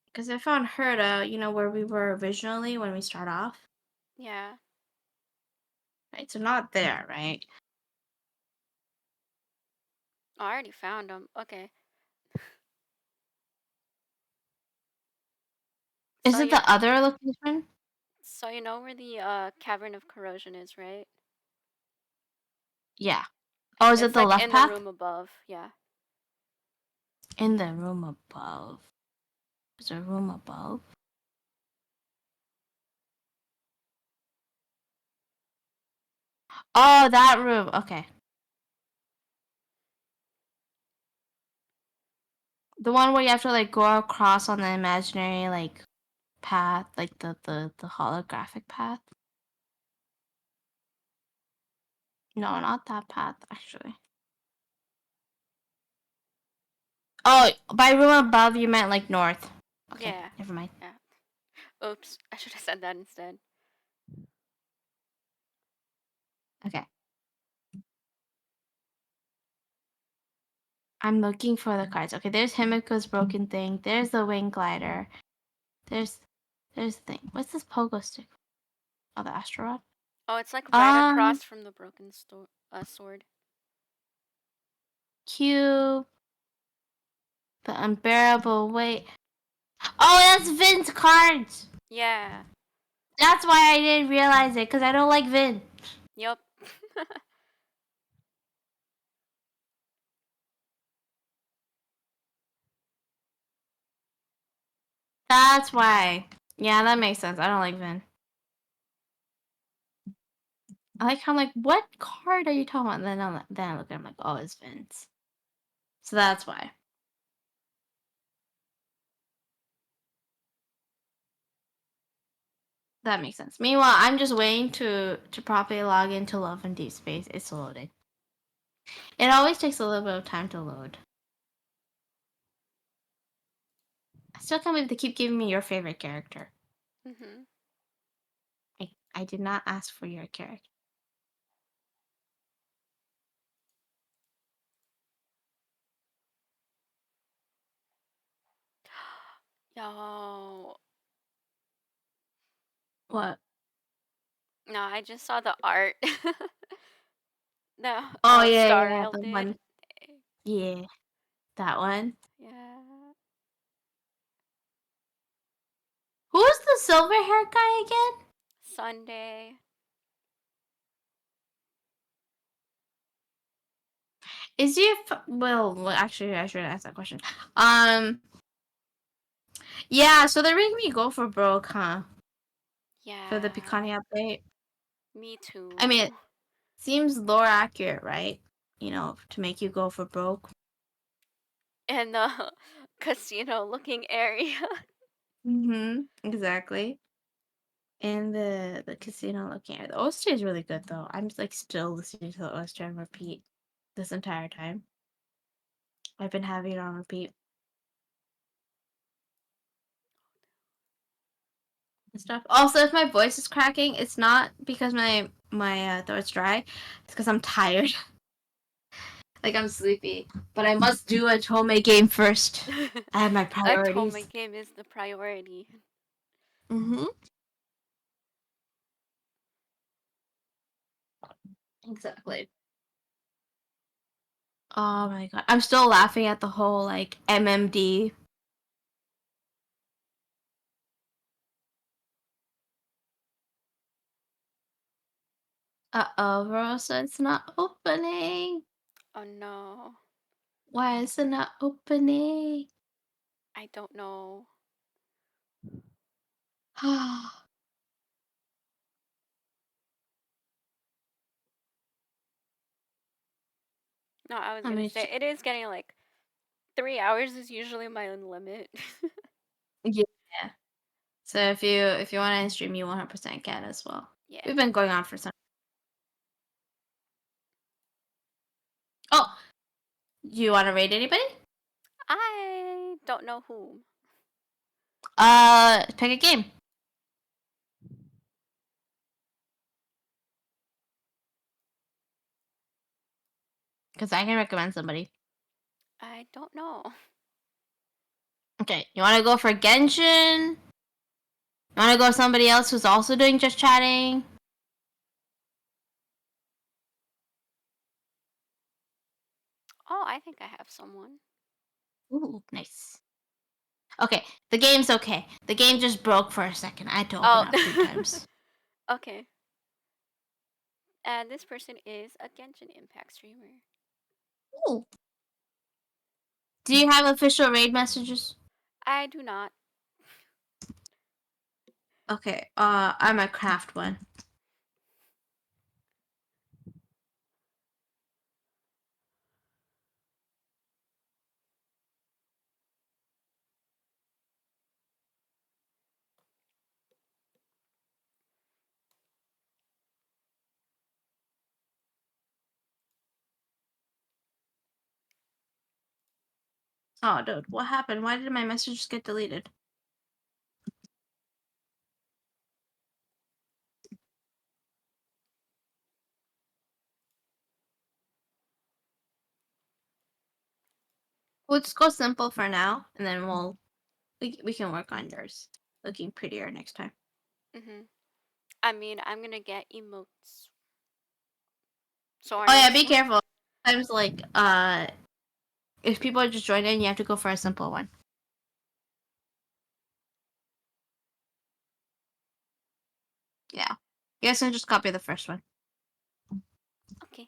Because I found Herta, you know, where we were originally when we start off. Yeah. Right, so not there, right? Oh, I already found them. Okay. Is So it you the other location? so you know where the Cavern of Corrosion is, right? Yeah. Oh, is it It's the like left in the path? room above. Yeah. In the room above. Is there a room above? Oh, that room. Okay. The one where you have to like go across on the imaginary like path, like the holographic path. No, not that path actually. Oh, by room above you meant like north. Okay, Yeah. never mind. Yeah. Oops. I should have said that instead. Okay. I'm looking for the cards. Okay, there's Himiko's broken thing. There's the wing glider. There's the thing. What's this pogo stick? Oh, the asteroid. Oh, it's like right across from the broken sword. Cube. The unbearable weight. Oh, that's Vin's cards. Yeah. That's why I didn't realize it, because I don't like Vin. Yup. That's why. Yeah, that makes sense. I don't like Vin. I like how I'm like, what card are you talking about? And then I look at him like, oh, it's Vin's. So that's why. That makes sense. Meanwhile, I'm just waiting to properly log into Love and Deep Space. It's loading. It always takes a little bit of time to load. I still can't believe they keep giving me your favorite character. Mhm. I did not ask for your character. Yo. What? No, I just saw the art. The Oh yeah, Star yeah, Rail the did. one. Yeah, that one. Yeah. Who's the silver hair guy again? Sunday. Is he? Well, actually, I should ask that question. Yeah. So they're making me go for broke, huh? Yeah. For the Picanha update. Me too. I mean, it seems lore accurate, right? You know, to make you go for broke. In the casino looking area. Exactly. And the casino looking at the OST is really good though. I'm like still listening to the OST on repeat this entire time. I've been having it on repeat and stuff. Also, if my voice is cracking, it's not because my throat's dry. It's because I'm tired. Like I'm sleepy. But I must do a Tome game first. I have my A Toma priorities. game is the priority. Mm-hmm. Exactly. Oh my god. I'm still laughing at the whole like MMD. Uh-oh, Rosa, it's not opening. Oh no. Why is it not opening? I don't know. No, I was Let gonna me say check. it is getting like 3 hours is usually my own limit. Yeah. So if you want to end stream, you 100% can as well. Yeah. We've been going on for some. Oh, you want to rate anybody? I don't know whom. Pick a game. Because I can recommend somebody. I don't know. Okay, you want to go for Genshin? You want to go with somebody else who's also doing just chatting? Oh, I think I have someone. Ooh, nice. Okay, the game's okay. The game just broke for a second. I had to open Oh, up 3 times. okay. And this person is a Genshin Impact streamer. Ooh. Do you have official raid messages? I do not. Okay, I'm a craft one. Oh, dude, what happened? Why did my messages get deleted? Let's go simple for now, and then we can work on yours looking prettier next time. I mean, I'm gonna get emotes. So our Oh yeah, next be one. careful. Sometimes if people are just joining, you have to go for a simple one. Yeah. You guys can just copy the first one. Okay.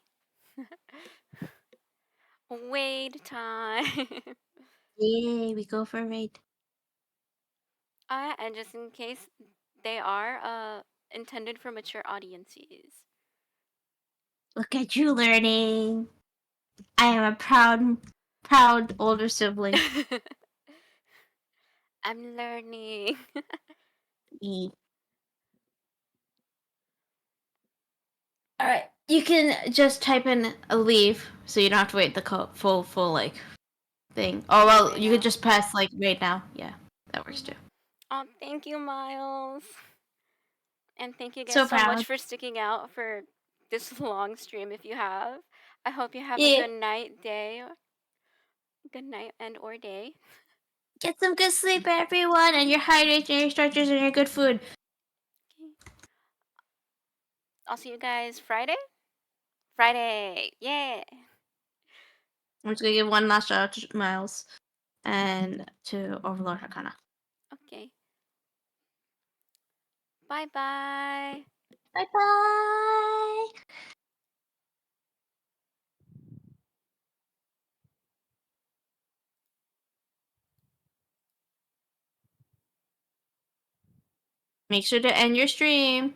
Wait time. Yay, we go for a raid. And just in case they are intended for mature audiences. Look at you learning. I am a proud older sibling. I'm learning. E. All right, you can just type in a leave, so you don't have to wait the full like thing. Oh well, Right you now. could just press like right now. Yeah, that works too. Oh, thank you, Miles. And thank you guys So so much proud. for sticking out for this long stream if you have. I hope you have a Yeah. good night, good night and or day. Get some good sleep, everyone, and your hydration, your stretches, and your good food. Okay. I'll see you guys Friday. Friday. Yeah. I'm just gonna give one last shout out to Miles and to Overlord Hakana. Okay. Bye bye. Bye bye. Make sure to end your stream.